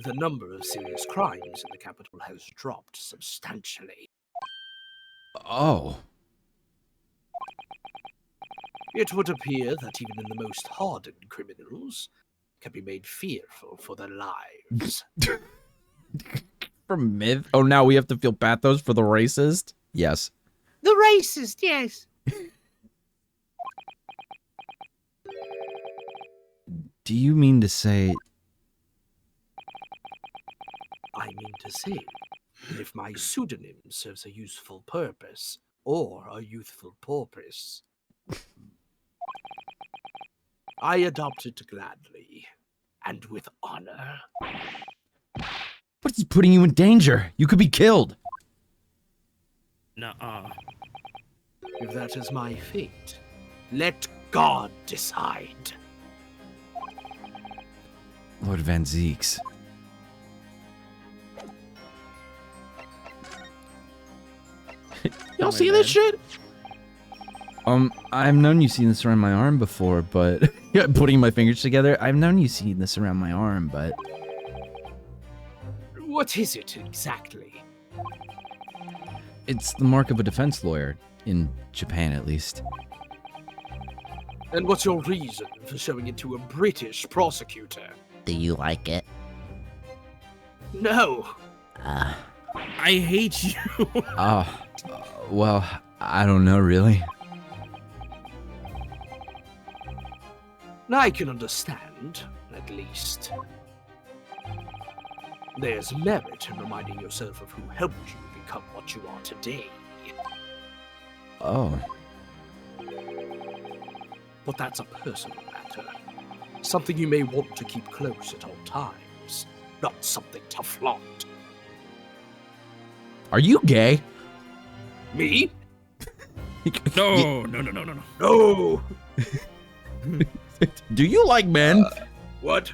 the number of serious crimes in the capital has dropped substantially. Oh. It would appear that even the most hardened criminals can be made fearful for their lives. From myth? Oh, now we have to feel pathos for the racist? Yes. The racist, yes. Do you mean to say... I mean to say, that if my pseudonym serves a useful purpose, or a youthful purpose, I adopt it gladly, and with honor. But it's putting you in danger. You could be killed. Nuh-uh. If that is my fate, let God decide. Lord Van Zeeks. Y'all see this shit? I've known you seen this around my arm before, but yeah, putting my fingers together, I've known you seen this around my arm, but What is it exactly? it's the mark of a defense lawyer, in Japan at least. And what's your reason for showing it to a British prosecutor? Do you like it? No. I hate you. Well, I don't know really. I can understand, at least. There's merit in reminding yourself of who helped you become what you are today. Oh. But that's a personal matter. Something you may want to keep close at all times, not something to flaunt. Are you gay? Me? No. No. Do you like men? What?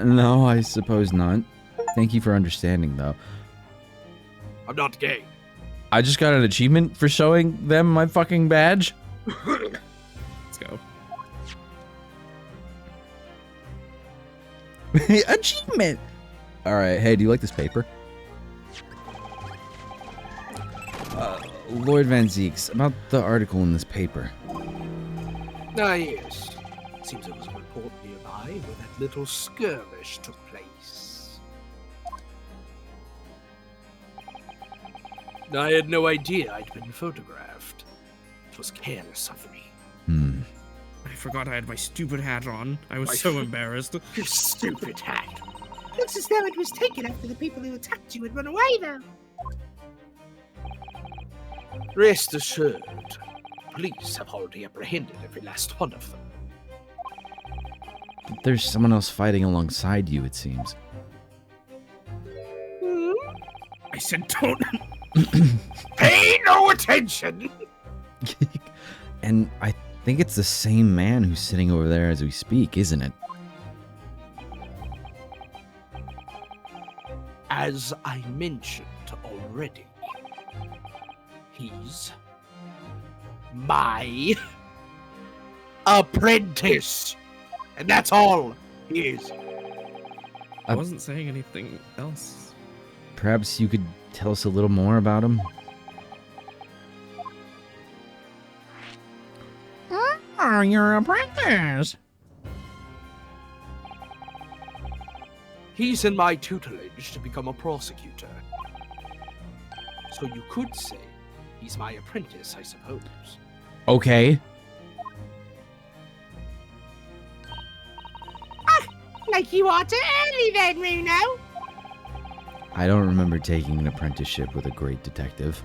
No, I suppose not. Thank you for understanding, though. I'm not gay. I just got an achievement for showing them my fucking badge. Let's go. Achievement! Alright, hey, do you like this paper? Lord Van Zeeks, about the article in this paper. Ah, yes. Seems there was a report nearby where that little skirmish took place. I had no idea I'd been photographed. It was careless of me. I forgot I had my stupid hat on. I was so embarrassed. Your stupid hat. Looks as though it was taken after the people who attacked you had run away, though. Rest assured, police have already apprehended every last one of them. But there's someone else fighting alongside you, it seems. I said don't. Pay no attention! And I think it's the same man who's sitting over there as we speak, isn't it? As I mentioned already, he's my apprentice. And that's all he is. I wasn't saying anything else. Perhaps you could tell us a little more about him? Oh, your apprentice. He's in my tutelage to become a prosecutor. So you could say he's my apprentice, I suppose. Okay. Like you are too early then, Runo. I don't remember taking an apprenticeship with a great detective.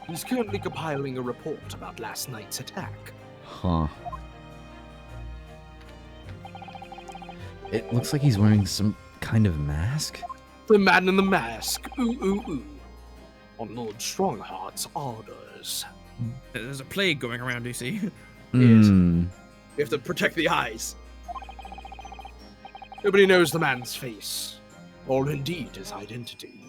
He's currently compiling a report about last night's attack. Huh. It looks like he's wearing some kind of mask. The man in the mask. Ooh, ooh, ooh. On Lord Strongheart's orders. There's a plague going around, you see. Hmm. We have to protect the eyes. Nobody knows the man's face, or indeed his identity.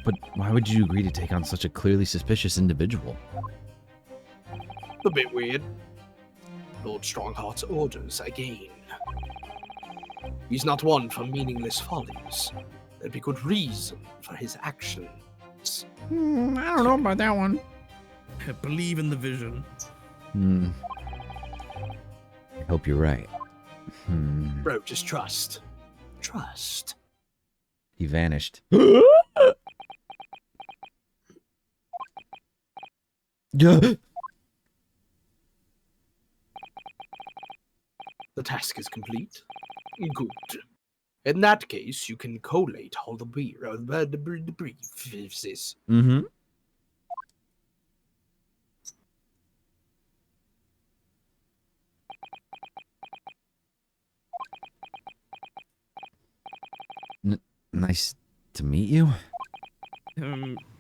But why would you agree to take on such a clearly suspicious individual? A bit weird. Lord Strongheart's orders again. He's not one for meaningless follies. There'd be good reason for his actions. I don't know about that one. Believe in the vision. Hmm. I hope you're right. Bro, just trust. Trust. He vanished. The task is complete. Good. In that case, you can collate all the briefs. Mm-hmm. Nice to meet you.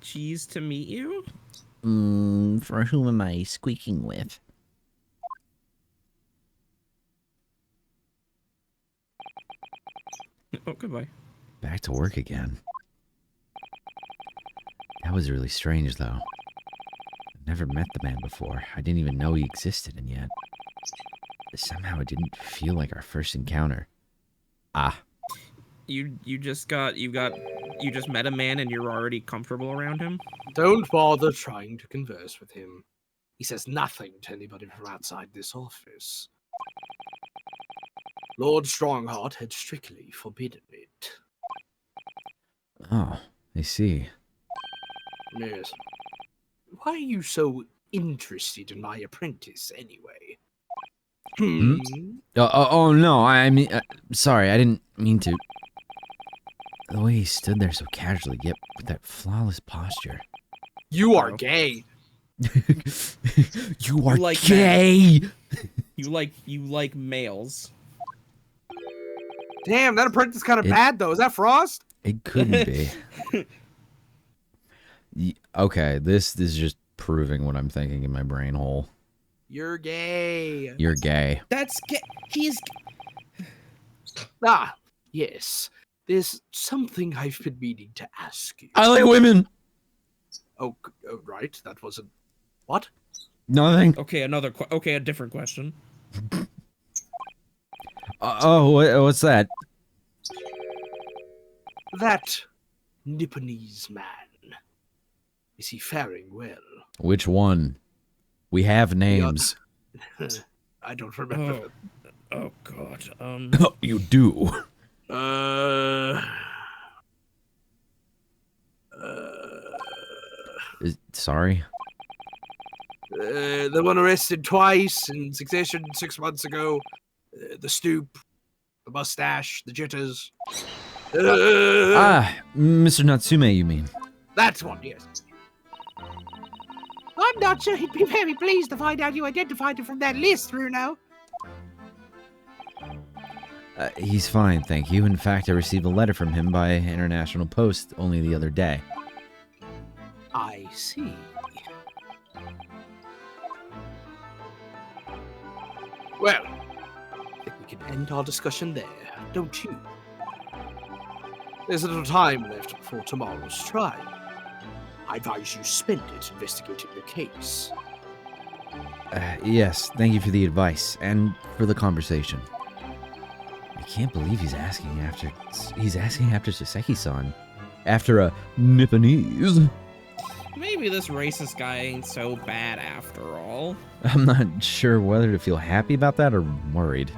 Cheese to meet you? For whom am I squeaking with? Oh, goodbye. Back to work again. That was really strange, though. I've never met the man before. I didn't even know he existed, and yet somehow it didn't feel like our first encounter. Ah. You just met a man and you're already comfortable around him? Don't bother trying to converse with him. He says nothing to anybody from outside this office. Lord Strongheart had strictly forbidden it. Oh, I see. Yes. Why are you so interested in my apprentice, anyway? Oh no, I mean, sorry, I didn't mean to. The way he stood there so casually, yet with that flawless posture. You are gay. You are like gay! You like males. Damn, that apprentice is kind of It- bad though. Is that Frost? It couldn't be. Okay, this is just proving what I'm thinking in my brain hole. You're gay. You're gay. That's he's. Ah, yes. There's something I've been meaning to ask you. I like women. Oh, right. That wasn't. What? Nothing. Okay, a different question. What's that? That Nipponese man. Is he faring well? Which one? We have names. I don't remember. Oh God. You do. Sorry. The one arrested twice in succession 6 months ago. The stoop, the mustache, the jitters. Mr. Natsume, you mean? That's one, yes. I'm not sure he'd be very pleased to find out you identified him from that list, Bruno. He's fine, thank you. In fact, I received a letter from him by international post only the other day. I see. Well, I think we can end our discussion there, don't you? There's a little time left before tomorrow's trial. I advise you spend it investigating the case. Yes, thank you for the advice and for the conversation. I can't believe he's asking after Saseki-san. After a Nipponese. Maybe this racist guy ain't so bad after all. I'm not sure whether to feel happy about that or worried.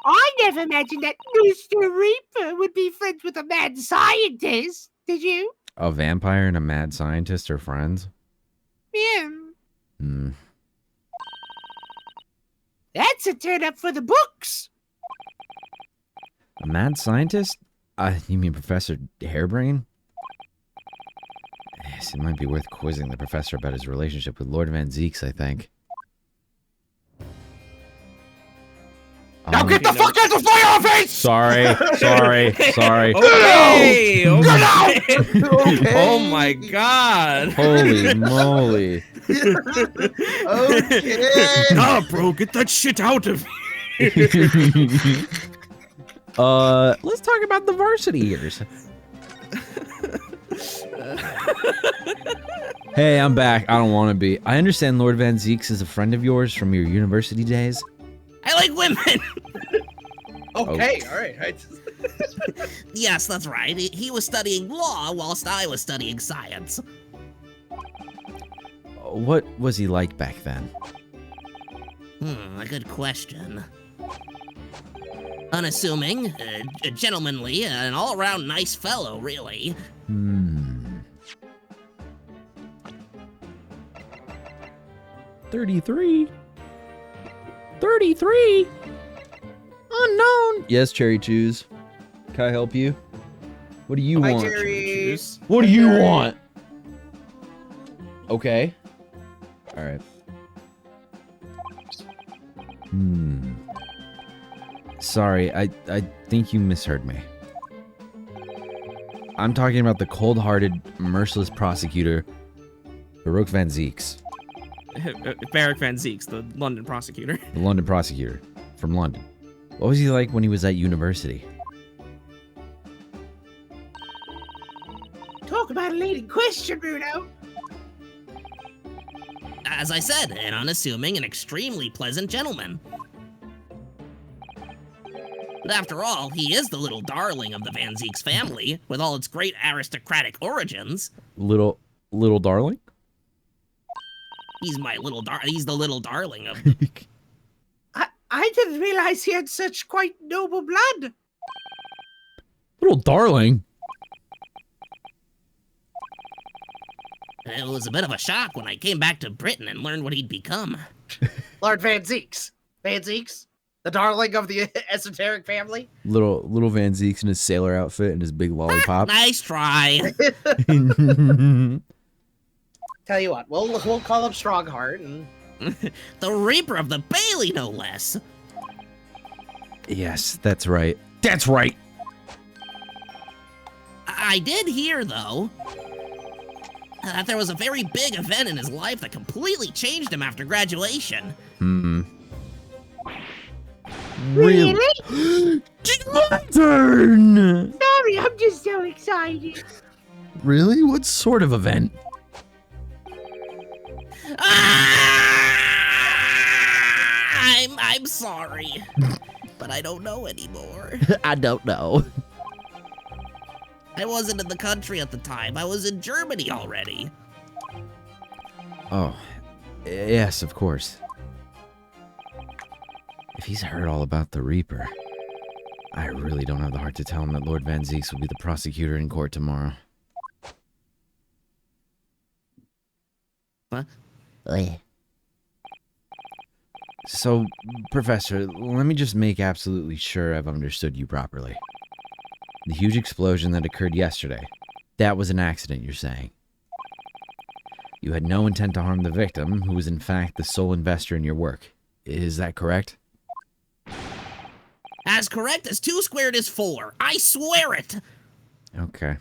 I never imagined that Mr. Reaper would be friends with a mad scientist. Did you? A vampire and a mad scientist are friends? Yeah. Hmm. That's a turn up for the books. A mad scientist? You mean Professor Hairbrain? Yes, it might be worth quizzing the professor about his relationship with Lord Van Zeeks, I think. Now get the fuck out of my face! Sorry. Okay. Okay. Oh my God. Holy moly. Okay. Nah, bro, get that shit out of me. Let's talk about the varsity years. Hey, I'm back. I don't want to be. I understand Lord Van Zeeks is a friend of yours from your university days. I like women. Okay, all right. Yes, that's right. He was studying law whilst I was studying science. What was he like back then? A good question. Unassuming, gentlemanly, an all-around nice fellow, really. 33. 33. Unknown. Yes, Cherry Chews. Can I help you? What do you want? Jerry's. What do you want? Okay. All right. Sorry, I think you misheard me. I'm talking about the cold-hearted, merciless prosecutor, Baruch Van Zeeks. Baruch Van Zeeks, the London prosecutor. The London prosecutor from London. What was he like when he was at university? Talk about a leading question, Bruno. As I said, an unassuming and extremely pleasant gentleman. But after all, he is the little darling of the Van Zeeks family, with all its great aristocratic origins. Little darling? He's the little darling of... I didn't realize he had such quite noble blood. Little darling? It was a bit of a shock when I came back to Britain and learned what he'd become. Lord Van Zeeks. Van Zeeks? The darling of the esoteric family? Little Van Zeeks in his sailor outfit and his big lollipop. Nice try. Tell you what, we'll call up Strongheart and The Reaper of the Bailey, no less. Yes, that's right. That's right. I did hear, though, that there was a very big event in his life that completely changed him after graduation. Really? It's my turn! Sorry, I'm just so excited. Really? What sort of event? I'm sorry, but I don't know anymore. I don't know. I wasn't in the country at the time. I was in Germany already. Oh, yes, of course. If he's heard all about the Reaper, I really don't have the heart to tell him that Lord Van Zeeks will be the prosecutor in court tomorrow. What? So, Professor, let me just make absolutely sure I've understood you properly. The huge explosion that occurred yesterday, that was an accident, you're saying? You had no intent to harm the victim, who was in fact the sole investor in your work. Is that correct? As correct as 2 squared is 4. I swear it. Okay.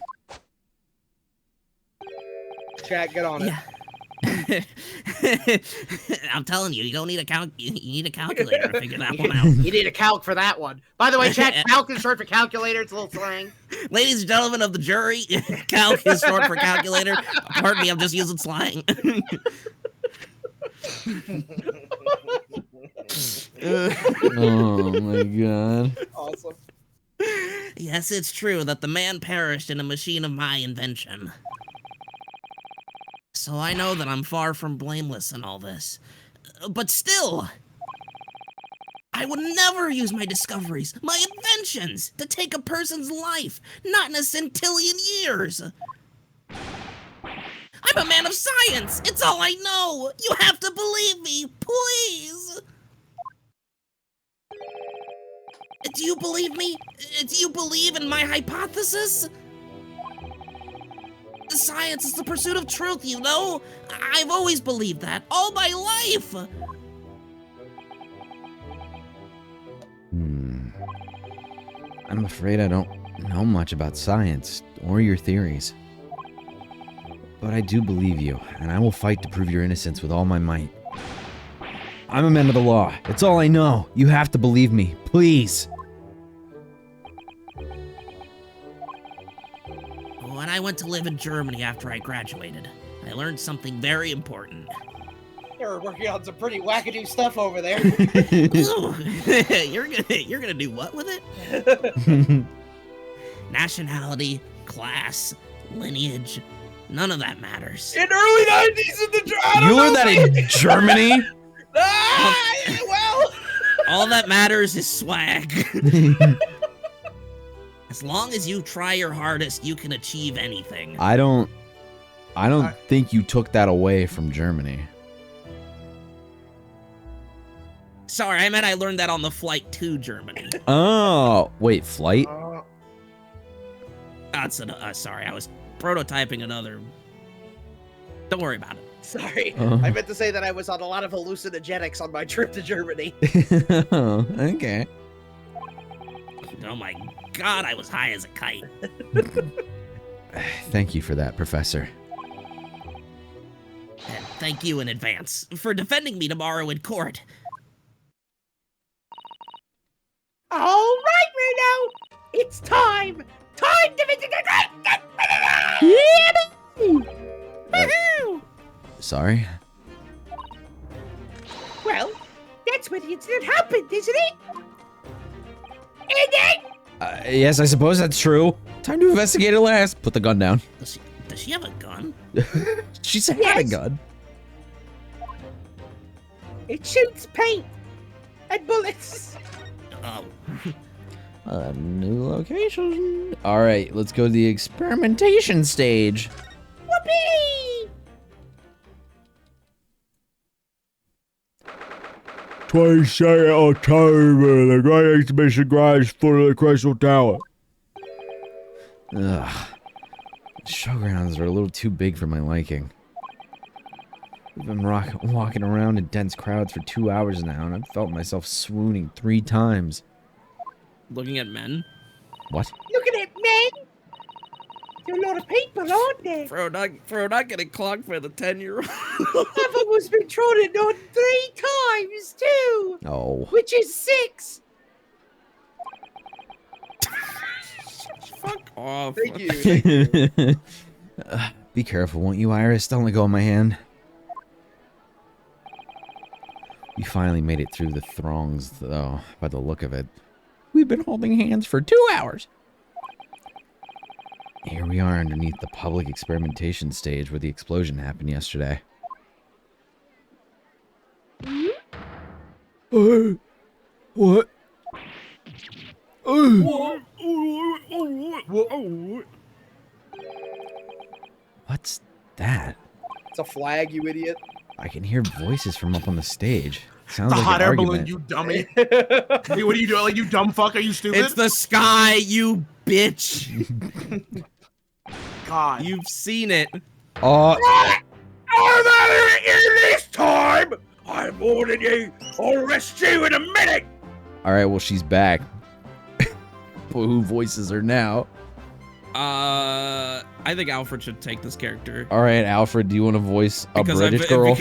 Chat, get on it. Yeah. I'm telling you, you don't need a you need a calculator to figure that one out. You need a calc for that one. By the way, chat, calc is short for calculator. It's a little slang. Ladies and gentlemen of the jury, calc is short for calculator. Pardon me, I'm just using slang. Oh my god. Awesome. Yes, it's true that the man perished in a machine of my invention. So I know that I'm far from blameless in all this. But still, I would never use my discoveries, my inventions, to take a person's life, not in a centillion years. I'm a man of science. It's all I know. You have to believe me, please. Do you believe me? Do you believe in my hypothesis? Science is the pursuit of truth, you know? I've always believed that, all my life! I'm afraid I don't know much about science or your theories. But I do believe you, and I will fight to prove your innocence with all my might. I'm a man of the law. It's all I know. You have to believe me. Please. When I went to live in Germany after I graduated, I learned something very important. You're working on some pretty wackadoo stuff over there. You're gonna do what with it? Nationality, class, lineage, none of that matters. In early 90s in the You learned that in Germany? Well. All that matters is swag. As long as you try your hardest, you can achieve anything. I don't think you took that away from Germany. Sorry, I meant I learned that on the flight to Germany. Oh, wait, flight? That's sorry, I was prototyping another. Don't worry about it. Sorry, I meant to say that I was on a lot of hallucinogenics on my trip to Germany. Oh, okay. Oh my god, I was high as a kite. Thank you for that, Professor. And thank you in advance for defending me tomorrow in court. All right, Reno, it's time. Time to visit the Sorry? Well, that's where the incident happened, isn't it? And then Yes, I suppose that's true. Time to investigate it last. Put the gun down. Does she have a gun? She said had a gun. it shoots paint and bullets. Oh. A new location. All right, let's go to the experimentation stage. Whoopee! 22nd October, the Great Exhibition grounds full of the Crystal Tower. Ugh. Showgrounds are a little too big for my liking. We've been walking around in dense crowds for 2 hours now, and I've felt myself swooning 3 times. Looking at men? What? Looking at men. There are a lot of people, aren't there? Bro, not getting clocked by the 10-year-old. I've almost been trodden on 3 times too, Oh. which is 6. Fuck off. Thank you. Thank you. Be careful, won't you, Iris? Don't let go of my hand. We finally made it through the throngs, though, by the look of it. We've been holding hands for 2 hours. Here we are underneath the public experimentation stage where the explosion happened yesterday. What? What's that? It's a flag, you idiot. I can hear voices from up on the stage. Sounds The like hot an air balloon, argument. you dummy. Hey, what are you doing? Like, you dumb fuck? Are you stupid? It's the sky, you bitch. God. You've seen it. Oh, This time, I'm warning you. I'll arrest you in a minute. all right. Well, she's back. Who voices her now? I think Alfred should take this character. All right, Alfred. Do you want to voice a Because British girl?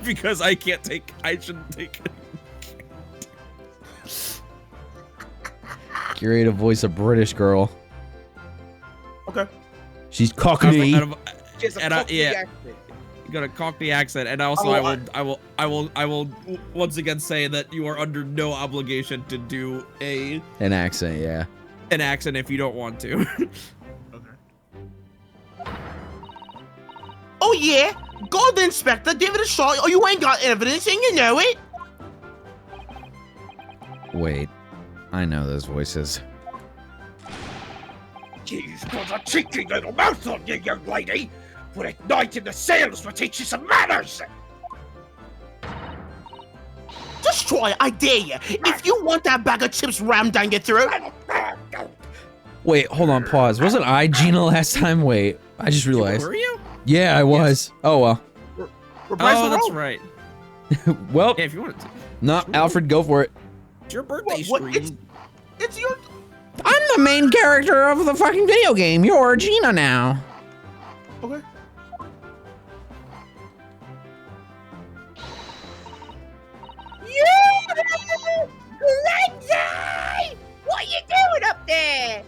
because I can't take. I shouldn't take. Curate to voice a British girl. Okay. She's Cockney. Just a And fucking yeah. accent. You got a Cockney accent, and also I will once again say that you are under no obligation to do An accent, yeah. an accent if you don't want to. Okay. Oh yeah, go to Inspector, give it a shot. Oh, you ain't got evidence, and you know it. Wait, I know those voices. You've got a cheeky little mouth on you, young lady. But at night in the sails will teach you some manners. Just try it, I dare you. If you want that bag of chips rammed down your throat. Wait, hold on, pause. Wasn't I Gina last time? Wait, I just realized. Were you? Yeah, I was. Oh well. Oh, that's right. Well, Yeah, if you want to. no, Alfred, go for it. It's your birthday What? stream. It's your. I'm the main character of the fucking video game. You're Gina now. Okay. Lindsay! What are you doing up there?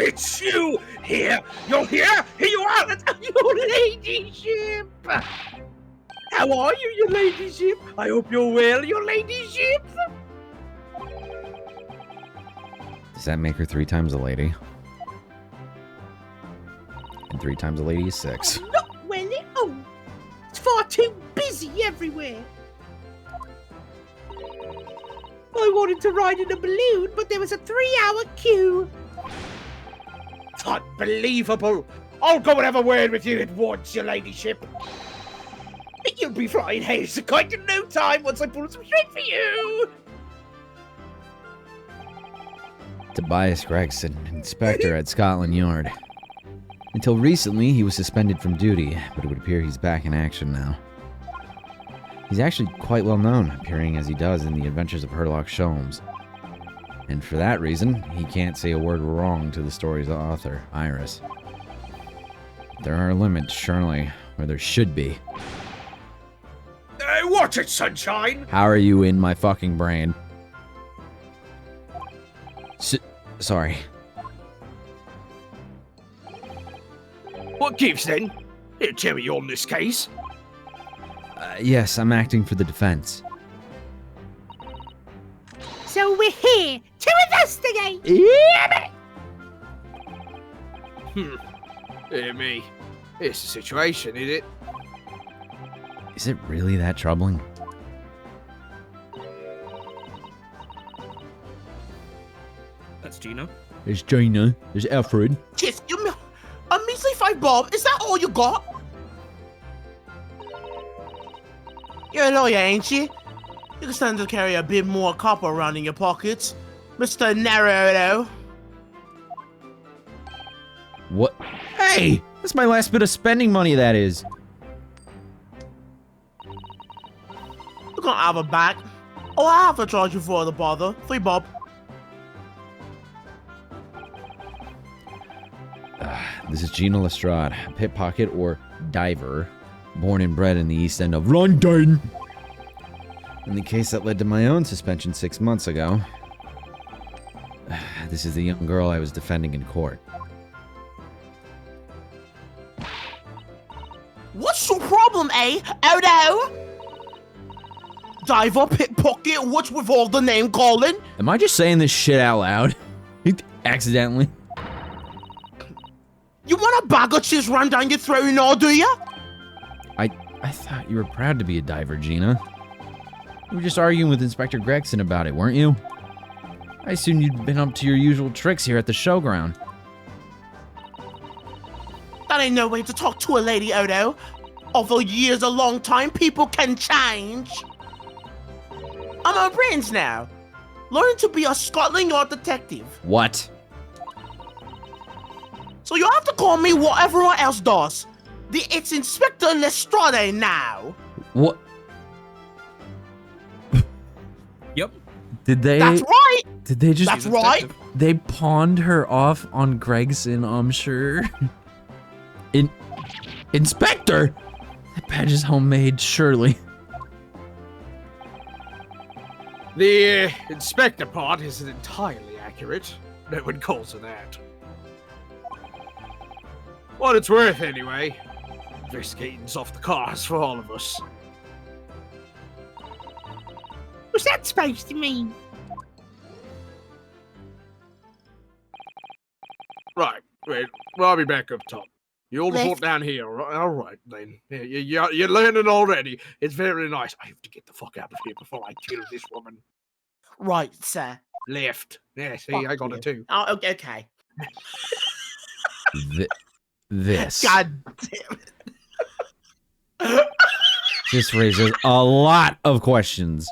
It's you here. You're here. Here you are. Your ladyship! How are you, your ladyship? I hope you're well, your ladyship. Does that make her 3 times a lady? And 3 times a lady is 6. Not well at all. It's far too busy everywhere. I wanted to ride in a balloon, but there was a 3-hour queue. It's unbelievable. I'll go and have a word with you at once, your ladyship. You'll be flying haze a kite in no time once I pull some string for you. Tobias Gregson, inspector at Scotland Yard. Until recently, he was suspended from duty, but it would appear he's back in action now. He's actually quite well known, appearing as he does in the Adventures of Herlock Sholmes. And for that reason, he can't say a word wrong to the story's author, Iris. There are limits, surely, where there should be. Watch it, sunshine. How are you in my fucking brain? Sorry. What gives then? Here, tell me on this case. Yes, I'm acting for the defense. So we're here to investigate. Dear me. It's a situation, is it? Is it really that troubling? That's Gina. There's Gina. There's Alfred. Just a measly 5 bob. Is that all you got? You're a lawyer, ain't you? You can stand to carry a bit more copper around in your pockets, Mr. Naruto. What? Hey! That's my last bit of spending money, that is. You're gonna have it back. Oh, I have to charge you for the bother. 3 bob. This is Gina Lestrade, a pickpocket or diver, born and bred in the East End of London. In the case that led to my own suspension 6 months ago. This is the young girl I was defending in court. What's your problem, eh? Odo? Diver, pickpocket, what's with all the name calling? Am I just saying this shit out loud? Accidentally. You want a bag of chips run down your throat and all, do ya? I thought you were proud to be a diver, Gina. You were just arguing with Inspector Gregson about it, weren't you? I assumed you'd been up to your usual tricks here at the showground. That ain't no way to talk to a lady, Odo. Although years a long time, people can change. I'm on brains now. Learning to be a Scotland Yard detective. What? So you have to call me what everyone else does. It's Inspector Lestrade now. What? Yep. Did they? That's right. Did they just? That's right. They pawned her off on Gregson, I'm sure. Inspector? That badge is homemade, surely. The inspector part isn't entirely accurate. No one calls her that. What it's worth, anyway. Investigating's off the cards for all of us. What's that supposed to mean? Right, wait, I'll be back up top. You all Left. report down here, all right then. You're learning already. It's very nice. I have to get the fuck out of here before I kill this woman. Right, sir. Left. Yeah, see, Fuck I got you. it too. Oh, okay. This. God damn it. This raises a lot of questions.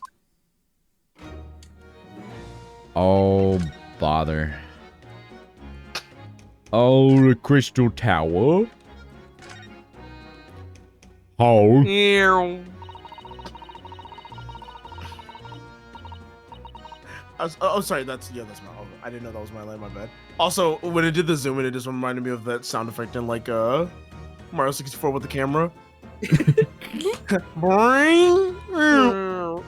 Oh, bother. Oh, the Crystal Tower. Oh. Oh, sorry. That's my. Oh, I didn't know that was my line. My bad. Also, when it did the zoom in, it just reminded me of that sound effect in like Mario 64 with the camera. Boing.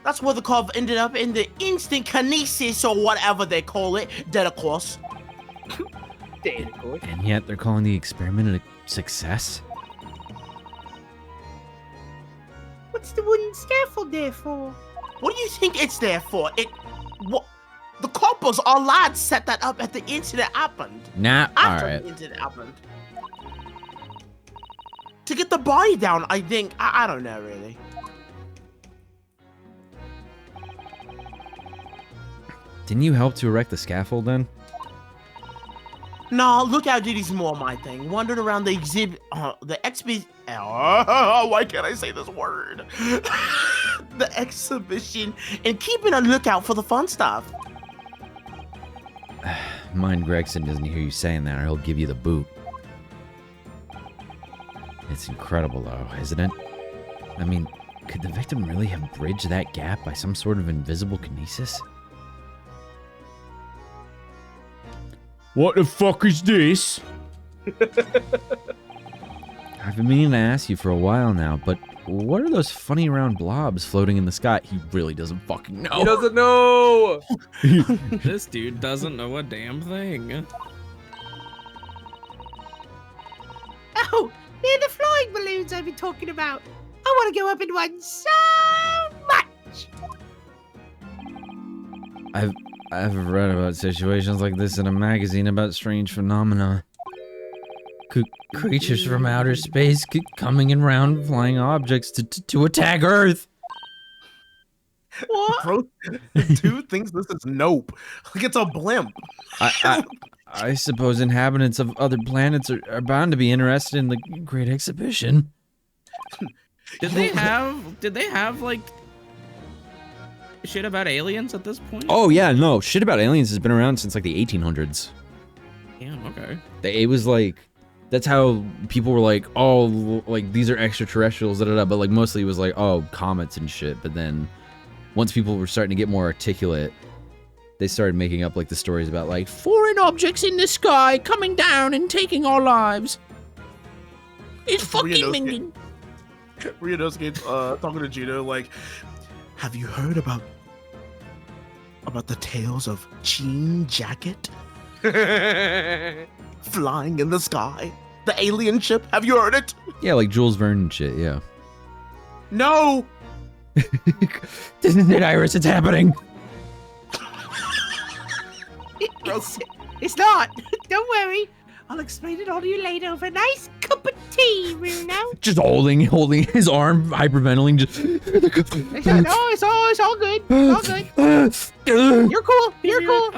That's where the carve ended up in the instant kinesis or whatever they call it. Dead, of course. Dead, of course. And yet they're calling the experiment a success? What's the wooden scaffold there for? What do you think it's there for? What? The coppers, our lads set that up at the incident happened. Nah, After alright. the incident happened. To get the body down, I think. I don't know, really. Didn't you help to erect the scaffold then? No, Lookout Duty's more my thing. Wandering around the why can't I say this word? The exhibition and keeping a lookout for the fun stuff. Mind Gregson doesn't hear you saying that or he'll give you the boot. It's incredible though, isn't it? I mean, could the victim really have bridged that gap by some sort of invisible kinesis? What the fuck is this? I've been meaning to ask you for a while now, but what are those funny round blobs floating in the sky? He really doesn't fucking know. He doesn't know! This dude doesn't know a damn thing. Oh, they're the flying balloons I've been talking about. I want to go up in one so much. I've read about situations like this in a magazine about strange phenomena. Creatures from outer space coming in round flying objects to attack Earth. What? Bro, dude thinks this is Nope. Like it's a blimp. I suppose inhabitants of other planets are bound to be interested in the Great Exhibition. Did they have like shit about aliens at this point? Oh yeah, no, shit about aliens has been around since like the 1800s. Damn, okay. It was like, that's how people were like, oh, like these are extraterrestrials, da da da. But like mostly it was like, oh, comets and shit. But then once people were starting to get more articulate, they started making up like the stories about like foreign objects in the sky coming down and taking our lives. It's fucking minging. Ryunosuke talking to Gino like, have you heard about the tales of Jean Jacket flying in the sky? The alien ship? Have you heard it? Yeah, like Jules Verne and shit. Yeah. No. This isn't it, Iris. It's happening. It's not. Don't worry. I'll explain it all to you later over a nice cup of tea, Bruno. Just holding his arm, hyperventilating. Just. No, it's all good. It's all good. You're cool. You're cool.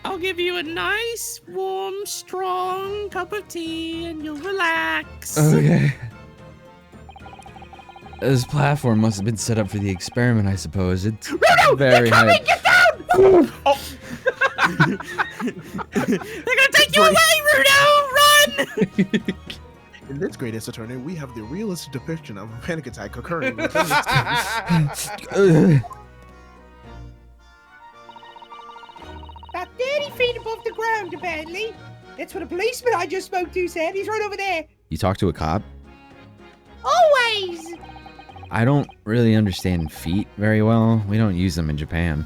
I'll give you a nice, warm, strong cup of tea, and you'll relax. Okay. This platform must have been set up for the experiment, I suppose. It's Bruno, very they're coming. high. Get down. Oh. They're gonna take you away, Rudo! Run! In this Great Ace Attorney, we have the realistic depiction of a panic attack occurring within this game. About 30 feet above the ground, apparently. That's what a policeman I just spoke to said. He's right over there. You talk to a cop? Always. I don't really understand feet very well. We don't use them in Japan.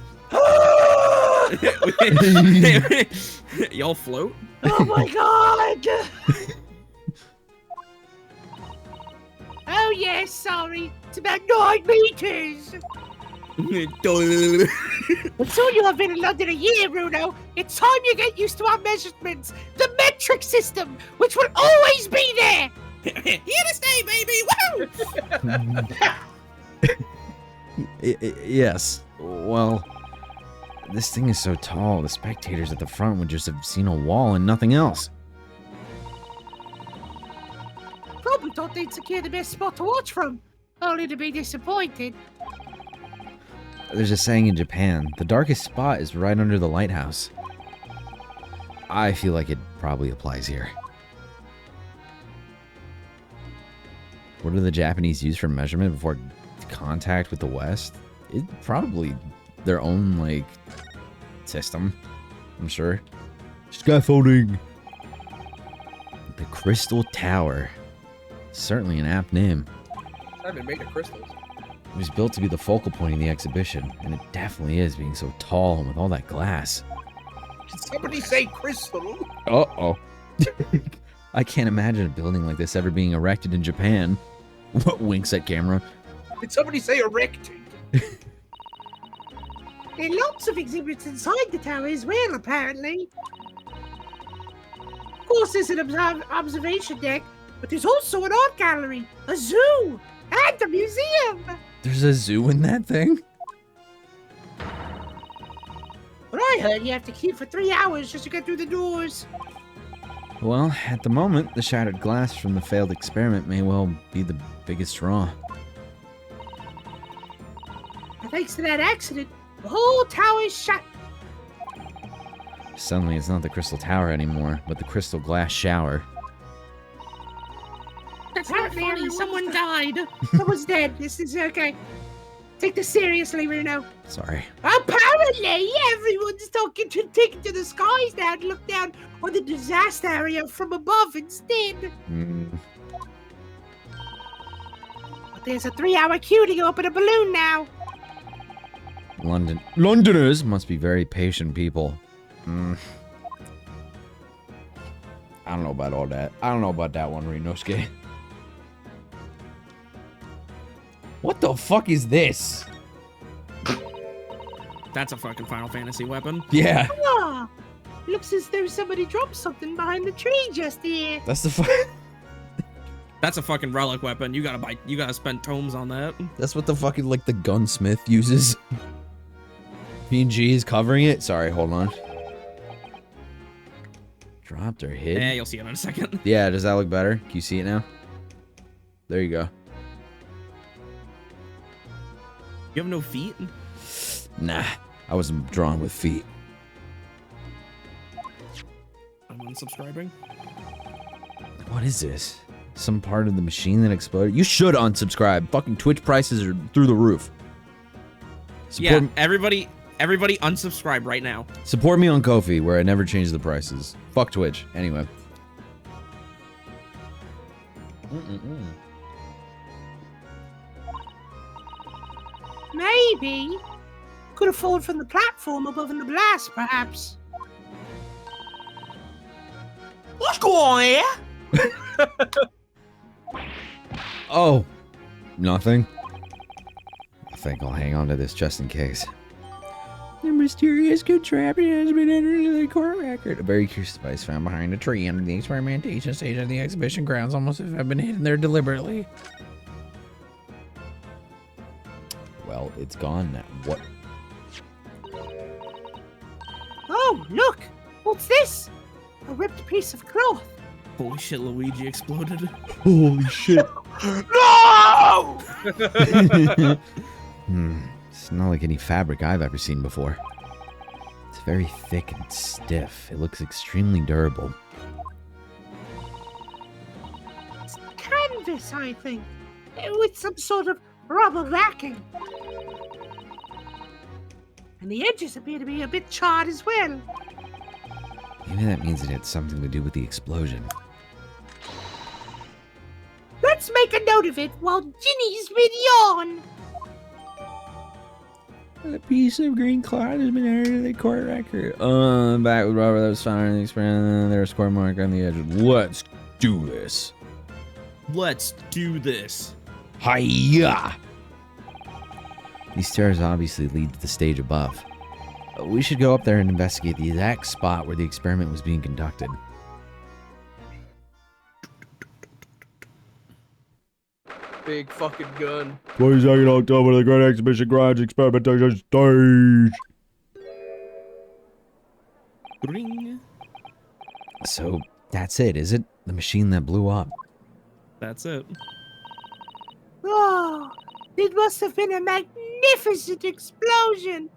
Y'all float? Oh my god! Oh yes, sorry. It's about 9 meters. But soon you'll have been in London a year, Bruno. It's time you get used to our measurements. The metric system, which will always be there. Here to stay, baby! Woo! Yes. Well, this thing is so tall, the spectators at the front would just have seen a wall and nothing else. Probably thought they'd secure the best spot to watch from, only to be disappointed. There's a saying in Japan, the darkest spot is right under the lighthouse. I feel like it probably applies here. What do the Japanese use for measurement before contact with the West? It probably their own, like, system, I'm sure. Scaffolding! The Crystal Tower. Certainly an apt name. It's not even made of crystals. It was built to be the focal point of the exhibition, and it definitely is, being so tall and with all that glass. Did somebody say crystal? Uh-oh. I can't imagine a building like this ever being erected in Japan. What winks at camera? Did somebody say erected? There are lots of exhibits inside the tower as well, apparently. Of course, there's an observation deck, but there's also an art gallery, a zoo, and a museum. There's a zoo in that thing? But I heard you have to queue for 3 hours just to get through the doors. Well, at the moment, the shattered glass from the failed experiment may well be the biggest draw. And thanks to that accident, the whole tower is shut. Suddenly, it's not the Crystal Tower anymore, but the Crystal Glass Shower. That's not funny. Someone died. Someone's dead. This is okay. Take this seriously, Bruno. Sorry. Apparently, everyone's taking to the skies now to look down on the disaster area from above instead. But there's a 3-hour queue to go up in a balloon now. Londoners must be very patient people. I don't know about all that. I don't know about that one, Ryunosuke. What the fuck is this? That's a fucking Final Fantasy weapon. Yeah. Ah, looks as though somebody dropped something behind the tree just here. That's the That's a fucking relic weapon. You gotta spend tomes on that. That's what the fucking, like, the gunsmith uses. PNG is covering it? Sorry, hold on. Dropped or hit? Yeah, you'll see it in a second. Yeah, does that look better? Can you see it now? There you go. You have no feet? Nah, I wasn't drawn with feet. I'm unsubscribing. What is this? Some part of the machine that exploded? You should unsubscribe. Fucking Twitch prices are through the roof. Yeah, everybody unsubscribe right now. Support me on Ko-fi, where I never change the prices. Fuck Twitch. Anyway. Maybe. Could have fallen from the platform above in the blast, perhaps. What's going on here? Oh, nothing. I think I'll hang on to this just in case. The mysterious contraption has been entered into the court record. A very curious device found behind a tree under the experimentation stage of the exhibition grounds, almost as if it had been hidden there deliberately. Well, it's gone now. What? Oh, look! What's this? A ripped piece of cloth. Holy shit, Luigi exploded. Holy shit. No! It's not like any fabric I've ever seen before. It's very thick and stiff. It looks extremely durable. It's canvas, I think. With some sort of rubber backing. And the edges appear to be a bit charred as well. Maybe that means it had something to do with the explosion. Let's make a note of it while Ginny's been yawn. A piece of green cloth has been added to the court record. Back with rubber that was found in the experiment. There's a square mark on the edge. Let's do this. Let's do this. Hiya! These stairs obviously lead to the stage above. We should go up there and investigate the exact spot where the experiment was being conducted. Big fucking gun. 22nd October, the Great Exhibition Grounds Experimentation Stage. Ring. So, that's it, is it? The machine that blew up. That's it. Oh, it must have been a magnificent explosion.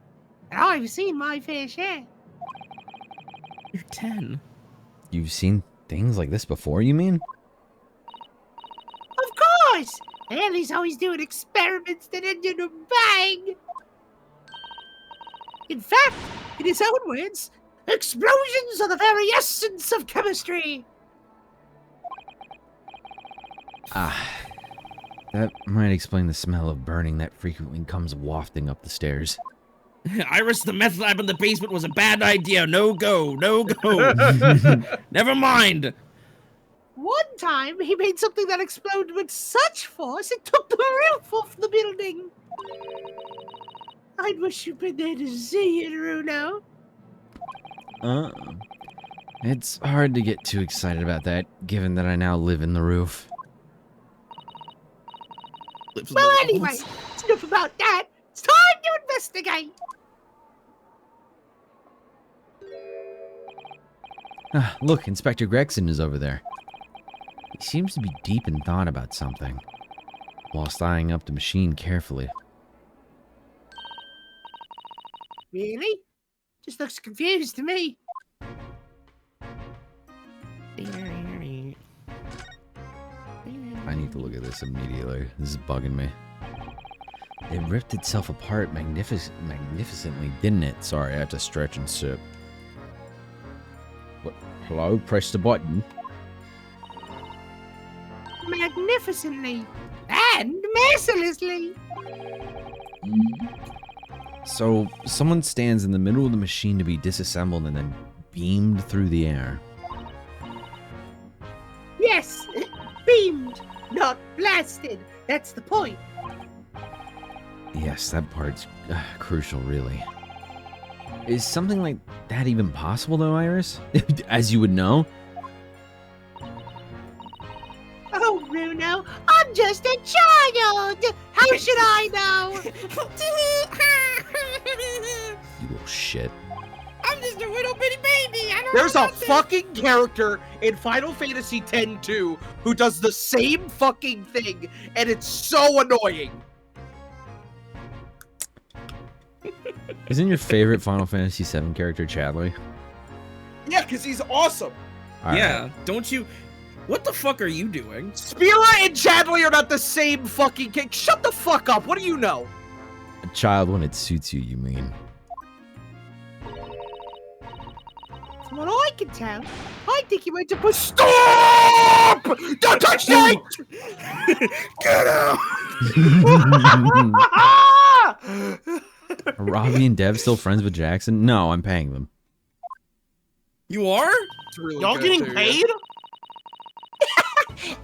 And I've seen my fair share. You're 10. You've seen things like this before, you mean? Of course! Ellie's always doing experiments that end in a bang. In fact, in his own words, explosions are the very essence of chemistry. Ah, that might explain the smell of burning that frequently comes wafting up the stairs. Iris, the meth lab in the basement was a bad idea. No go, no go. Never mind. One time, he made something that exploded with such force it took the roof off the building. I'd wish you'd been there to see it, Runo. It's hard to get too excited about that, given that I now live in the roof. Well, anyway, enough about that. It's time to investigate. Look, Inspector Gregson is over there. He seems to be deep in thought about something, whilst eyeing up the machine carefully. Really? Just looks confused to me. I need to look at this immediately. This is bugging me. It ripped itself apart magnificently, didn't it? Sorry, I have to stretch and sip. What? Hello? Press the button. Magnificently and mercilessly. So, someone stands in the middle of the machine to be disassembled and then beamed through the air. Yes, beamed, not blasted. That's the point. Yes, that part's crucial, really. Is something like that even possible, though, Iris? As you would know? Oh, Bruno, I'm just a child. How should I know? You little shit. I'm just a little bitty baby. I don't There's know a nothing. fucking character in Final Fantasy X-2 who does the same fucking thing, and it's so annoying. Isn't your favorite Final Fantasy VII character Chadley? Yeah, because he's awesome. All yeah, right. don't you? What the fuck are you doing? Spira and Chadley are not the same fucking king. Shut the fuck up. What do you know? A child when it suits you, you mean? From what I can tell, I think you went to push. Stop! Don't touch that! Get out! Are Robbie and Dev still friends with Jackson? No, I'm paying them. You are? Really Y'all good, getting too, paid?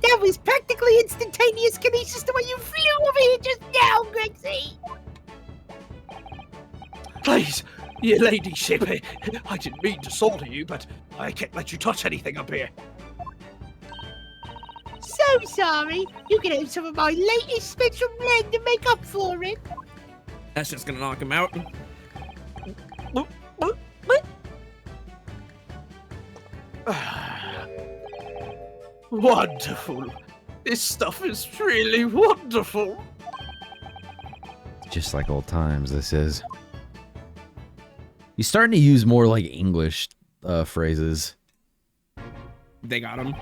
That was practically instantaneous kinesis the way you flew over here just now, Grexy. Please, your ladyship, I didn't mean to slaughter you, but I can't let you touch anything up here. So sorry. You can have some of my latest special blend to make up for it. That's just gonna knock him out. Wonderful. This stuff is really wonderful. Just like old times, this is. He's starting to use more like English phrases. They got him.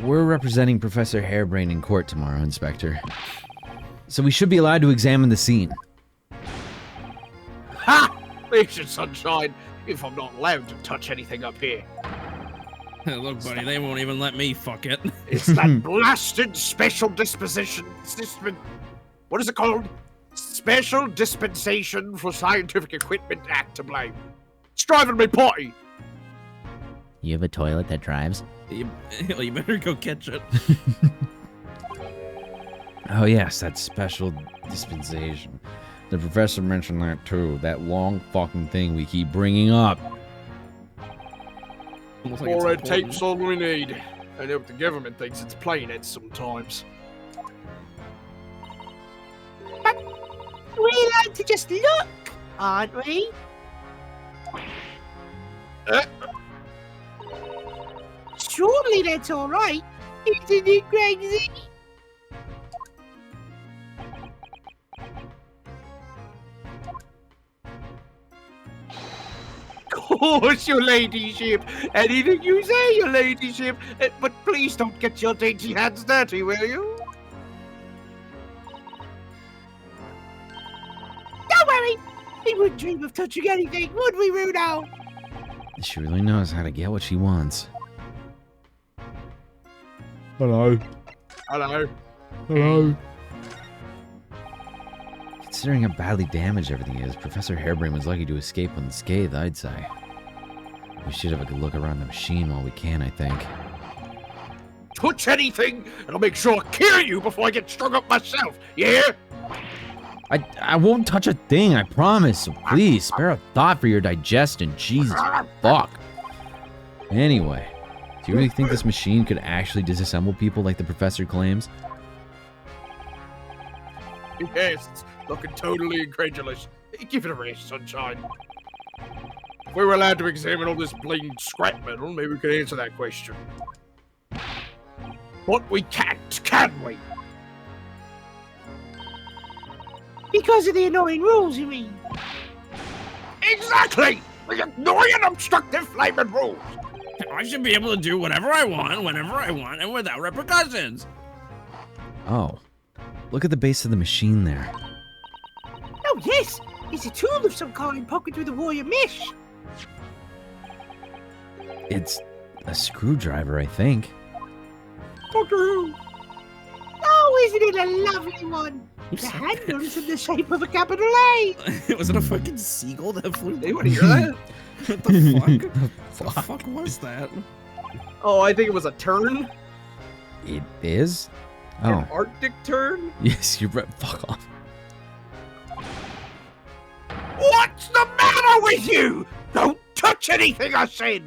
We're representing Professor Hairbrain in court tomorrow, Inspector. So we should be allowed to examine the scene. Ha! It's your sunshine, if I'm not allowed to touch anything up here. Look, buddy, they won't even let me fuck it. It's that blasted special what is it called? Special Dispensation for Scientific Equipment Act to blame. It's driving me potty. You have a toilet that drives? You better go catch it. Oh yes, that special dispensation. The professor mentioned that too. That long fucking thing we keep bringing up. Almost like More red it's tape's important. all we need. I know the government thinks it's plain it sometimes. We like to just look, aren't we? Surely that's all right, isn't it, Grexy? Of course, your ladyship. Anything you say, your ladyship. But please don't get your dainty hands dirty, will you? Don't worry, we wouldn't dream of touching anything, would we, Runo? She really knows how to get what she wants. Hello. Hello. Hello. Considering how badly damaged everything is, Professor Hairbrain was lucky to escape unscathed, I'd say. We should have a good look around the machine while we can, I think. Touch anything, and I'll make sure I kill you before I get strung up myself. You hear? I won't touch a thing, I promise. So please, spare a thought for your digestion. Jesus fuck. Anyway, do you really think this machine could actually disassemble people like the professor claims? Yes, it's looking totally incredulous. Give it a rest, sunshine. If we were allowed to examine all this blatant scrap metal, maybe we could answer that question. But we can't, can we? Because of the annoying rules, you mean? Exactly! The annoying, obstructive, flaming rules! I should be able to do whatever I want, whenever I want, and without repercussions. Oh. Look at the base of the machine there. Oh, yes! It's a tool of some kind poking through the wire mesh. It's a screwdriver, I think. Oh, isn't it a lovely one? The handle is in the shape of a capital A. Was it a fucking seagull that flew? Anybody hear that? What the fuck? The The fuck? fuck was that? Oh, I think it was a tern. It is? An Oh. Arctic tern. Yes, you're right. Fuck off. What's the matter with you? Don't touch anything, I said!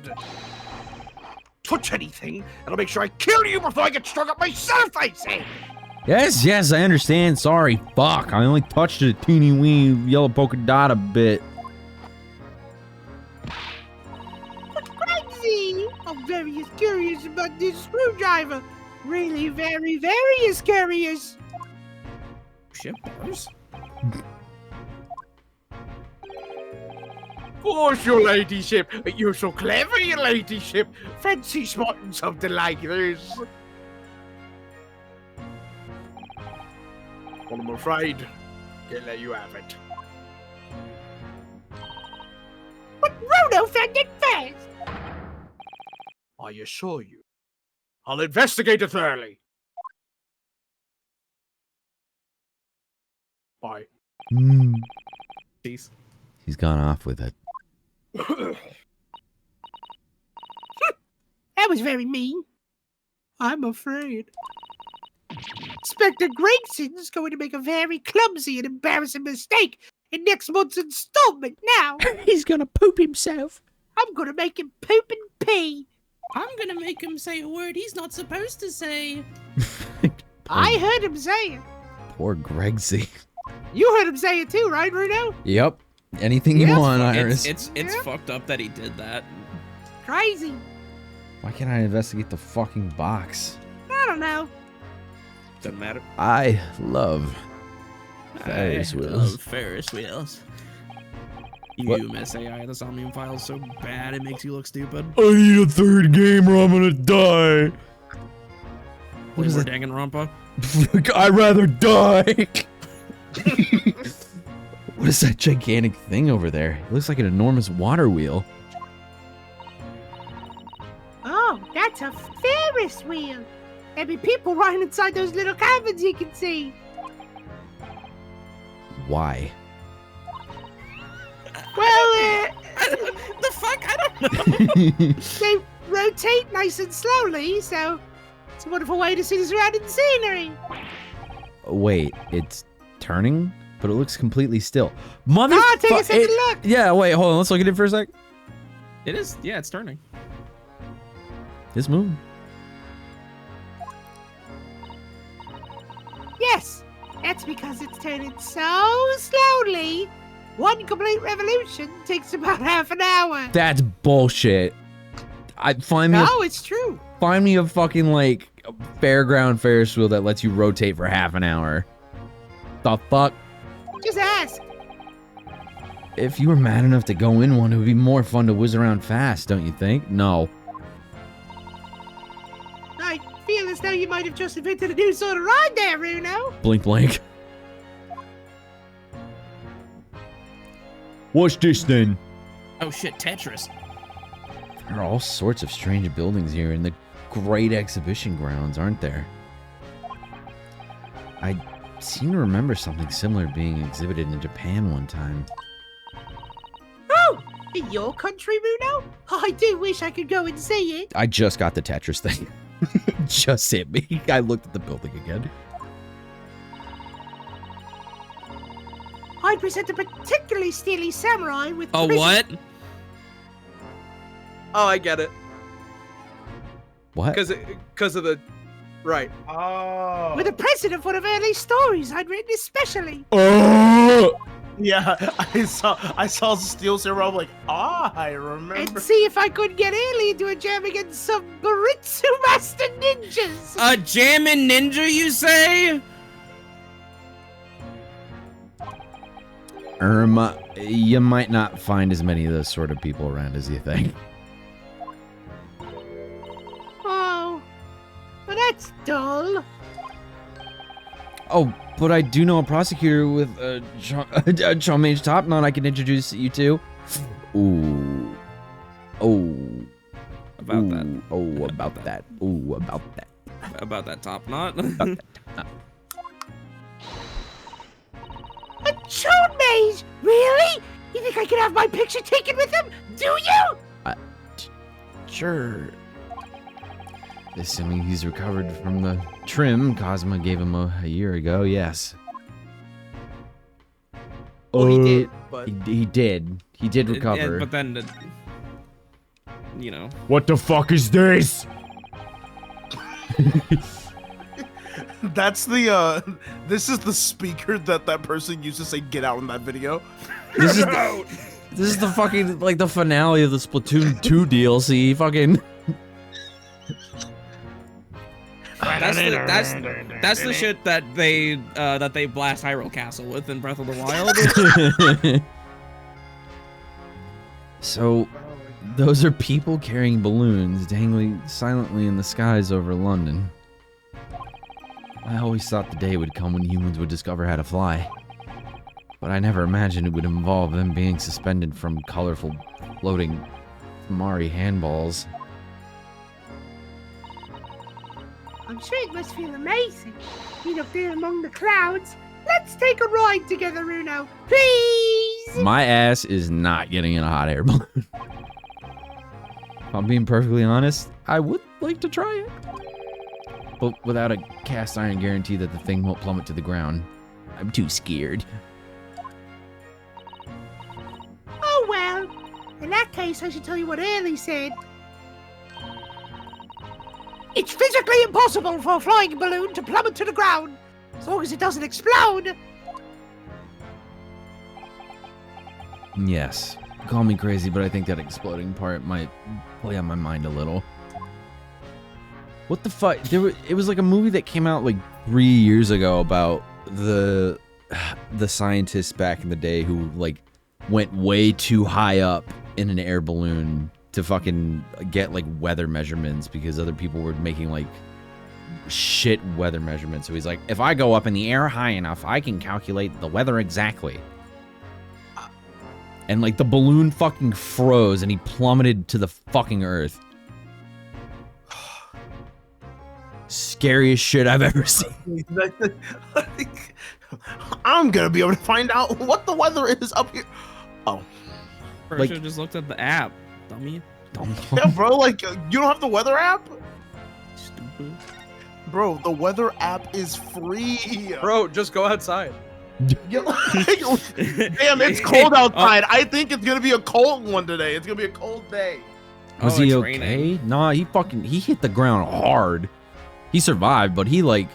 Touch anything, and I'll make sure I kill you before I get strung up myself, I said! Yes, I understand. Sorry. Fuck. I only touched a teeny weeny yellow polka dot a bit. But Grexy, I'm very curious about this screwdriver. Really very curious. Shit, bars? course, your ladyship. You're so clever, your ladyship. Fancy spotting something like this. Well, I'm afraid can't let you have it. But Bruno found it first. I assure you, I'll investigate it thoroughly. Bye. Peace. He's gone off with it. That was very mean. I'm afraid. Inspector Gregson's going to make a very clumsy and embarrassing mistake in next month's installment now. He's gonna poop himself. I'm going to make him poop and pee. I'm gonna make him say a word he's not supposed to say. I heard him say it. Poor Gregsy. You heard him say it too, right, Bruno? Yep. Anything you want, Iris. It's Yeah. fucked up that he did that. Crazy. Why can't I investigate the fucking box? I don't know. Doesn't matter. I love Ferris I wheels. love Ferris wheels. You What? UMSAI, the Somnium file's so bad it makes you look stupid. I need a third game or I'm gonna die. What is is it? Danganronpa? I'd rather die. What is that gigantic thing over there? It looks like an enormous water wheel. Oh, that's a Ferris wheel. There'll be people riding inside those little cabins you can see. Why? Well, The fuck? I don't know. they rotate nice and slowly, so it's a wonderful way to see the surrounding scenery. Wait, it's turning? But it looks completely still. Mother. Take a second look. Yeah, wait, hold on. Let's look at it for a sec. It is. Yeah, it's turning. It's moving. Yes, that's because it's turning so slowly. One complete revolution takes about half an hour. That's bullshit. Find me It's true. a fucking like fairground Ferris wheel that lets you rotate for half an hour. The fuck? Just ask. If you were mad enough to go in one, it would be more fun to whiz around fast, don't you think? No. I feel as though you might have just invented a new sort of ride there, Bruno. Blink, blink. What's this then? Oh shit, Tetris. There are all sorts of strange buildings here in the great exhibition grounds, aren't there? I seem to remember something similar being exhibited in Japan one time. Oh, in your country, Bruno? I do wish I could go and see it. I just got the Tetris thing. Just hit me. I looked at the building again. I present a particularly steely samurai with Oh, prison- what? Oh, I get it. What? Because of the right. Oh. with a present of one of early stories I'd written especially. Oh! Yeah, I saw Steel Samurai. I'm like, I remember. And see if I could get early into a jam against some Baritsu Master Ninjas. A jammin' ninja, you say? You might not find as many of those sort of people around as you think. Oh, well, that's dull. Oh, but I do know a prosecutor with a Charmage top knot I can introduce you to. Ooh. Oh. About that. Oh, about that. Oh, about that. About that top knot. A Chode Mage? Really? You think I could have my picture taken with him? Do you? Sure. Assuming he's recovered from the trim Cosma gave him a year ago, yes. Well, he did, but He did. He did recover. But then, you know. What the fuck is this? That's the this is the speaker that person used to say "get out" in that video. This is the fucking like the finale of the Splatoon 2 DLC. Fucking. That's the shit that they blast Hyrule Castle with in Breath of the Wild. So, those are people carrying balloons dangling silently in the skies over London. I always thought the day would come when humans would discover how to fly. But I never imagined it would involve them being suspended from colorful, floating Mari handballs. I'm sure it must feel amazing being up there among the clouds. Let's take a ride together, Runo. Please! My ass is not getting in a hot air balloon. If I'm being perfectly honest, I would like to try it. But without a cast iron guarantee that the thing won't plummet to the ground, I'm too scared. Oh, well. In that case, I should tell you what Early said. It's physically impossible for a flying balloon to plummet to the ground, as long as it doesn't explode. Yes. Call me crazy, but I think that exploding part might play on my mind a little. What the fuck? It was like a movie that came out like 3 years ago about the scientists back in the day who like went way too high up in an air balloon to fucking get like weather measurements because other people were making like shit weather measurements. So he's like, if I go up in the air high enough, I can calculate the weather exactly. And like the balloon fucking froze and he plummeted to the fucking earth. Scariest shit I've ever seen. I'm gonna be able to find out what the weather is up here. Oh, First, Like- I just looked at the app, dummy. yeah, bro. Like, you don't have the weather app, Stupid. bro. The weather app is free, Bro, just go outside. Damn, it's cold outside. I think it's gonna be a cold one today. It's gonna be a cold day. Was Oh, he it's okay? raining. Nah, he hit the ground hard. He survived, but he like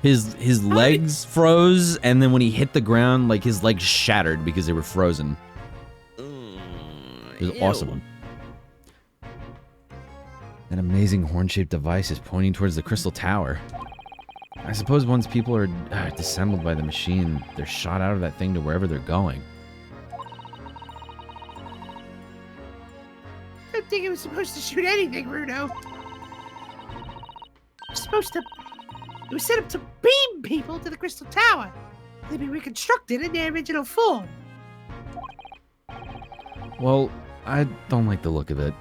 his legs froze, and then when he hit the ground, like his legs shattered because they were frozen. It was awesome. An amazing horn-shaped device is pointing towards the crystal tower. I suppose once people are disassembled by the machine, they're shot out of that thing to wherever they're going. I don't think it was supposed to shoot anything, Runo. It was set up to beam people to the Crystal Tower. They'd be reconstructed in their original form. Well, I don't like the look of it.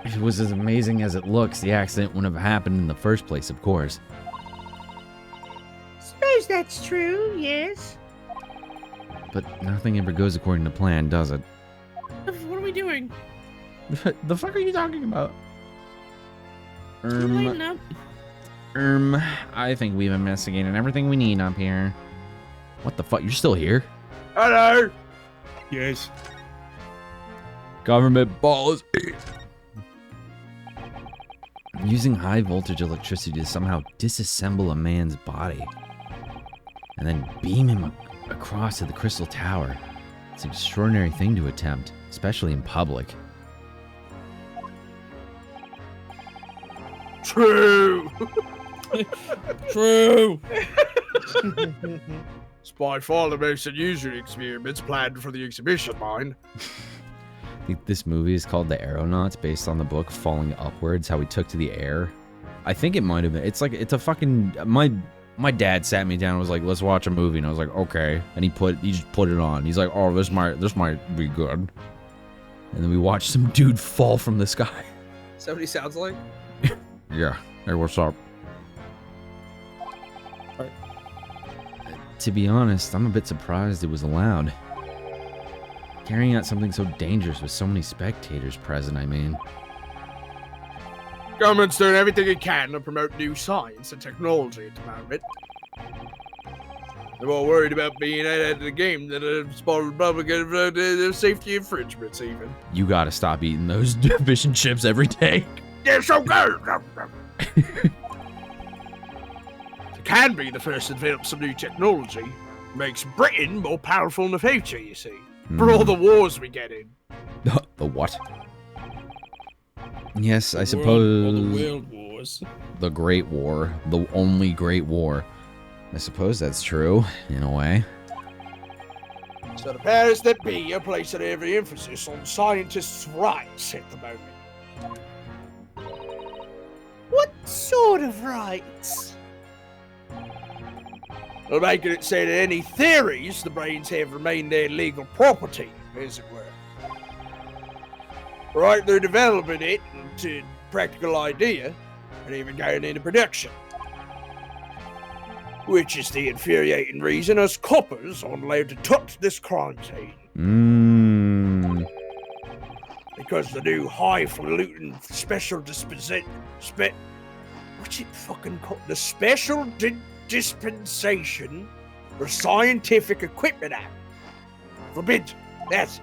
If it was as amazing as it looks, the accident wouldn't have happened in the first place, of course. Suppose that's true, yes. But nothing ever goes according to plan, does it? What are we doing? The fuck are you talking about? Lighten up. I think we've investigated everything we need up here. What the fuck? You're still here? Hello. Yes. Government balls. Using high voltage electricity to somehow disassemble a man's body and then beam him across to the Crystal Tower. It's an extraordinary thing to attempt, especially in public. True. True. It's by far the most unusual experiments planned for the exhibition, mind. I think this movie is called The Aeronauts, based on the book Falling Upwards, how he took to the air. I think it might have been. It's a fucking... My dad sat me down and was like, let's watch a movie. And I was like, okay. And he just put it on. He's like, oh, this might be good. And then we watched some dude fall from the sky. Is that what he sounds like? Yeah. Hey, what's up? To be honest, I'm a bit surprised it was allowed. Carrying out something so dangerous with so many spectators present, I mean. Government's doing everything it can to promote new science and technology at the moment. They're more worried about being ahead of the game than a small public safety infringements, even. You gotta stop eating those fish and chips every day. They're so good! It can be the first to develop some new technology. Makes Britain more powerful in the future, you see. For all the wars we get in. The what? Yes, I All suppose the World Wars. the Great War, the only Great War. I suppose that's true, in a way. So the powers that be are placing every emphasis on scientists' rights at the moment. What sort of rights? They're making it say that any theories the brains have remain their legal property, as it were. Right, they're developing it into practical idea and even going into production. Which is the infuriating reason us coppers aren't allowed to touch this crime scene. Because the new highfalutin special dispensation for scientific equipment act. Forbid. That's it.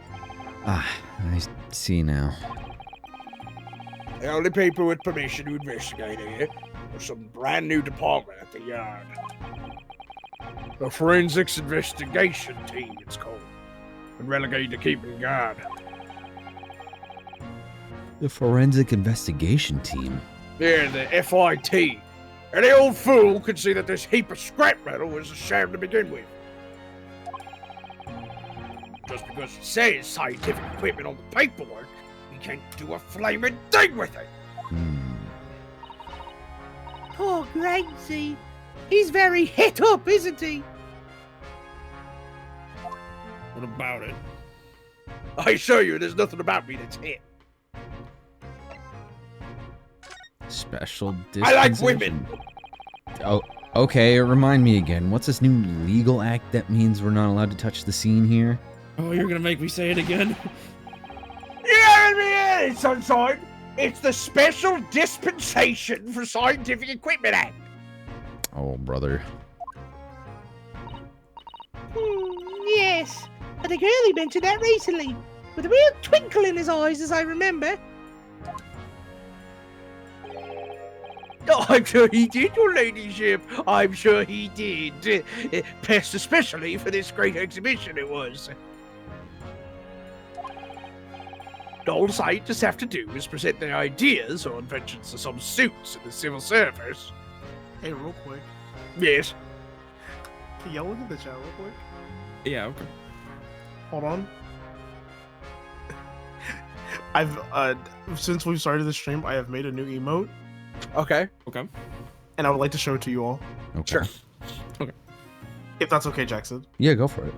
Ah, I see now. The only people with permission to investigate here are some brand new department at the yard. The Forensics Investigation Team, it's called. And relegated to keeping guard. The Forensic Investigation Team. Yeah, the FIT. Any old fool could see that this heap of scrap metal was a sham to begin with. Just because it says scientific equipment on the paperwork, you can't do a flaming thing with it. Poor Gracie. He's very hit up, isn't he? What about it? I assure you, there's nothing about me that's hit. Special I like dispensation. women. Oh, okay. Remind me again. What's this new legal act that means we're not allowed to touch the scene here? Oh, you're gonna make me say it again? You hearing me here, Sunshine? It's the Special Dispensation for Scientific Equipment Act. Oh, brother. Yes. I think Early mentioned that recently, with a real twinkle in his eyes, as I remember. Oh, I'm sure he did, your ladyship. I'm sure he did. Best especially for this great exhibition it was. All scientists have to do is present their ideas or inventions to some suits in the civil service. Hey, real quick. Yes. Can y'all look at the chat real quick? Yeah, okay. Hold on. I've since we've started the stream, I have made a new emote, Okay. Okay. and I would like to show it to you all. Okay. Sure. If that's okay, Jackson. Yeah, go for it.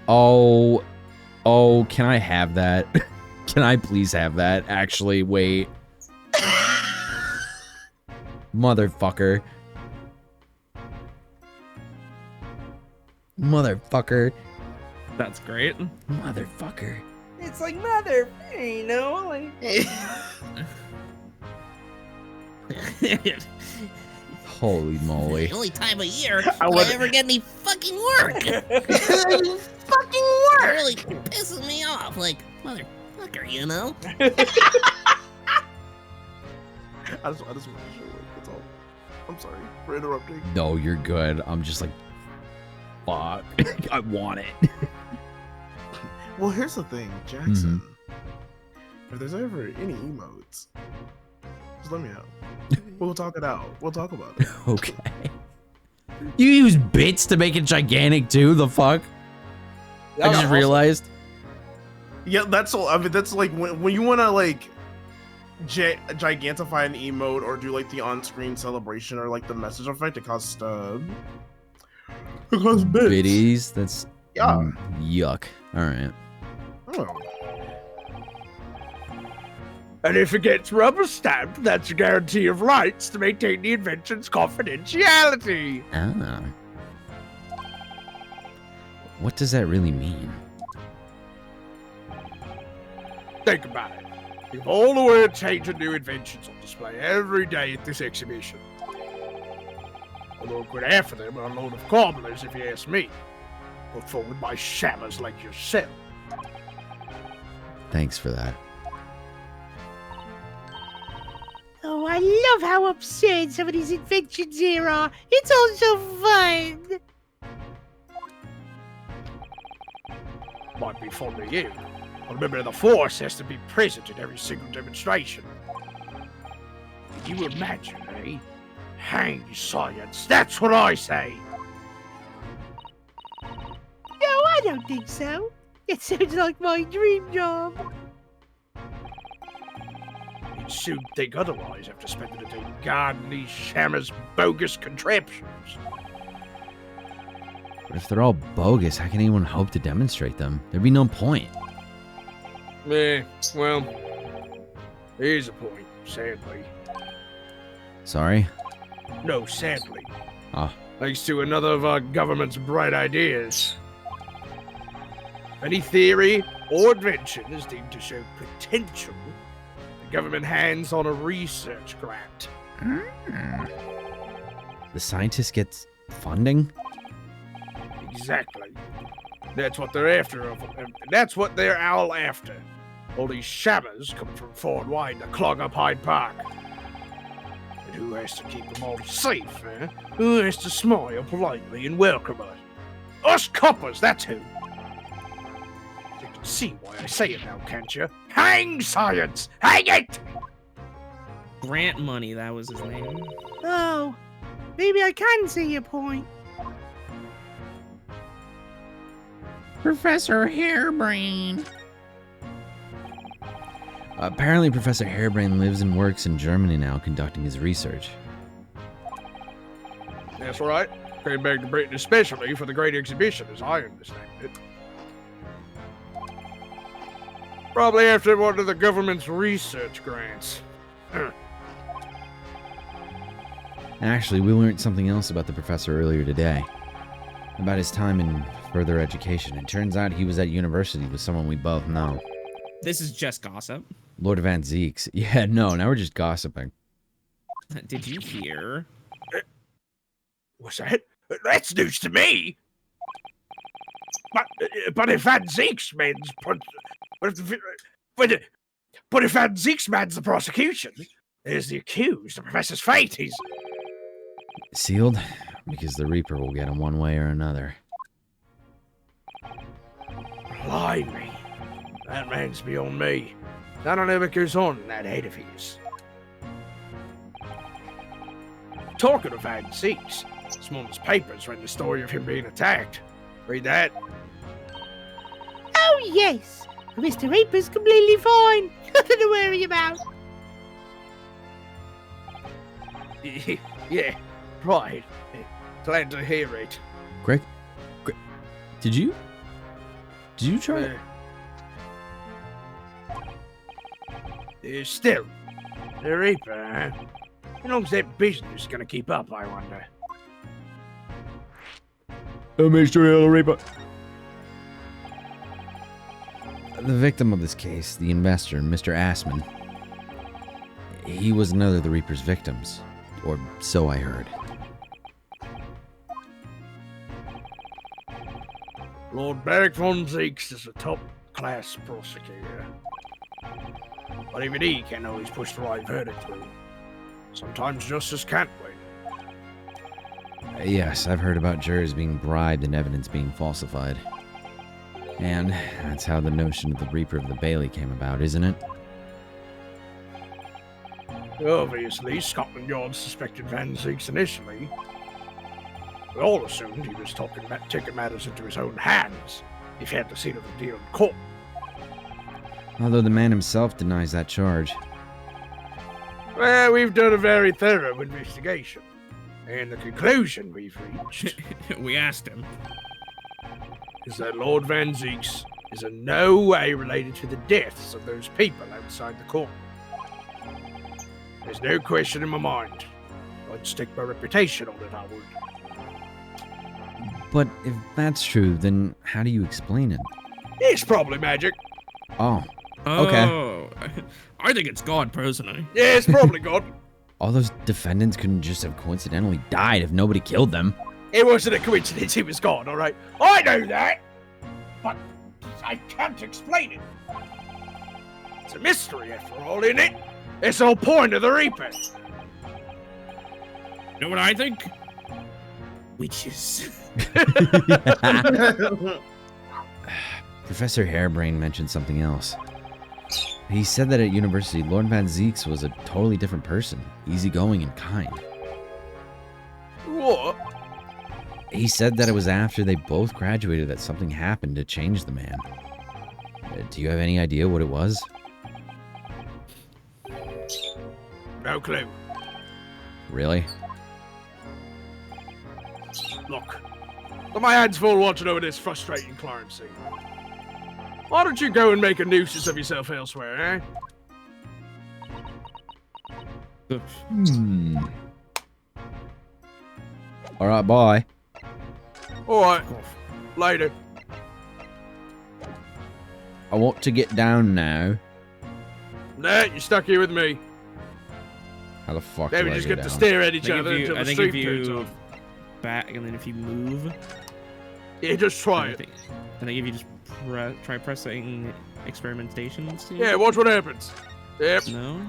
Oh, Oh, can I have that? Can I please have that? Actually, wait. Motherfucker. Motherfucker. that's great. Motherfucker. It's like mother, you know, like. Holy moly. The only time of year I I would- ever get any fucking work. Fucking work! Really pisses me off. Like, motherfucker, you know? I just want to show it. That's all. I'm sorry for interrupting. No, you're good. I'm just like, fuck. I want it. Well, here's the thing, Jackson. If there's ever any emotes, just let me know. We'll talk it out. We'll talk about it. Okay. You use bits to make it gigantic too? The fuck? I just realized. Yeah, that's all. I mean, that's like when you want to like gigantify an emote or do like the on-screen celebration or like the message effect, it costs stub. It costs bits. Biddies? That's Yeah. yuck. All right. Oh. And if it gets rubber stamped, that's a guarantee of rights to maintain the invention's confidentiality. Ah. What does that really mean? Think about it. If all the world changing new inventions on display every day at this exhibition. Although a good half of them are a load of cobblers, if you ask me. Put forward by shammers like yourself. Thanks for that. Oh, I love how absurd some of these inventions here are. It's all so fun. Might be fun to you. But remember, the Force has to be present at every single demonstration. Can you imagine, say? Hang science, that's what I say. No, I don't think so. It sounds like my dream job. You'd soon think otherwise after spending the day guarding these shammers' bogus contraptions. But if they're all bogus, how can anyone hope to demonstrate them? There'd be no point. Well, here's a point, sadly. Sorry? No, sadly. Ah. Thanks to another of our government's bright ideas. Any theory or invention is deemed to show potential. The government hands on a research grant. The scientist gets funding? Exactly. That's what they're after. That's what they're all after. All these shammers coming from far and wide to clog up Hyde Park. And who has to keep them all safe, eh? Who has to smile politely and welcome us? Us coppers, that's who. You can see why I say it now, can't you? Hang science! Hang it! Grant Money, that was his name. Oh, maybe I can see your point. Professor Hairbrain. Apparently, Professor Hairbrain lives and works in Germany now, conducting his research. That's right. Came back to Britain especially for the great exhibition, as I understand it. Probably after one of the government's research grants. Actually, we learned something else about the professor earlier today. About his time in further education. It turns out he was at university with someone we both know. This is just gossip. Lord Van Zeeks. Yeah, no, now we're just gossiping. Did you hear? What's that? That's news to me! But if Van Zeeksman's... But if Van Zeeksman's the prosecution, there's the accused, the professor's fate, he's... Sealed? Because the Reaper will get him one way or another. Blimey. That man's beyond me. I don't know what goes on in that head of his. Talking of Van Zeeks, this morning's papers read the story of him being attacked. Read that? Oh, yes. Mr. Reaper's completely fine. Nothing to worry about. Yeah, right. Glad to hear it. Greg? Did you try? Still, the Reaper, huh? How long's that business gonna keep up, I wonder? Mr. Reaper. The victim of this case, the investor, Mr. Assman, he was another of the Reaper's victims. Or so I heard. Lord Barrick von Zeeks is a top-class prosecutor. But even he can't always push the right verdict through. Sometimes justice can't win. Yes, I've heard about jurors being bribed and evidence being falsified. And that's how the notion of the Reaper of the Bailey came about, isn't it? Obviously, Scotland Yard suspected Van Zeeks initially. We all assumed he was taking matters into his own hands if he had the seat of the deal in court. Although the man himself denies that charge. Well, we've done a very thorough investigation. And the conclusion we've reached We asked him. is that Lord Van Zeeks is in no way related to the deaths of those people outside the court. There's no question in my mind. I'd stake my reputation on it, I would. But if that's true, then how do you explain it? It's probably magic. Oh, okay. Oh, I think it's God, personally. Yeah, it's probably God. All those defendants couldn't just have coincidentally died if nobody killed them. It wasn't a coincidence he was gone, alright? I know that! But I can't explain it. It's a mystery after all, isn't it? It's the whole point of the Reaper. You know what I think? Witches. Professor Hairbrain mentioned something else. He said that at university, Lord Van Zeeks was a totally different person, easygoing and kind. What? He said that it was after they both graduated that something happened to change the man. Do you have any idea what it was? No clue. Really? Look, got my hands full watching over this frustrating crime scene. Why don't you go and make a nuisance of yourself elsewhere, eh? Alright, bye. Alright, later. I want to get down now. Nah, you're stuck here with me. How the fuck Then do we I just get get to down? stare at each I think other if you- until I the think if stream turns you- off. Back, and then if you move, Yeah, just try it. I think if you just try pressing experimentation. See? Yeah, watch what happens. Yep, No.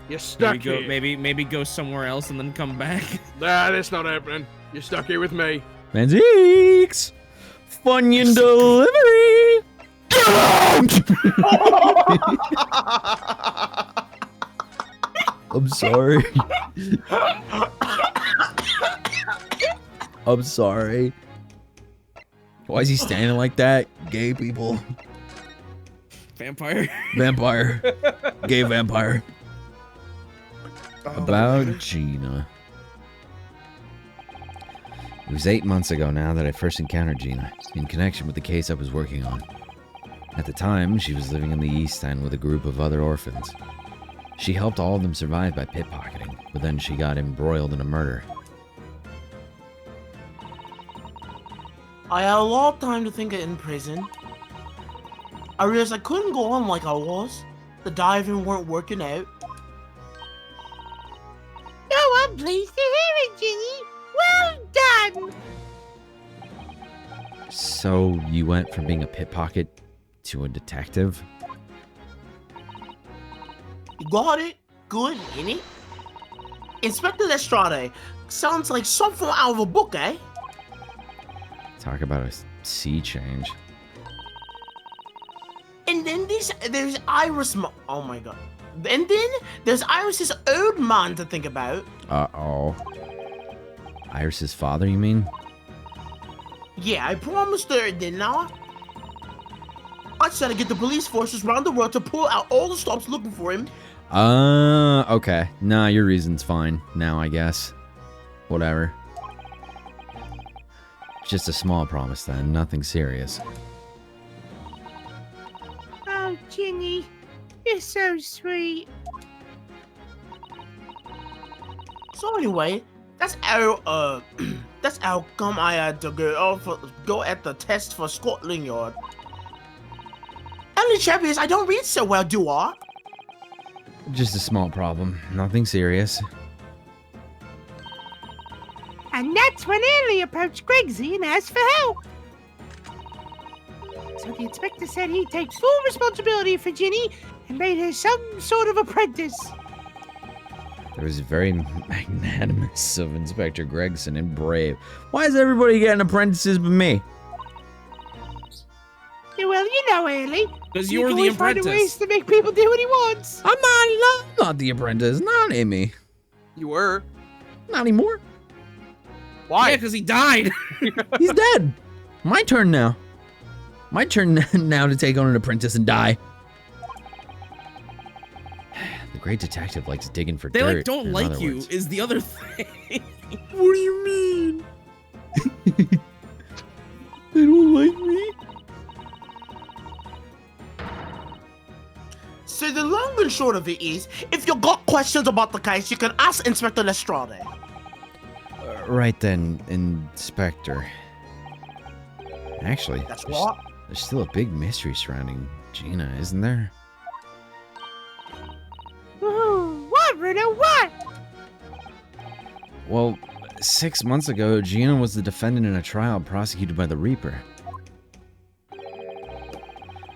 you're stuck Maybe go. here. Maybe go somewhere else and then come back. Nah, that's not happening. You're stuck here with me. Van Zeeks! Funyun delivery! I'm sorry. I'm sorry. Why is he standing like that? Gay people. Vampire. Vampire. Gay vampire. About Gina. It was 8 months ago now that I first encountered Gina, in connection with the case I was working on. At the time, she was living in the East End with a group of other orphans. She helped all of them survive by pickpocketing, but then she got embroiled in a murder. I had a lot of time to think it in prison. I realized I couldn't go on like I was. The diving weren't working out. Oh, I'm pleased to hear it, Ginny. Well done. So, you went from being a pickpocket to a detective? You got it? Good, innit? Inspector Lestrade. Sounds like something out of a book, eh? Talk about a sea change. And then there's Iris. Oh my god. And then there's Iris's old man to think about. Uh-oh. Iris's father, you mean? Yeah, I promised her, didn't I? I said I'd get the police forces around the world to pull out all the stops looking for him. Okay. Nah, your reason's fine now, I guess. Whatever. Just a small promise then, nothing serious. Oh, Ginny, you're so sweet. So anyway, that's how that's how come I had to go at the test for Scotland Yard. And the trouble is, I don't read so well, do I? Just a small problem, nothing serious. And that's when Ellie approached Gregsy and asked for help. So the inspector said he'd take full responsibility for Ginny and made her some sort of apprentice. It was very magnanimous of Inspector Gregson and brave. Why is everybody getting apprentices but me? Yeah, well, you know, Ellie. Because He you're can the always find apprentice. ways to make people do what he wants. I'm not the apprentice, not Amy. You were. Not anymore. Why? Yeah, because he died. He's dead. My turn now. My turn now to take on an apprentice and die. The great detective likes digging for They dirt. like don't in like other you words. is the other thing. What do you mean? They don't like me? So the long and short of it is, if you got questions about the case, you can ask Inspector Lestrade. Right then, Inspector. Actually, That's what? there's still a big mystery surrounding Gina, isn't there? Ooh, what, Bruno, what? Well, 6 months ago, Gina was the defendant in a trial prosecuted by the Reaper.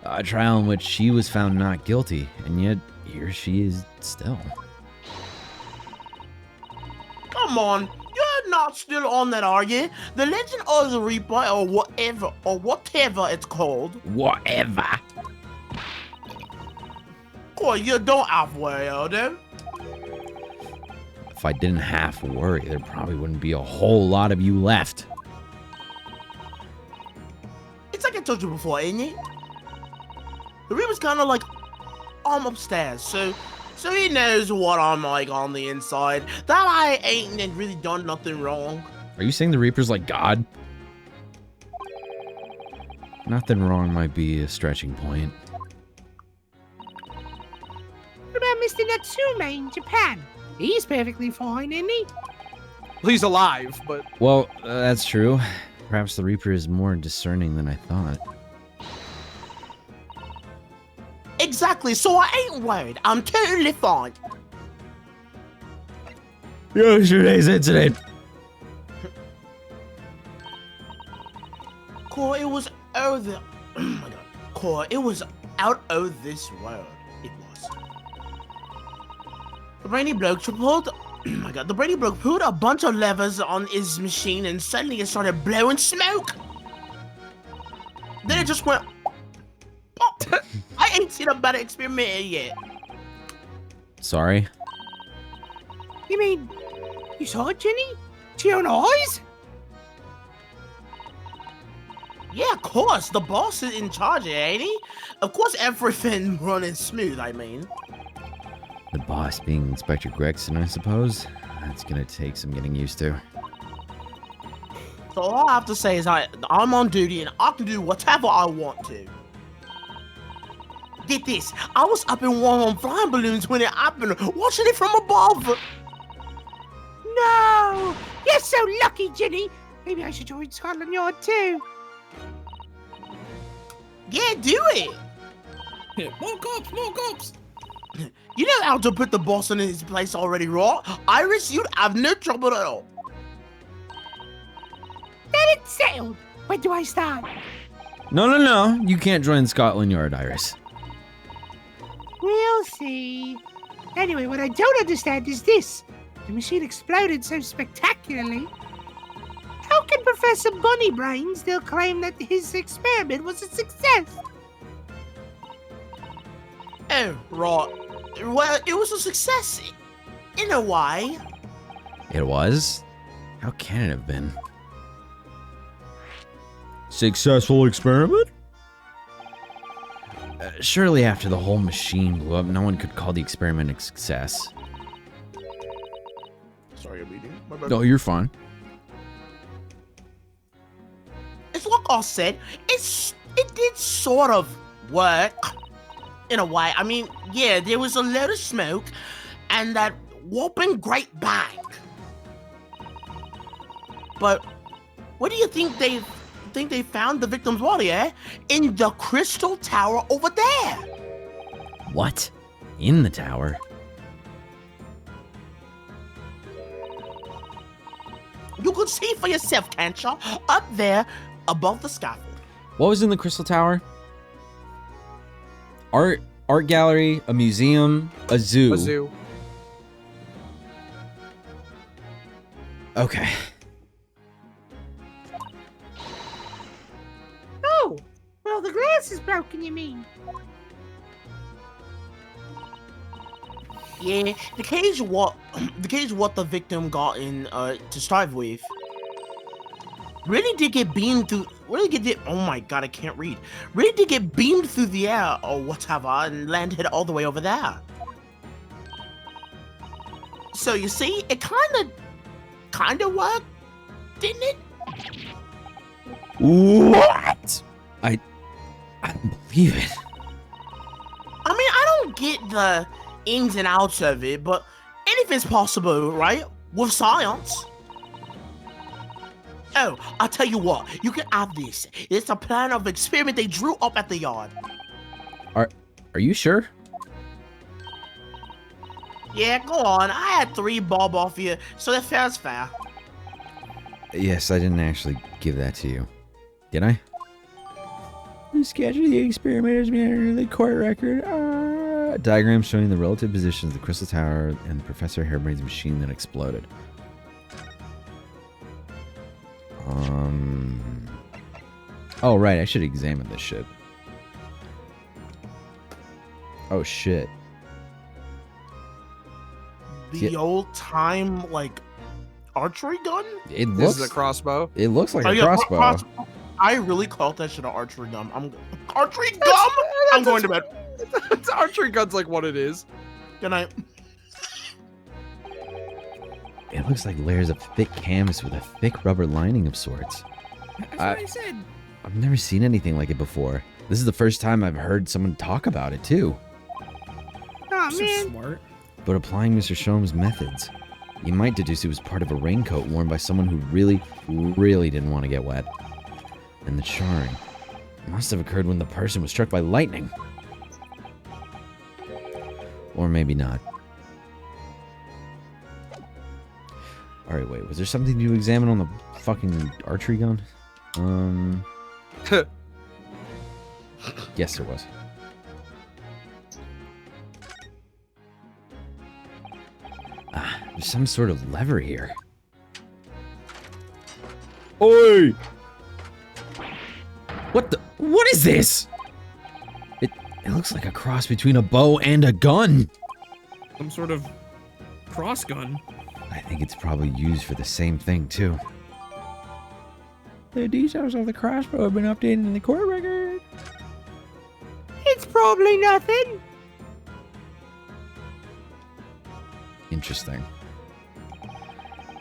A trial in which she was found not guilty, and yet here she is still. Come on, you're not still on that, are you? The Legend of the Reaper, or whatever it's called. Whatever. Cool, you don't have to worry, Elder. If I didn't have to worry, there probably wouldn't be a whole lot of you left. It's like I told you before, ain't it? The Reaper's kind of like, I'm upstairs, so he knows what I'm like on the inside. That I ain't really done nothing wrong. Are you saying the Reaper's like God? Nothing wrong might be a stretching point. What about Mr. Natsume in Japan? He's perfectly fine, isn't he? Well, he's alive, but Well, that's true. Perhaps the Reaper is more discerning than I thought. Exactly, so I ain't worried. I'm totally fine. Yesterday's incident. Core, it was over. Oh my god. Core, it was out of this world. It was. The brainy bloke pulled. Oh my god. The brainy bloke pulled a bunch of levers on his machine and suddenly it started blowing smoke. Then it just went. Pop. I ain't seen a better experiment yet. Sorry. You mean, you saw it, Jenny? To your own eyes? Yeah, of course. The boss is in charge, ain't he? Of course, everything running smooth, I mean. The boss being Inspector Gregson, I suppose. That's gonna take some getting used to. So all I have to say is I'm on duty and I can do whatever I want to. Get this, I was up in one on flying balloons when it happened, watching it from above. No! You're so lucky, Jenny! Maybe I should join Scotland Yard too. Yeah, do it. More cops, more cops. You know how to put the boss in his place already, right? Iris, you'd have no trouble at all. Then it's settled. When do I start? No. You can't join Scotland Yard, Iris. We'll see. Anyway, what I don't understand is this. The machine exploded so spectacularly. How can Professor Bunnybrain still claim that his experiment was a success? Oh, right. Well, it was a success in a way. It was? How can it have been? Successful experiment? Surely after the whole machine blew up, no one could call the experiment a success. Sorry, I'm eating. My bad. No, you're fine. It's like I said, it did sort of work. In a way. I mean, yeah, there was a lot of smoke and that whopping great bang. But what do you think they found the victim's body, eh? In the crystal tower over there. What? In the tower? You could see for yourself, can't you? Up there above the scaffold. What was in the Crystal Tower? Art gallery, a museum, a zoo. a zoo. Okay. Oh, well, the glass is broken, you mean? Yeah, the cage what the victim got in to start with. Really did get beamed through. Oh my god, I can't read. Really did get beamed through the air or whatever and landed all the way over there. So you see, it kind of worked, didn't it? What? I don't believe it. I mean, I don't get the ins and outs of it, but anything's possible, right? With science. Oh, I'll tell you what, you can have this. It's a plan of experiment they drew up at the yard. Are you sure? Yeah, go on. I had 3 bob off you, so that fair's fair. Yes, I didn't actually give that to you. Did I? The sketch of the experimenters manner the court record. Diagram showing the relative positions of the Crystal Tower and the Professor Hairbrain's machine that exploded. Oh, right, I should examine this shit. Oh, shit. the old time like archery gun. It This looks. is a crossbow. It looks like Oh, a yeah, crossbow. I really called that shit an archery gun. Archery gum. I'm going to bed. It's archery gun's like what it is. Good night. It looks like layers of thick canvas with a thick rubber lining of sorts. That's what I said. I've never seen anything like it before. This is the first time I've heard someone talk about it too. Oh, So man. smart. But applying Mr. Shom's methods, you might deduce it was part of a raincoat worn by someone who really, really didn't want to get wet. And the charring must have occurred when the person was struck by lightning. Or maybe not. Alright, wait, was there something to examine on the fucking archery gun? Yes, there was. Ah, there's some sort of lever here. Oi! What is this? It looks like a cross between a bow and a gun. Some sort of cross gun. I think it's probably used for the same thing, too. The details of the crossbow have been updated in the court record. It's probably nothing. Interesting.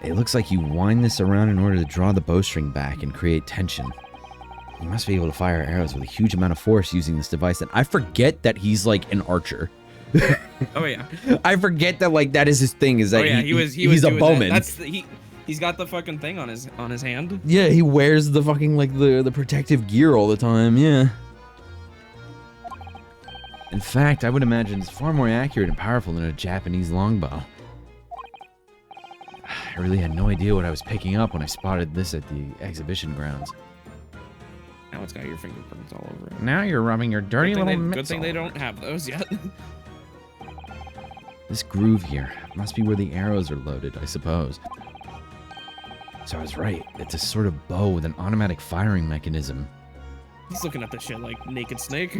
It looks like you wind this around in order to draw the bowstring back and create tension. You must be able to fire arrows with a huge amount of force using this device. And I forget that he's like an archer. Oh yeah. I forget that like that is his thing. Is that he's a bowman. He's got the fucking thing on his hand. Yeah, he wears the fucking like the protective gear all the time. Yeah. In fact, I would imagine it's far more accurate and powerful than a Japanese longbow. I really had no idea what I was picking up when I spotted this at the exhibition grounds. Now it's got your fingerprints all over it. Now you're rubbing your dirty little mitts. Good thing they all over don't have those yet. This groove here must be where the arrows are loaded, I suppose. So I was right. It's a sort of bow with an automatic firing mechanism. He's looking at this shit like Naked Snake.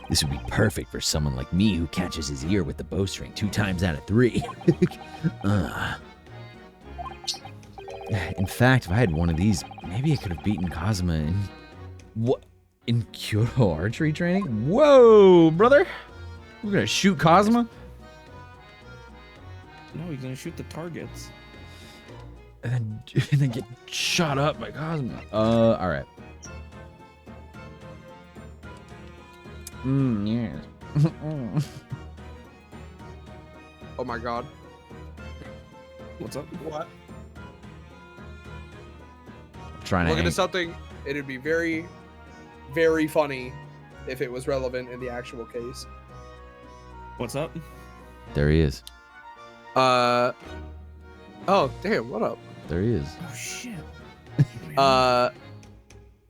This would be perfect for someone like me who catches his ear with the bowstring 2 times out of 3. In fact, if I had one of these, maybe I could have beaten Kazuma in Kyoto archery training. Whoa, brother! We're gonna shoot Kazuma? No, he's gonna shoot the targets. And then get shot up by Cosmo. Alright. Yes. Oh my god. What's up? What? Trying to Look into hang. something. It'd be very, very funny if it was relevant in the actual case. What's up? There he is. Oh, damn, what up? There he is. Oh shit.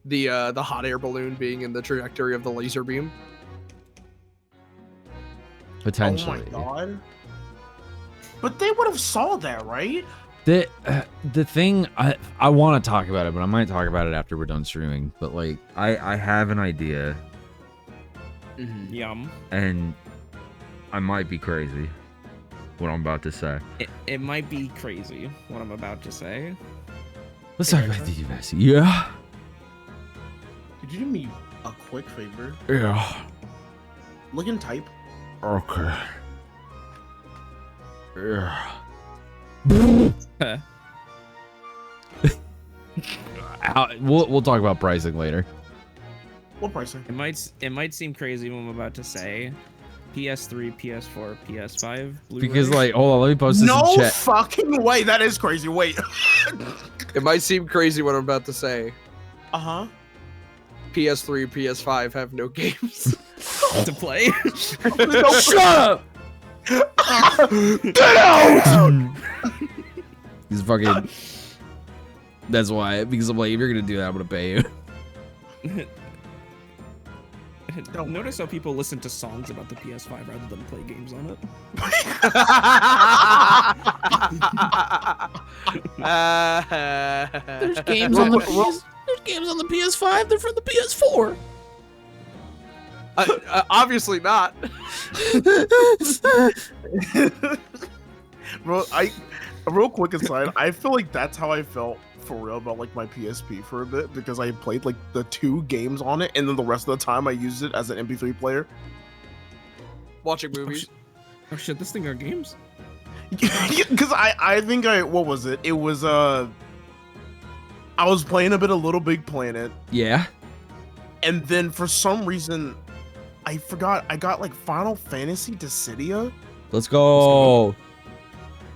The hot air balloon being in the trajectory of the laser beam. Potentially. Oh my god. But they would have saw that, right? The thing I want to talk about it, but I might talk about it after we're done streaming. But like, I have an idea, Yum. and I might be crazy. What I'm about to say. It might be crazy what I'm about to say. Let's talk about the US. Yeah. Could you do me a quick favor? Yeah. Look and type. Okay. Yeah. We'll talk about pricing later. What pricing? It might seem crazy what I'm about to say. PS3, PS4, PS5. Blu-ray. Because like, hold on, let me post this in No chat. fucking way. That is crazy. Wait. It might seem crazy what I'm about to say. Uh-huh. PS3, PS5 have no games. to play. Shut up! Get out! He's fucking. That's why. Because I'm like, if you're gonna do that, I'm gonna pay you. Notice how people listen to songs about the PS5 rather than play games on it. There's games on the There's games on the PS5. They're from the PS4. Obviously not. Bro, a real quick aside, I feel like that's how I felt for real about like my PSP for a bit because I played like the 2 games on it and then the rest of the time I used it as an MP3 player. Watching movies. Oh shit, this thing are games? Because I think what was it? It was I was playing a bit of Little Big Planet, Yeah. and then for some reason I forgot I got like Final Fantasy Dissidia, Let's go.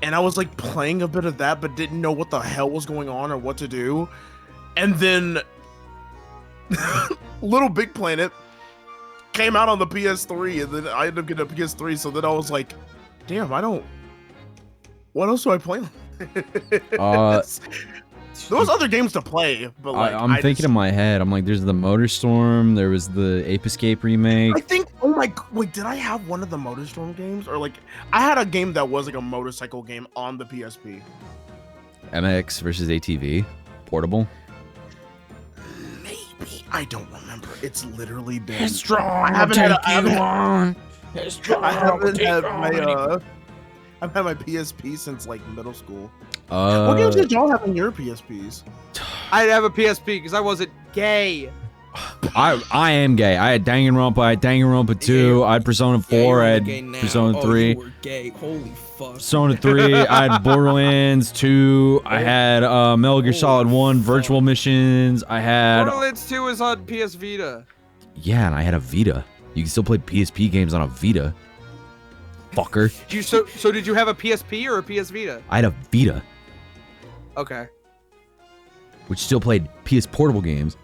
and I was like playing a bit of that but didn't know what the hell was going on or what to do. And then Little Big Planet came out on the PS3, and then I ended up getting a PS3, so then I was like, damn, what else do I play? There was other games to play, but like I'm thinking in my head. I'm like, there's the Motorstorm. There was the Ape Escape remake. I think. Oh my! Wait, did I have one of the Motorstorm games, or like I had a game that was like a motorcycle game on the PSP? MX versus ATV, portable. Maybe I don't remember. It's literally been. It's strong. I haven't had. I haven't I've had my PSP since like middle school. What games did y'all have on your PSPs? I didn't have a PSP because I wasn't gay. I am gay. I had Danganronpa. I had Danganronpa 2. I had Persona 4. I had Persona 3. You were gay. Holy fuck. Persona 3. I had Borderlands 2. I had Metal Gear Solid 1 Virtual Missions. I had. Borderlands 2 is on PS Vita. Yeah, and I had a Vita. You can still play PSP games on a Vita. Fucker. So did you have a PSP or a PS Vita? I had a Vita, Okay, which still played PS Portable games.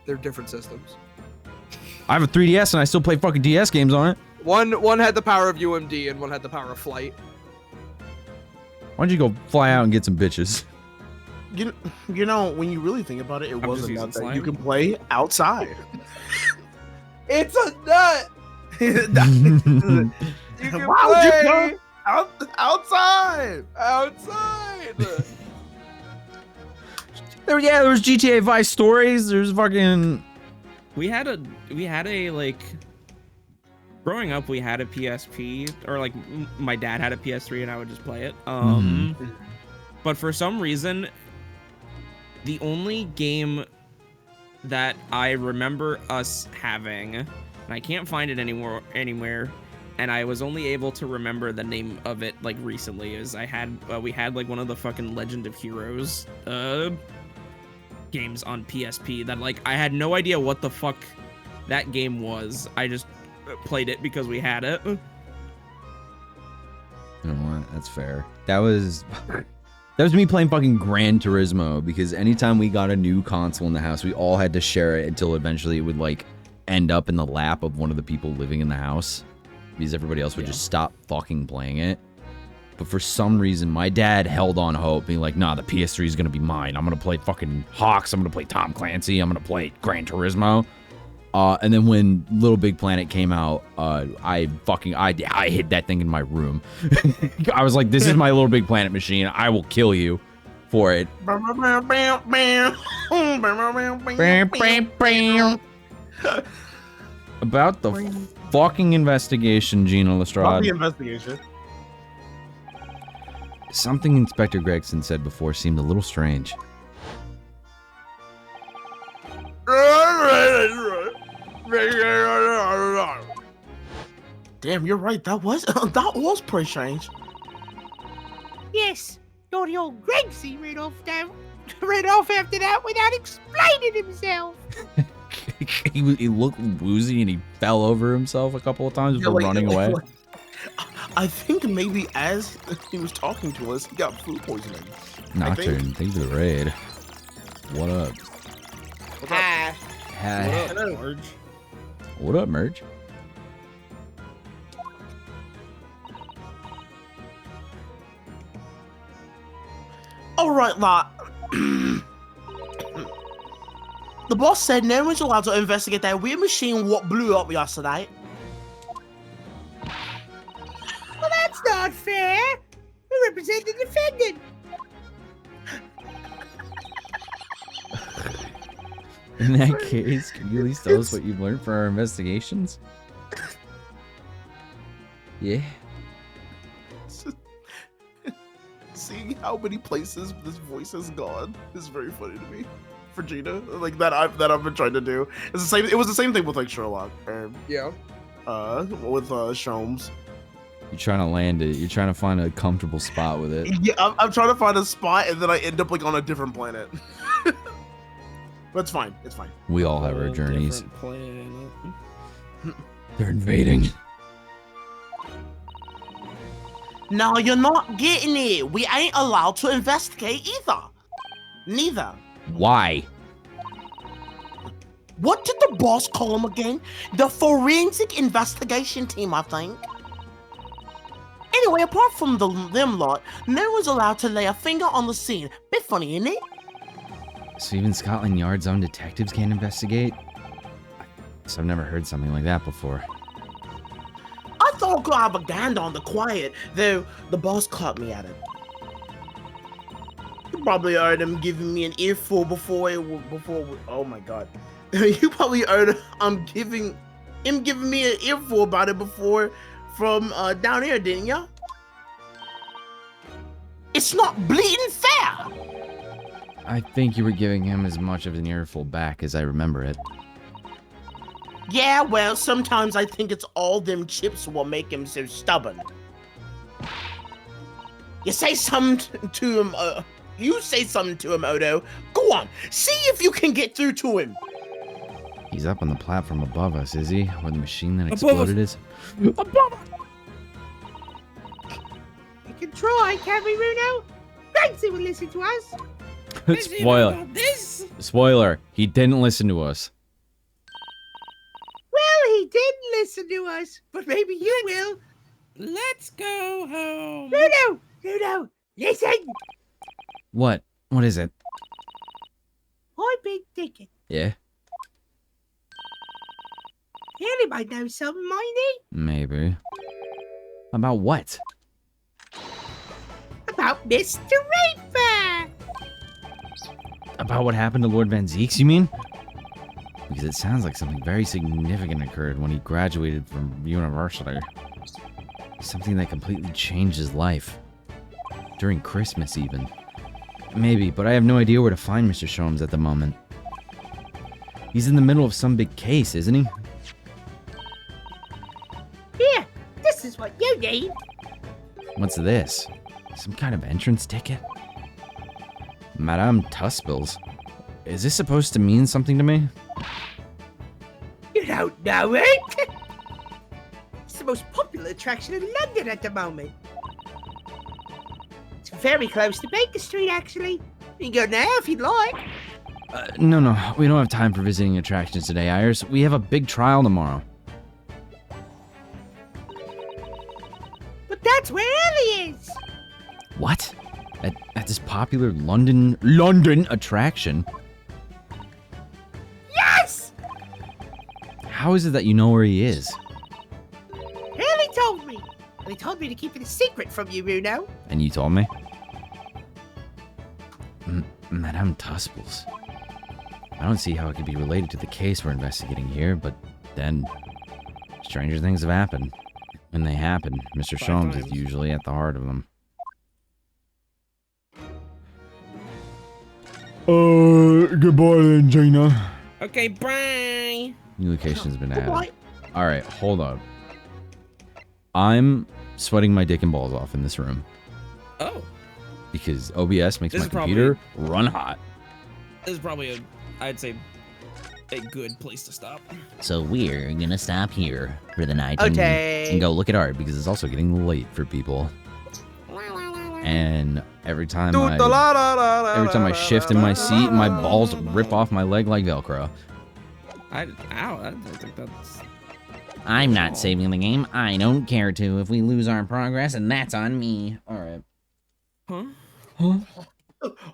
they're different systems. I have a 3DS and I still play fucking DS games on it. One had the power of UMD and one had the power of flight. Why don't you go fly out and get some bitches? You know, when you really think about it, it wasn't just that using thing. You slime. can play outside. It's a nut. You can Wow, play outside. outside. There was GTA Vice Stories. There's fucking. We had a like. Growing up, we had a PSP, or like my dad had a PS3, and I would just play it. But for some reason, the only game that I remember us having, and I can't find it anymore anywhere, and I was only able to remember the name of it like recently, is we had like one of the fucking Legend of Heroes games on PSP that like I had no idea what the fuck that game was. I just played it because we had it. You know what? That's fair. That was me playing fucking Gran Turismo, because anytime we got a new console in the house, we all had to share it until eventually it would like end up in the lap of one of the people living in the house, because everybody else would just stop fucking playing it. But for some reason, my dad held on hope, being like, nah, the PS3 is gonna be mine. I'm gonna play fucking Hawks. I'm gonna play Tom Clancy. I'm gonna play Gran Turismo. And then when Little Big Planet came out, I hid that thing in my room. I was like, this is my Little Big Planet machine. I will kill you for it. About the fucking investigation, Gina Lestrade. The investigation. Something Inspector Gregson said before seemed a little strange. Damn, you're right. That was pretty strange. Yes, naughty old Gregsy ran off after that without explaining himself. he looked woozy and he fell over himself a couple of times before running away. I think maybe as he was talking to us, he got food poisoning. Nocturne, thank you for the raid. What up? Hi. Hi. What up, Marge? What up, Merge? All right, lot. The boss said no one's allowed to investigate that weird machine what blew up yesterday. Well, that's not fair. We represent the defendant. In that case, can you at least tell us what you've learned from our investigations? Yeah. seeing how many places this voice has gone is very funny to me. For Gina, like I've been trying to do. It's the same. It was the same thing with like Sherlock. Yeah. With Sholmes. You're trying to land it. You're trying to find a comfortable spot with it. Yeah, I'm trying to find a spot, and then I end up like on a different planet. But it's fine. It's fine. We all have our Whole journeys. different planet. They're invading. No, you're not getting it. We ain't allowed to investigate either. Neither. Why? What did the boss call them again? The forensic investigation team, I think. Anyway, apart from them lot, no one's allowed to lay a finger on the scene. Bit funny, isn't it? So even Scotland Yard's own detectives can't investigate? So I've never heard something like that before. I thought I could have a gander on the quiet, though the boss caught me at it. You probably heard him giving me an earful oh my god. You probably heard him giving me an earful about it before from down here, didn't ya? It's not bleeding fair! I think you were giving him as much of an earful back as I remember it. Yeah, well, sometimes I think it's all them chips will make him so stubborn. You say something to him, Odo. Go on, see if you can get through to him. He's up on the platform above us, is he? Where the machine that exploded is? Above us! We can try, can't we, Bruno? Thanks, he would listen to us. Spoiler. Spoiler. He didn't listen to us. Well, he didn't listen to us, but maybe you will. Let's go home. Bruno, listen. What? What is it? I've been thinking. Yeah? Haley might know something, might he? Maybe. About what? About Mr. Raper. About what happened to Lord Van Zeeks, you mean? Because it sounds like something very significant occurred when he graduated from university. Something that completely changed his life. During Christmas, even. Maybe, but I have no idea where to find Mr. Sholmes at the moment. He's in the middle of some big case, isn't he? Here, this is what you need. What's this? Some kind of entrance ticket? Madame Tuspils. Is this supposed to mean something to me? You don't know it. It's the most popular attraction in London at the moment. It's very close to Baker Street, actually. You can go now if you'd like. No, we don't have time for visiting attractions today, Iris. We have a big trial tomorrow. But that's where Ellie is. What? At this popular London attraction? Yes! How is it that you know where he is? Ellie told me. And he told me to keep it a secret from you, Bruno. And you told me? Madame Tuspils. I don't see how it could be related to the case we're investigating here, but then stranger things have happened. When they happen, Mr. Sholmes is usually at the heart of them. Goodbye then, Gina. Okay, bye. New location's been added. Alright, hold on. I'm sweating my dick and balls off in this room. Oh. Because OBS makes This my is computer run hot. This is probably I'd say, a good place to stop. So we're gonna stop here for the night Okay. and go look at art because it's also getting late for people. And every time I shift in my seat, my balls rip off my leg like Velcro. I don't think that's... I'm not saving the game. I don't care to. If we lose our progress, and that's on me. All right. Huh?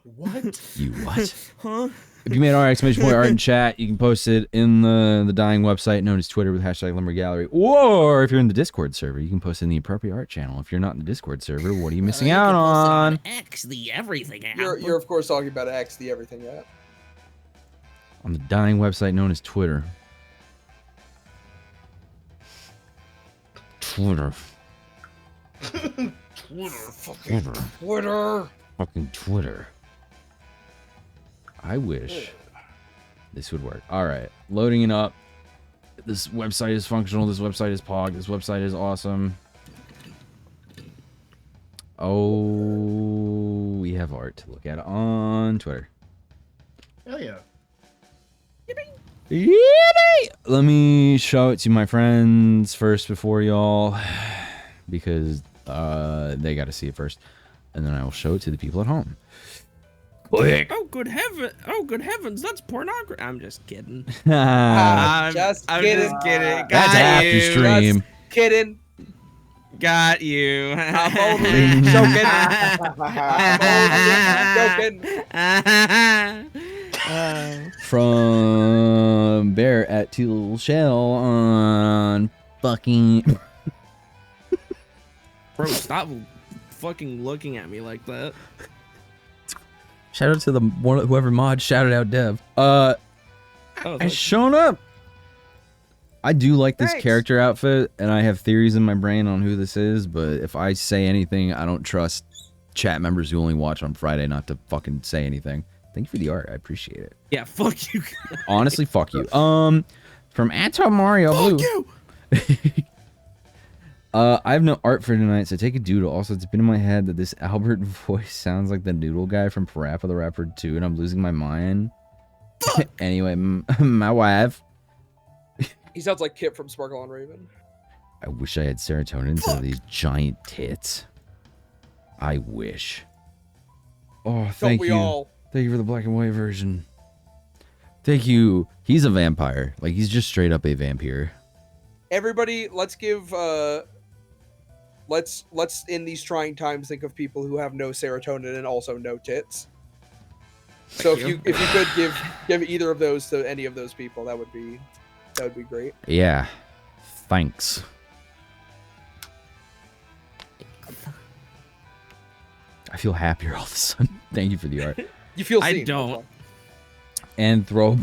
What? You what? Huh? If you made our exclamation point art in chat, you can post it in the dying website known as Twitter with hashtag Lumber Gallery. Or if you're in the Discord server, you can post it in the appropriate art channel. If you're not in the Discord server, what are you missing out on? X, the everything app. You're of course talking about X, the everything app. On the dying website known as Twitter. Twitter. Twitter. Fucking Twitter. I wish this would work. All right, loading it up. This website is functional. This website is Pog. This website is awesome. Oh, we have art to look at on Twitter. Hell yeah. Yippee! Let me show it to my friends first before y'all, because they got to see it first, and then I will show it to the people at home. Quick! Oh good heavens, that's pornography. I'm just kidding. That's Just I'm kidding. just kidding. half the stream. Just kidding. Got you. I'm only joking. I'm only joking. From Bear at Tool Shell on fucking. Bro, stop fucking looking at me like that. Shout out to the one whoever mod shouted out Dev. Has shown up. I do like this Thanks. character outfit, and I have theories in my brain on who this is, but if I say anything, I don't trust chat members who only watch on Friday not to fucking say anything. Thank you for the art. I appreciate it. Yeah, fuck you. Honestly, fuck you. From Anton Mario Fuck Blue. you. I have no art for tonight, so take a doodle. Also, it's been in my head that this Albert voice sounds like the noodle guy from Parappa the Rapper 2, and I'm losing my mind. Anyway, my wife. He sounds like Kip from Sparkle on Raven. I wish I had serotonin instead of these giant tits. I wish. Oh, thank we you. all? Thank you for the black and white version. Thank you. He's a vampire. Like, he's just straight up a vampire. Everybody, let's give let's in these trying times think of people who have no serotonin and also no tits. So if you could give either of those to any of those people, that would be great. Yeah. Thanks. I feel happier all of a sudden. Thank you for the art. You feel I seen. don't. And throw.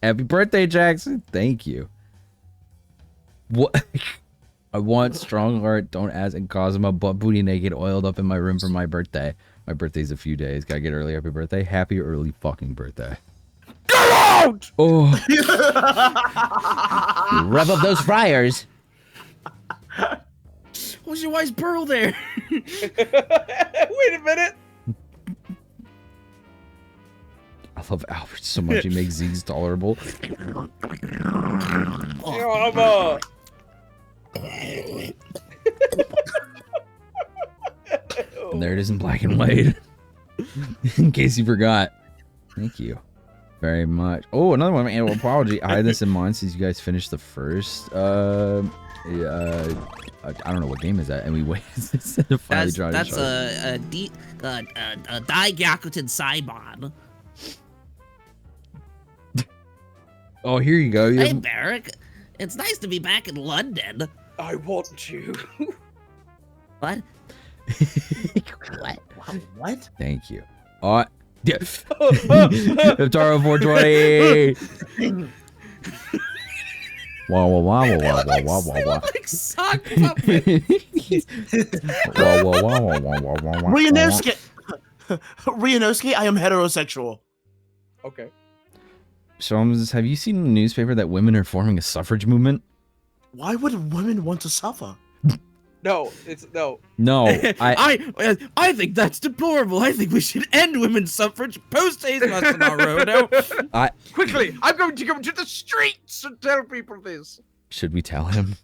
Happy birthday, Jackson. Thank you. What? I want strong art. Don't ask and cause him a butt booty naked oiled up in my room for my birthday. My birthday's a few days. Gotta get early. Happy birthday. Happy early fucking birthday. Get out! Oh. Rev up those fryers. What's your wife's pearl there? Wait a minute. I love Albert so much. He makes Z's tolerable. And there it is in black and white. In case you forgot. Thank you very much. Oh, another one. Annual apology. I had this in mind since you guys finished the first. I don't know what game is that, and we waited to finally draw. That's a Daigyakuten Saibon. Oh, here you go. Hey, Barrick. It's nice to be back in London. I want you. What? What? What? Thank you. Yeah. Taro 420. Wow, wow, wow, wow, wow, wow, wow, wow, wow. Like sock puppet. Wow, wow, wow, wow, wow, wow, wow, wow. Ryunosuke, I am heterosexual. Okay. So, have you seen in the newspaper that women are forming a suffrage movement? Why would women want to suffer? No, it's no. No, I think that's deplorable. I think we should end women's suffrage post Hazelnuts. Quickly, I'm going to go to the streets and tell people this. Should we tell him?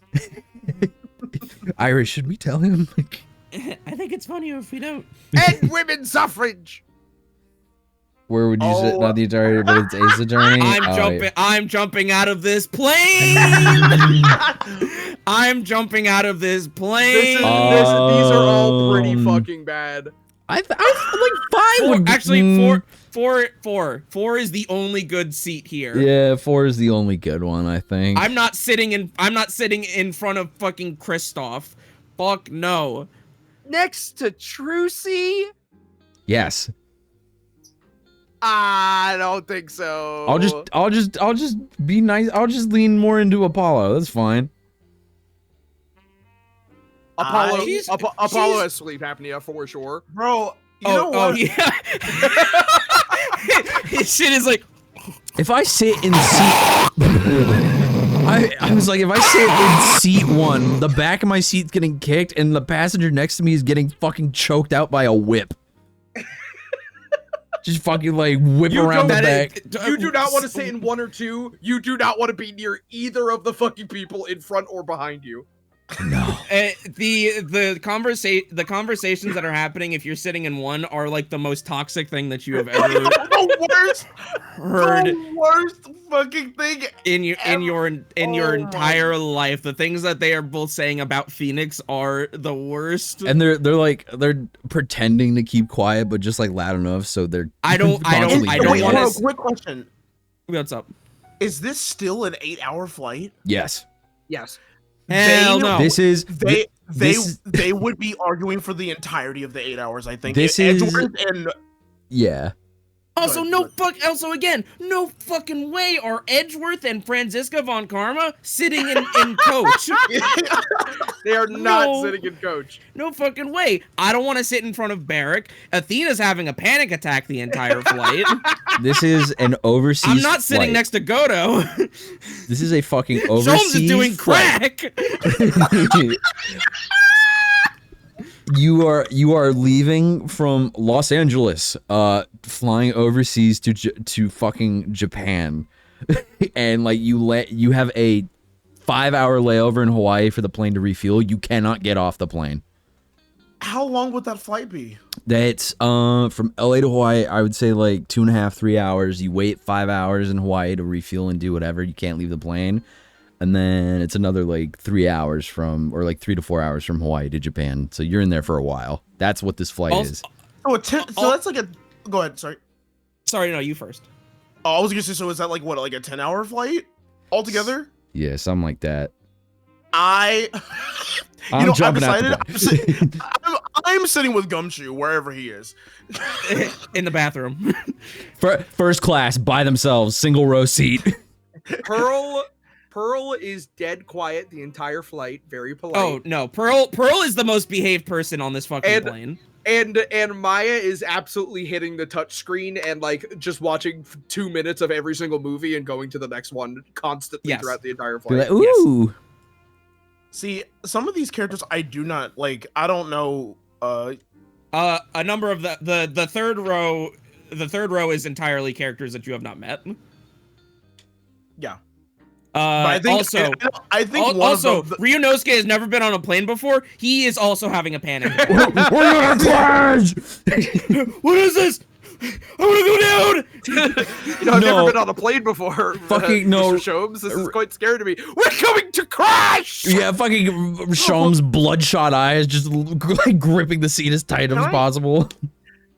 Irish, should we tell him? I think it's funnier if we don't. End women's suffrage. Where would you sit? Not the entirety, but it's Ace Attorney. I'm jumping out of this plane. I'm jumping out of this plane. These are all pretty fucking bad. I like five. Four is the only good seat here. Yeah, 4 is the only good one, I think. I'm not sitting in front of fucking Kristoff. Fuck no. Next to Trucy? Yes. I don't think so. I'll just be nice. I'll just lean more into Apollo. That's fine. Apollo, I- Apollo has sleep apnea for sure. Bro, you know what? yeah. His shit is like. If I sit in seat, I was like, if I sit in seat 1, the back of my seat's getting kicked, and the passenger next to me is getting fucking choked out by a whip. Just fucking like whip around the back. You do not want to sit in 1 or 2. You do not want to be near either of the fucking people in front or behind you. No. The conversations that are happening if you're sitting in 1 are like the most toxic thing that you have ever The worst, heard the worst fucking thing in your Oh my- entire life. The things that they are both saying about Phoenix are the worst. And they're pretending to keep quiet, but just like loud enough, so they're. I don't constantly want Bro, to. quick question. What's up? Is this still an 8-hour flight? Yes. Yes. Hell They- no. This is. They would be arguing for the entirety of the 8 hours, I think. This is- Edgeworth and Yeah. Also, Good, Also, again, no fucking way are Edgeworth and Franziska von Karma sitting in coach. They are not No. sitting in coach. No fucking way. I don't want to sit in front of Barrack. Athena's having a panic attack the entire flight. This is an overseas. I'm not sitting flight. next to Godo. This is a fucking Jones overseas. is doing flight. crack. You are leaving from Los Angeles, flying overseas to fucking Japan, and like you have a 5-hour layover in Hawaii for the plane to refuel. You cannot get off the plane. how long would that flight be? That's from LA to Hawaii. I would say like 2.5, 3 hours. You wait 5 hours in Hawaii to refuel and do whatever. You can't leave the plane. And then it's another like 3 hours or like 3 to 4 hours from Hawaii to Japan. So you're in there for a while. That's what this flight is. Oh, so that's like a. Go ahead. Sorry. Sorry, no, you first. Oh, I was gonna say. So is that like what, like a 10-hour flight altogether? Yeah, something like that. I'm jumping out the decided. I'm sitting with Gumshoe wherever he is. In the bathroom. First class, by themselves, single row seat. Pearl is dead quiet the entire flight, very polite. Oh no, Pearl is the most behaved person on this fucking plane. And Maya is absolutely hitting the touch screen and like just watching 2 minutes of every single movie and going to the next one constantly throughout the entire Be flight. like, ooh. See, some of these characters I do not like. I don't know. A number of the third row. The third row is entirely characters that you have not met. Yeah. I think also, one of the Ryunosuke has never been on a plane before. He is also having a panic attack. We're gonna crash! What is this? I want to go down. You know, I've never been on a plane before. Fucking no. Mr. Shomes, this is quite scary to me. We're coming to crash! Yeah, fucking Shom's bloodshot eyes just like gripping the seat as tight as possible.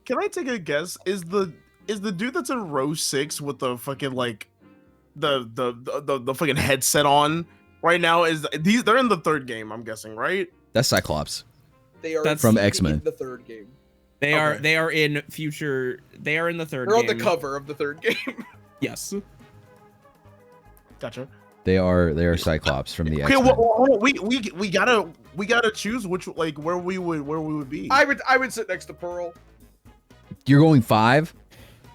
Can I take a guess? Is the dude that's in row 6 with the fucking like the fucking headset on right now? They're in the third game, I'm guessing, right? That's Cyclops. They are from X-Men. in the third game. They are in future. They are in the third. They're game. on the cover of the third game. Yes. Gotcha. They are Cyclops from the Okay, X-Men. well, we gotta choose which like where we would be. I would sit next to Pearl. You're going 5?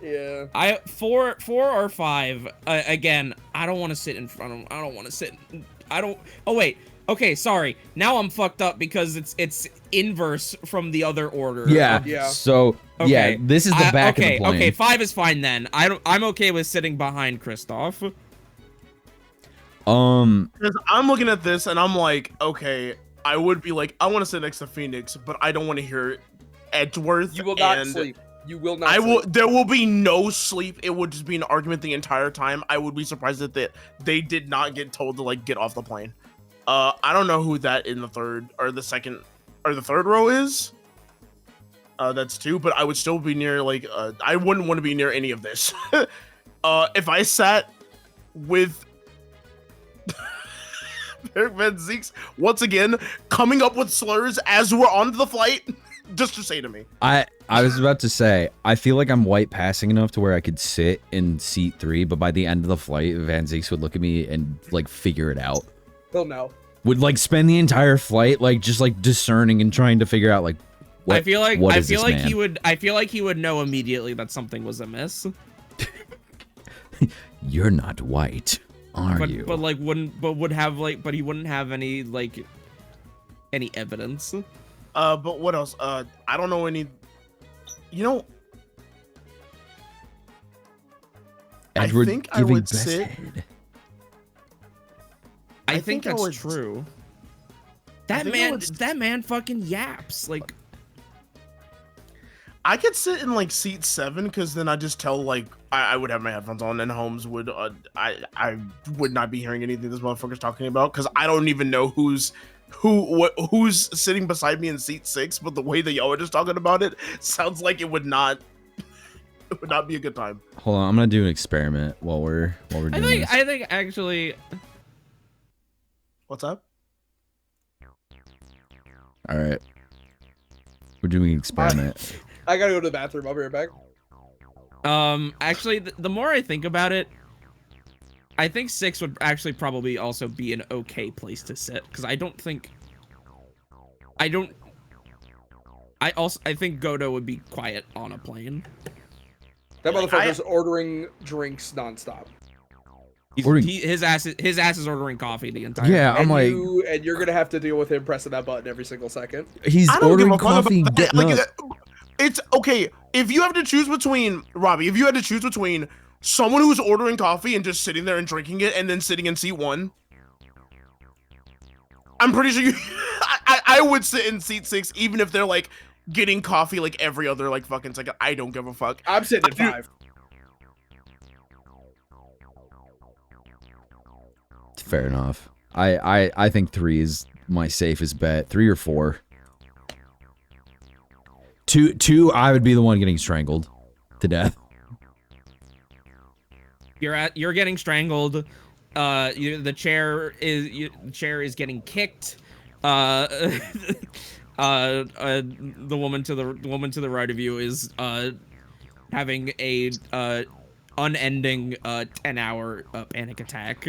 Yeah. Four or 5. Again, I don't want to sit in front of him. I don't want to sit. Oh wait. Okay, sorry. Now I'm fucked up because it's inverse from the other order. Yeah. So yeah, this is the back of the plane. Okay, 5 is fine then. I'm okay with sitting behind Kristoff. Because I'm looking at this and I'm like, okay, I would be like, I want to sit next to Phoenix, but I don't want to hear Edgeworth. You will not sleep. You will not. There will be no sleep. It would just be an argument the entire time. I would be surprised that they did not get told to like get off the plane. I don't know who that in the third or the second or the third row is. That's 2, but I would still be near like I wouldn't want to be near any of this. If I sat with Eric Van Zeeks once again coming up with slurs as we're on the flight, just to say to me. I was about to say, I feel like I'm white passing enough to where I could sit in seat 3, but by the end of the flight, Van Zeeks would look at me and like figure it out. He'll know. would like spend the entire flight like just like discerning and trying to figure out like what, I feel like what I is feel this like man? he would I feel like he would know immediately that something was amiss. You're not white, are you? But like would have like but he wouldn't have any like any evidence. But what else? I don't know any. You know, Edward I think I giving would best sit. head. I think think I that's would- true. I think I would- That man fucking yaps like. I could sit in like seat 7 because then I just tell like I would have my headphones on and Holmes would I would not be hearing anything this motherfucker's talking about because I don't even know who's sitting beside me in seat 6, but the way that y'all are just talking about it sounds like it would not be a good time. Hold on, I'm gonna do an experiment while we're doing this. I think actually. What's up? All right, we're doing an experiment. I gotta go to the bathroom. I'll be right back. Actually, the more I think about it, I think 6 would actually probably also be an okay place to sit because I think Godo would be quiet on a plane. That motherfucker's ordering drinks nonstop. His ass is ordering coffee the entire Yeah, time. I'm like, And you're gonna have to deal with him pressing that button every single second. he's I don't ordering give a fuck coffee, about getting that. Like, up. it's okay if you have to choose between Robbie. If you had to choose between someone who's ordering coffee and just sitting there and drinking it, and then sitting in seat 1, I'm pretty sure I would sit in seat 6, even if they're like getting coffee like every other like fucking second. I don't give a fuck. I'm sitting at 5. Fair enough. I think 3 is my safest bet. 3 or 4. 2, I would be the one getting strangled to death. You're getting strangled. The chair is getting kicked. The woman to the right of you is having a unending 10-hour panic attack.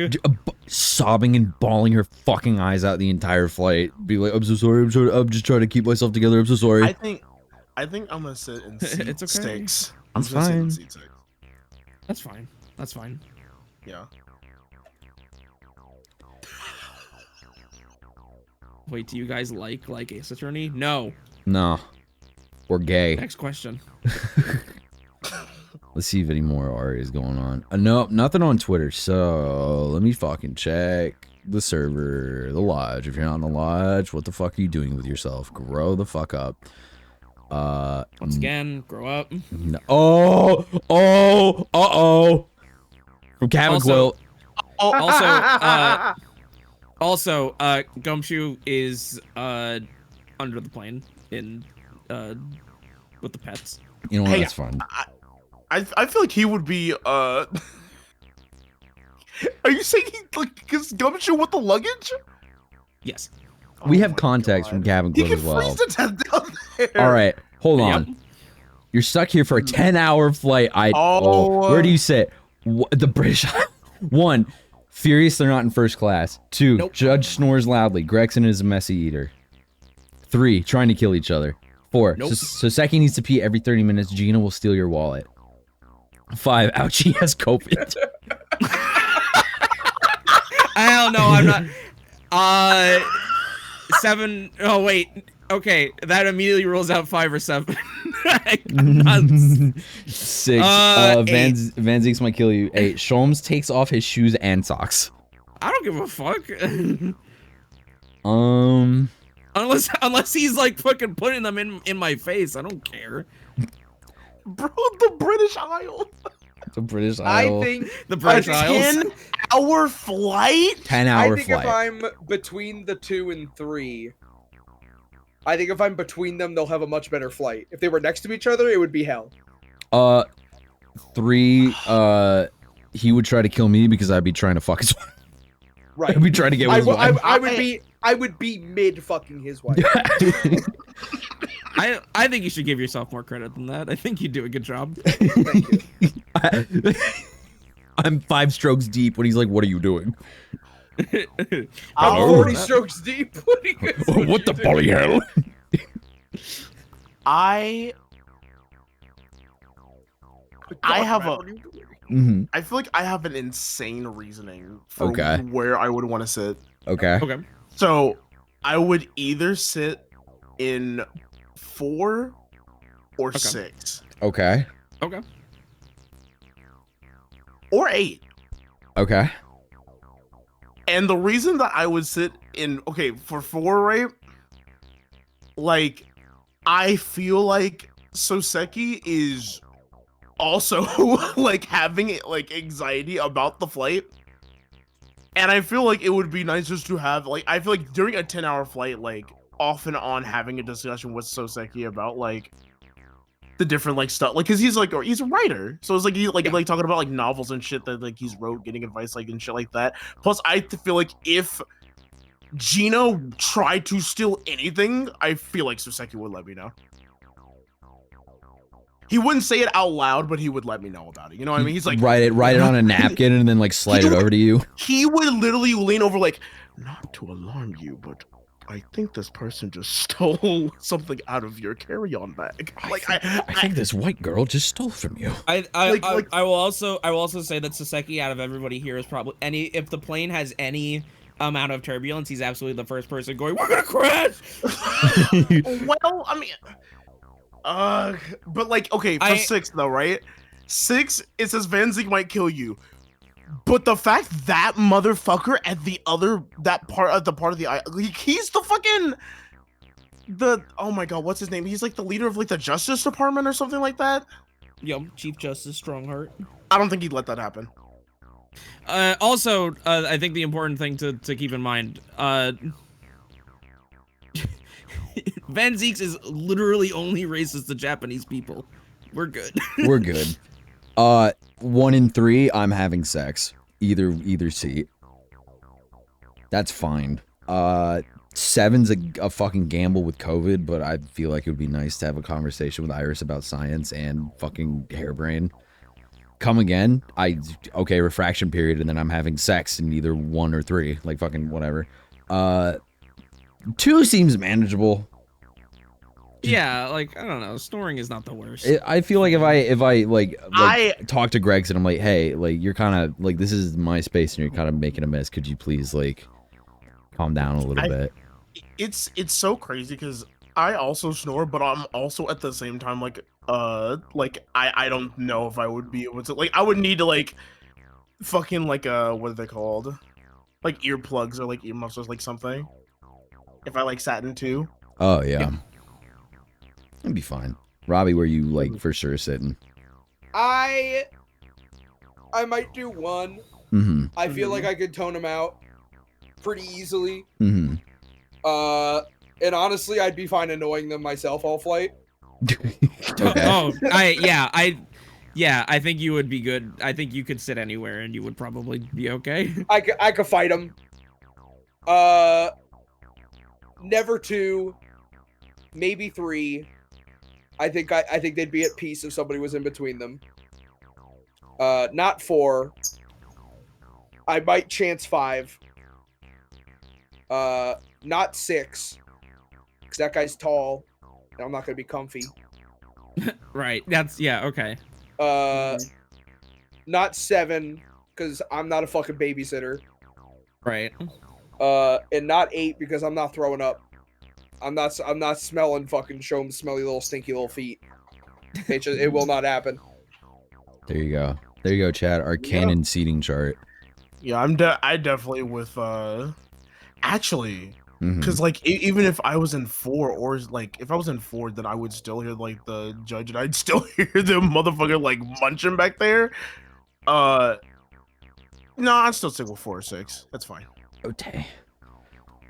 Sobbing and bawling her fucking eyes out the entire flight. Be like, I'm so sorry. I'm just trying to keep myself together. I'm so sorry. I think I'm gonna sit in seat It's okay. 6. That's just gonna sit in fine. seat 6. That's fine. That's fine. Yeah. Wait, do you guys like Ace Attorney? No. No. We're gay. Next question. Let's see if any more art is going on. Nope, nothing on Twitter. So let me fucking check the server, the lodge. If you're not in the lodge, what the fuck are you doing with yourself? Grow the fuck up. Once again, grow up. No. From Cabin Quilt. Also, Gumshoe is under the plane in with the pets. You know what? Hey, That's fun. I feel like he would be Are you saying he like gets Gumshoe with the luggage? Yes. We have context from Cabin He Quilt can as well. freeze to death down there. All right, hold on. You're stuck here for a 10-hour flight. Where do you sit? The British. 1, furious they're not in first class. 2, Judge snores loudly. Gregson is a messy eater. 3, trying to kill each other. 4, so Seki needs to pee every 30 minutes. Gina will steal your wallet. 5, Ouchie has COVID. Hell no, I'm not. 7. Oh wait. Okay, that immediately rules out 5 or 7. I'm nuts. 6. 8. Van Zeeks might kill you. 8. Sholmes takes off his shoes and socks. I don't give a fuck. Unless he's like fucking putting them in my face. I don't care. Bro, the British Isle. The British Isle. I think the British a Isles. 10-hour flight? 10-hour I think flight. if I'm between the 2 and 3, I think if I'm between them, they'll have a much better flight. If they were next to each other, it would be hell. 3, he would try to kill me because I'd be trying to fuck his wife. Right. I'd be trying to get with his wife. I would be mid fucking his wife. I think you should give yourself more credit than that. I think you do a good job. Thank you. I'm 5 strokes deep when he's like, "What are you doing?" I'm Oh. 40 strokes deep. What the bloody hell? I have a. Mm-hmm. I feel like I have an insane reasoning for Okay. where I would want to sit. Okay. Okay. So I would either sit in 4 or 6 Okay. Okay. or 8. Okay. And the reason that I would sit in for 4, right? Like, I feel like Soseki is also like having like anxiety about the flight. And I feel like it would be nice just to have like I feel like during a 10-hour flight, like off and on having a discussion with Soseki about like the different like stuff, like because he's a writer, so it's like he like talking about like novels and shit that like he's wrote, getting advice like and shit like that. Plus, I feel like if Gino tried to steal anything, I feel like Soseki would let me know. He wouldn't say it out loud, but he would let me know about it. You know what I mean? He's like, write it on a napkin and then like slide it over to you. He would literally lean over like, not to alarm you, but I think this person just stole something out of your carry-on bag. Like I think this white girl just stole from you. I will also say that Soseki out of everybody here is probably if the plane has any amount of turbulence, he's absolutely the first person going, we're gonna crash. Well, I mean, but like, okay, for 6 though, right? 6, it says Van Zeke might kill you, but the fact that motherfucker at the part of the island, he's the fucking oh my god, what's his name? He's like the leader of like the Justice Department or something like that. Yo, Chief Justice Strongheart. I don't think he'd let that happen. Also, I think the important thing to keep in mind, Van Zeeks is literally only racist to Japanese people. We're good. We're good. 1 in 3, I'm having sex. Either seat. That's fine. 7's a fucking gamble with COVID, but I feel like it would be nice to have a conversation with Iris about science and fucking hairbrain. Come again? Refraction period, and then I'm having sex in either 1 or 3. Like fucking whatever. 2 seems manageable. Yeah, like I don't know, snoring is not the worst. I feel like if I talk to Greg and I'm like, hey, like you're kind of like this is my space and you're kind of making a mess. Could you please like calm down a little bit? It's so crazy because I also snore, but I'm also at the same time like I don't know if I would be able to like I would need to like fucking like what are they called, like earplugs or like earmuffs or like something if I like sat in 2. Oh yeah. It'd be fine. Robbie, where you like for sure sitting? I might do 1. Mm-hmm. I feel like I could tone him out pretty easily. Mm-hmm. And honestly, I'd be fine annoying them myself all flight. Okay. Oh, I think you would be good. I think you could sit anywhere and you would probably be okay. I could fight them. Never 2, maybe 3. I think they'd be at peace if somebody was in between them. Not 4. I might chance 5. Not 6, because that guy's tall, and I'm not gonna be comfy. Right. Okay. Not 7, because I'm not a fucking babysitter. Right. And not 8 because I'm not throwing up. I'm not smelling fucking show them smelly little stinky little feet. It will not happen. There you go, Chad. Our canon seating chart. Yeah, I definitely with actually Mhm. because like even if I was in 4 or like if I was in 4, then I would still hear like the judge and I'd still hear the motherfucker like munching back there. No, I'd still stick with 4 or 6. That's fine. Okay.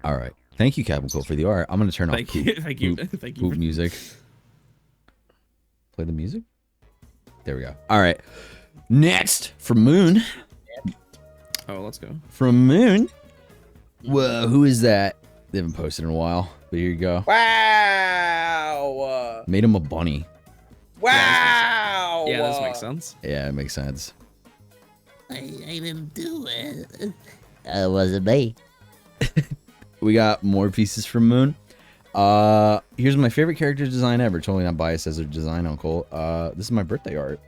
All right. Thank you, Captain Cole, for the art. I'm gonna turn off Thank you. poop music. Play the music. There we go. All right. Next from Moon. Oh, let's go. From Moon. Whoa, who is that? They haven't posted in a while, but here you go. Wow. Made him a bunny. Wow. Yeah, this makes sense. Yeah, it makes sense. I didn't do it. wasn't me. We got more pieces from Moon. Here's my favorite character design ever. Totally not biased as a design uncle. This is my birthday art.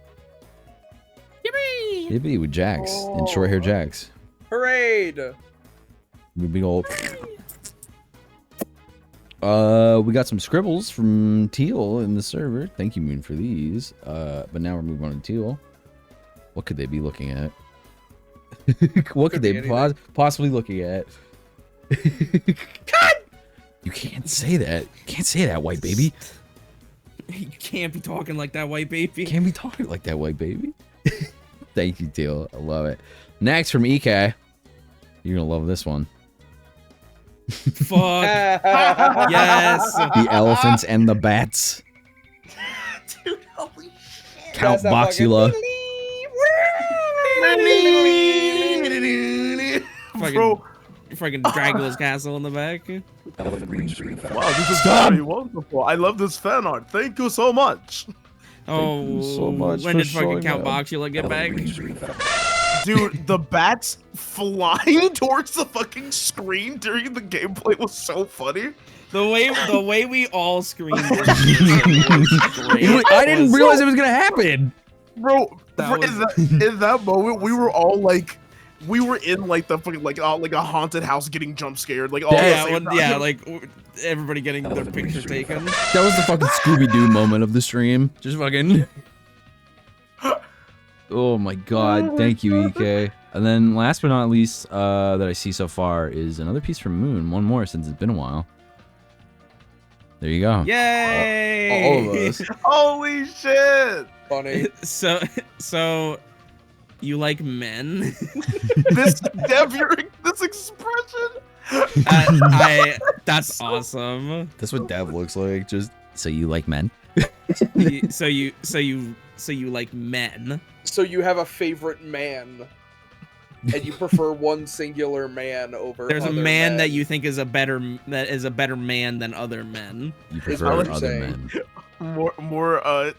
Yippee! Yippee with Jax and short hair Jax. Hooray! Big old. We got some scribbles from Teal in the server. Thank you, Moon, for these. But now we're moving on to Teal. What could they be looking at? What could they possibly looking at? God! You can't say that. You can't say that, white baby. You can't be talking like that, white baby. You can't be talking like that, white baby. Thank you, Teal. I love it. Next from EK. You're gonna love this one. Fuck. Yes. The elephants and the bats. Dude, holy shit. Count That's that Boxula. Fucking Dracula's castle in the back. Elephant green screen. Wow, this is very wonderful. I love this fan art. Thank you so much. Oh, you so much when for did fucking showing Count up. Boxula get back? Dude, the bats flying towards the fucking screen during the gameplay was so funny. The way we all screamed. I didn't realize it was gonna happen. Bro, That in that moment, we were all like, we were in like the fucking like a haunted house getting jump scared, like all Yeah, the same time. yeah, like everybody getting their picture taken. That was the fucking Scooby-Doo moment of the stream. Just fucking. Oh my god, thank you, EK. And then last but not least, that I see so far is another piece from Moon. One more since it's been a while. There you go. Yay! All of us. Holy shit! Funny. So you like men? This this expression. That's awesome. That's what Dev looks like. Just so you like men. So you like men? So you have a favorite man, and you prefer one singular man over. There's a other man men. that you think is a better man than other men. You Is prefer what you're other saying. men. More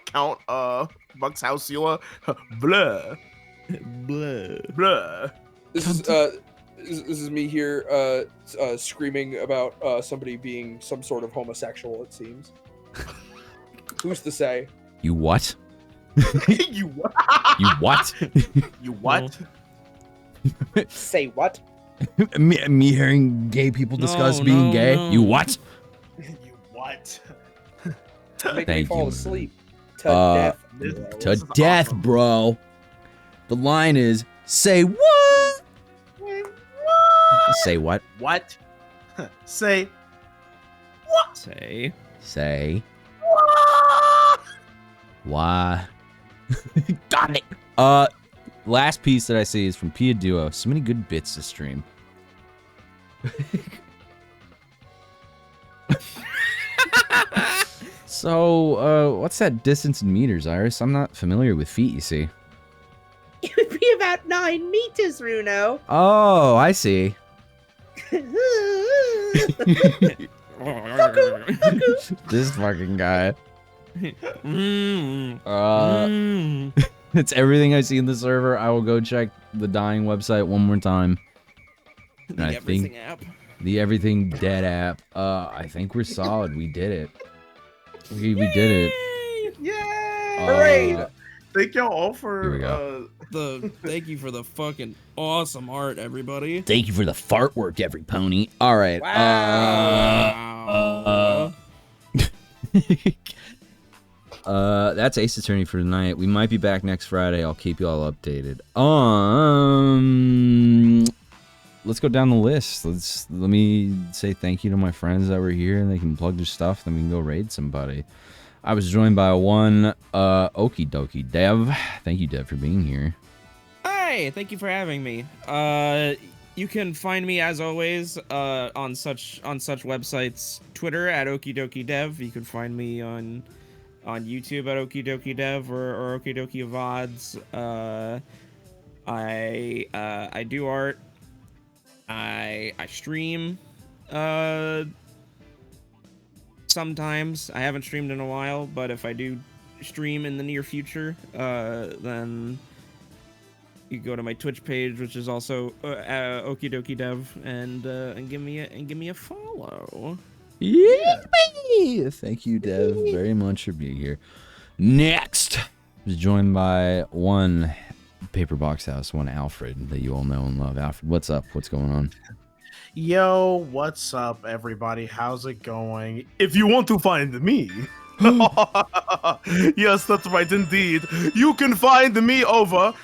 Count Bucks Housula. Blah. Blah. Blah. This is me here screaming about somebody being some sort of homosexual. It seems. Who's to say? You what? You what? You what? You what? Say what? me hearing gay people discuss being gay. no. You what? You what? Make me Thank fall you. asleep to death. bro. To death, bro. The line is, say what? Say what? What? Say Say. Say what? why? Got it. Last piece that I see is from Pia Duo. So many good bits to stream. So, what's that distance in meters, Iris? I'm not familiar with feet, you see. It would be about 9 meters, Runo. Oh, I see. This fucking guy. It's everything I see in the server. I will go check the dying website one more time. And I think app. the Everything Dead app. I think we're solid. We did it. We did it. Yay! Hooray! Thank y'all all Here we for go. Thank you for the fucking awesome art, everybody. Thank you for the fart work, every pony. All right. Wow. That's Ace Attorney for tonight. We might be back next Friday. I'll keep you all updated. Let's go down the list. Let me say thank you to my friends that were here, and they can plug their stuff. Then we can go raid somebody. I was joined by one Okie Dokie Dev. Thank you, Dev, for being here. Hey, thank you for having me. You can find me as always on such websites. Twitter at Okidoki Dev. You can find me on YouTube at Okidoki Dev or Okidoki VODs. I do art. I stream. Sometimes I haven't streamed in a while, but if I do stream in the near future, then you go to my Twitch page, which is also Okie Dokie Dev, and give me a follow. Yeah. Thank you, Dev, very much for being here. Next, is joined by one Paper Box House, one Alfred that you all know and love. Alfred, what's up? What's going on? Yo, what's up, everybody? How's it going? If you want to find me, yes, that's right, indeed. You can find me over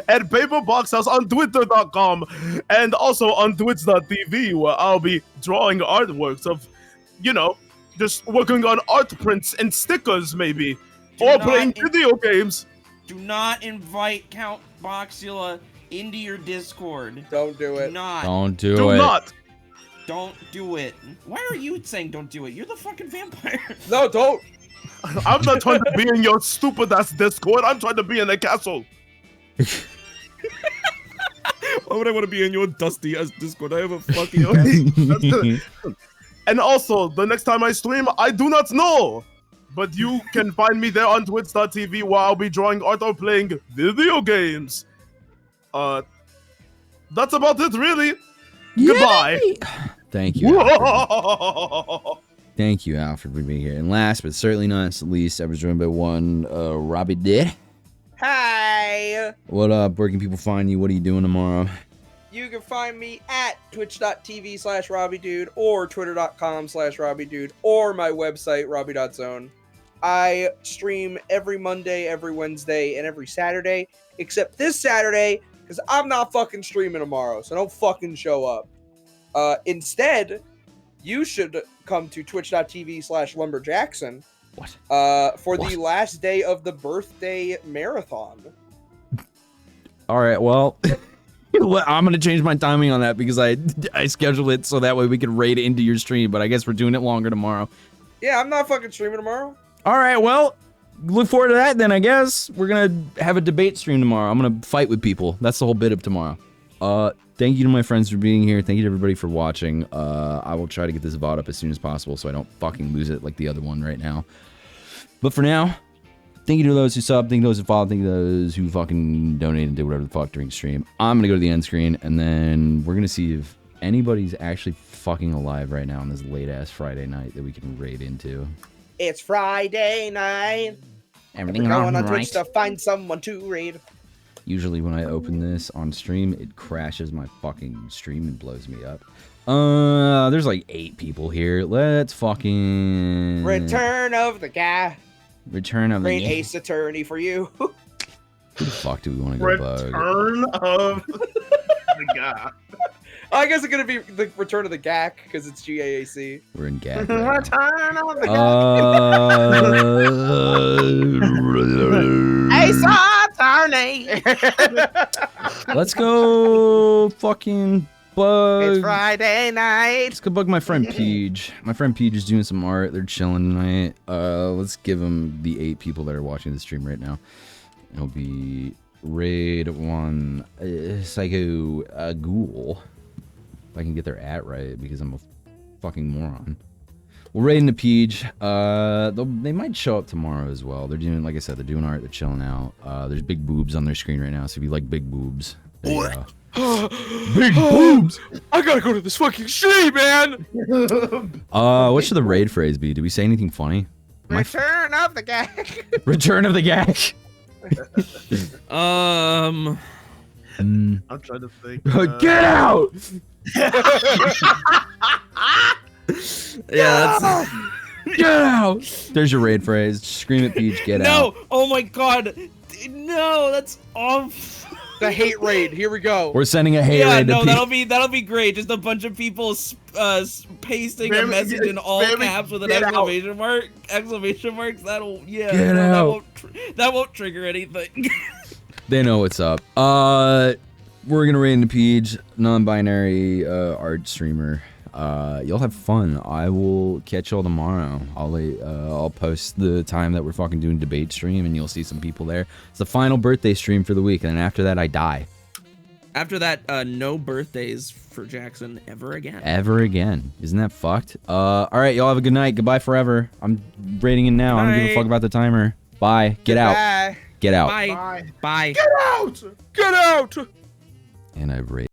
at Paperbox House on Twitter.com and also on Twitch.tv, where I'll be drawing artworks of, you know, just working on art prints and stickers, maybe, or playing video games. Do not invite Count Boxula into your Discord. Don't do it. Do not. Don't do it. Do not. Don't do it. Why are you saying don't do it? You're the fucking vampire. No, don't. I'm not trying to be in your stupid ass Discord. I'm trying to be in the castle. Why would I want to be in your dusty ass Discord? I have a fucking. And also, the next time I stream, I do not know. But you can find me there on Twitch.tv, where I'll be drawing art or playing video games. That's about it, really. Goodbye. Thank you, Alfred. Thank you, Alfred, for being here. And last but certainly not least, I was joined by one Robbie Did. Hi. What up? Where can people find you? What are you doing tomorrow? You can find me at twitch.tv/RobbieDude or twitter.com/RobbieDude or my website, robbie.zone. I stream every Monday, every Wednesday, and every Saturday, except this Saturday, because I'm not fucking streaming tomorrow, so don't fucking show up. Instead, you should come to twitch.tv/lumberjackson for the last day of the birthday marathon. All right, well, I'm going to change my timing on that because I scheduled it so that way we can raid into your stream, but I guess we're doing it longer tomorrow. Yeah, I'm not fucking streaming tomorrow. All right, well, look forward to that then, I guess. We're going to have a debate stream tomorrow. I'm going to fight with people. That's the whole bit of tomorrow. Thank you to my friends for being here. Thank you to everybody for watching. I will try to get this VOD up as soon as possible so I don't fucking lose it like the other one right now. But for now, thank you to those who sub, thank you to those who follow, thank you to those who fucking donate and did whatever the fuck during stream. I'm going to go to the end screen, and then we're going to see if anybody's actually fucking alive right now on this late-ass Friday night that we can raid into. It's Friday night. Everything We're going all on Twitch right? to find someone to raid. Usually when I open this on stream, it crashes my fucking stream and blows me up. There's like 8 people here. Let's fucking... Return of the guy. Return of the Great guy. Ace Attorney for you. Who the fuck do we want to go bug? Return of the guy. I guess it's gonna be the Return of the GAC because it's GAAC. We're in GAC right Return of the Ace Attorney. now. Let's go fucking bug. It's Friday night. Let's go bug my friend Peach. My friend Peach is doing some art. They're chilling tonight. Let's give them the 8 people that are watching the stream right now. It'll be Raid 1 Psycho Ghoul. If I can get their at right, because I'm a fucking moron. We'll raid into Peach. They might show up tomorrow as well. They're doing, like I said, they're doing art. They're chilling out. There's big boobs on their screen right now, so if you like big boobs, there you go. Big boobs! I gotta go to this fucking stream, man! What should the raid phrase be? Did we say anything funny? Return of the guy. Return of the gag. I'm trying to think. Get out! Yeah, that's... Get out! There's your raid phrase. Scream at Peach, get out. No! Oh my god! No, that's off. The hate raid. Here we go. We're sending a hate raid to Peach. that'll be great. Just a bunch of people pasting a Very- message in all very- caps with an get out. exclamation mark. Exclamation marks. That'll Get out. That won't trigger anything. They know what's up. We're gonna raid into Peach, non-binary art streamer. You'll have fun. I will catch y'all tomorrow. I'll post the time that we're fucking doing debate stream, and you'll see some people there. It's the final birthday stream for the week, and then after that, I die. After that, no birthdays for Jackson ever again. Ever again. Isn't that fucked? All right, y'all have a good night. Goodbye forever. I'm raiding in now. I don't give a fuck about the timer. Bye. Get out. Bye. Get out. Bye. Bye. Bye. Get out! Get out! And I've raised.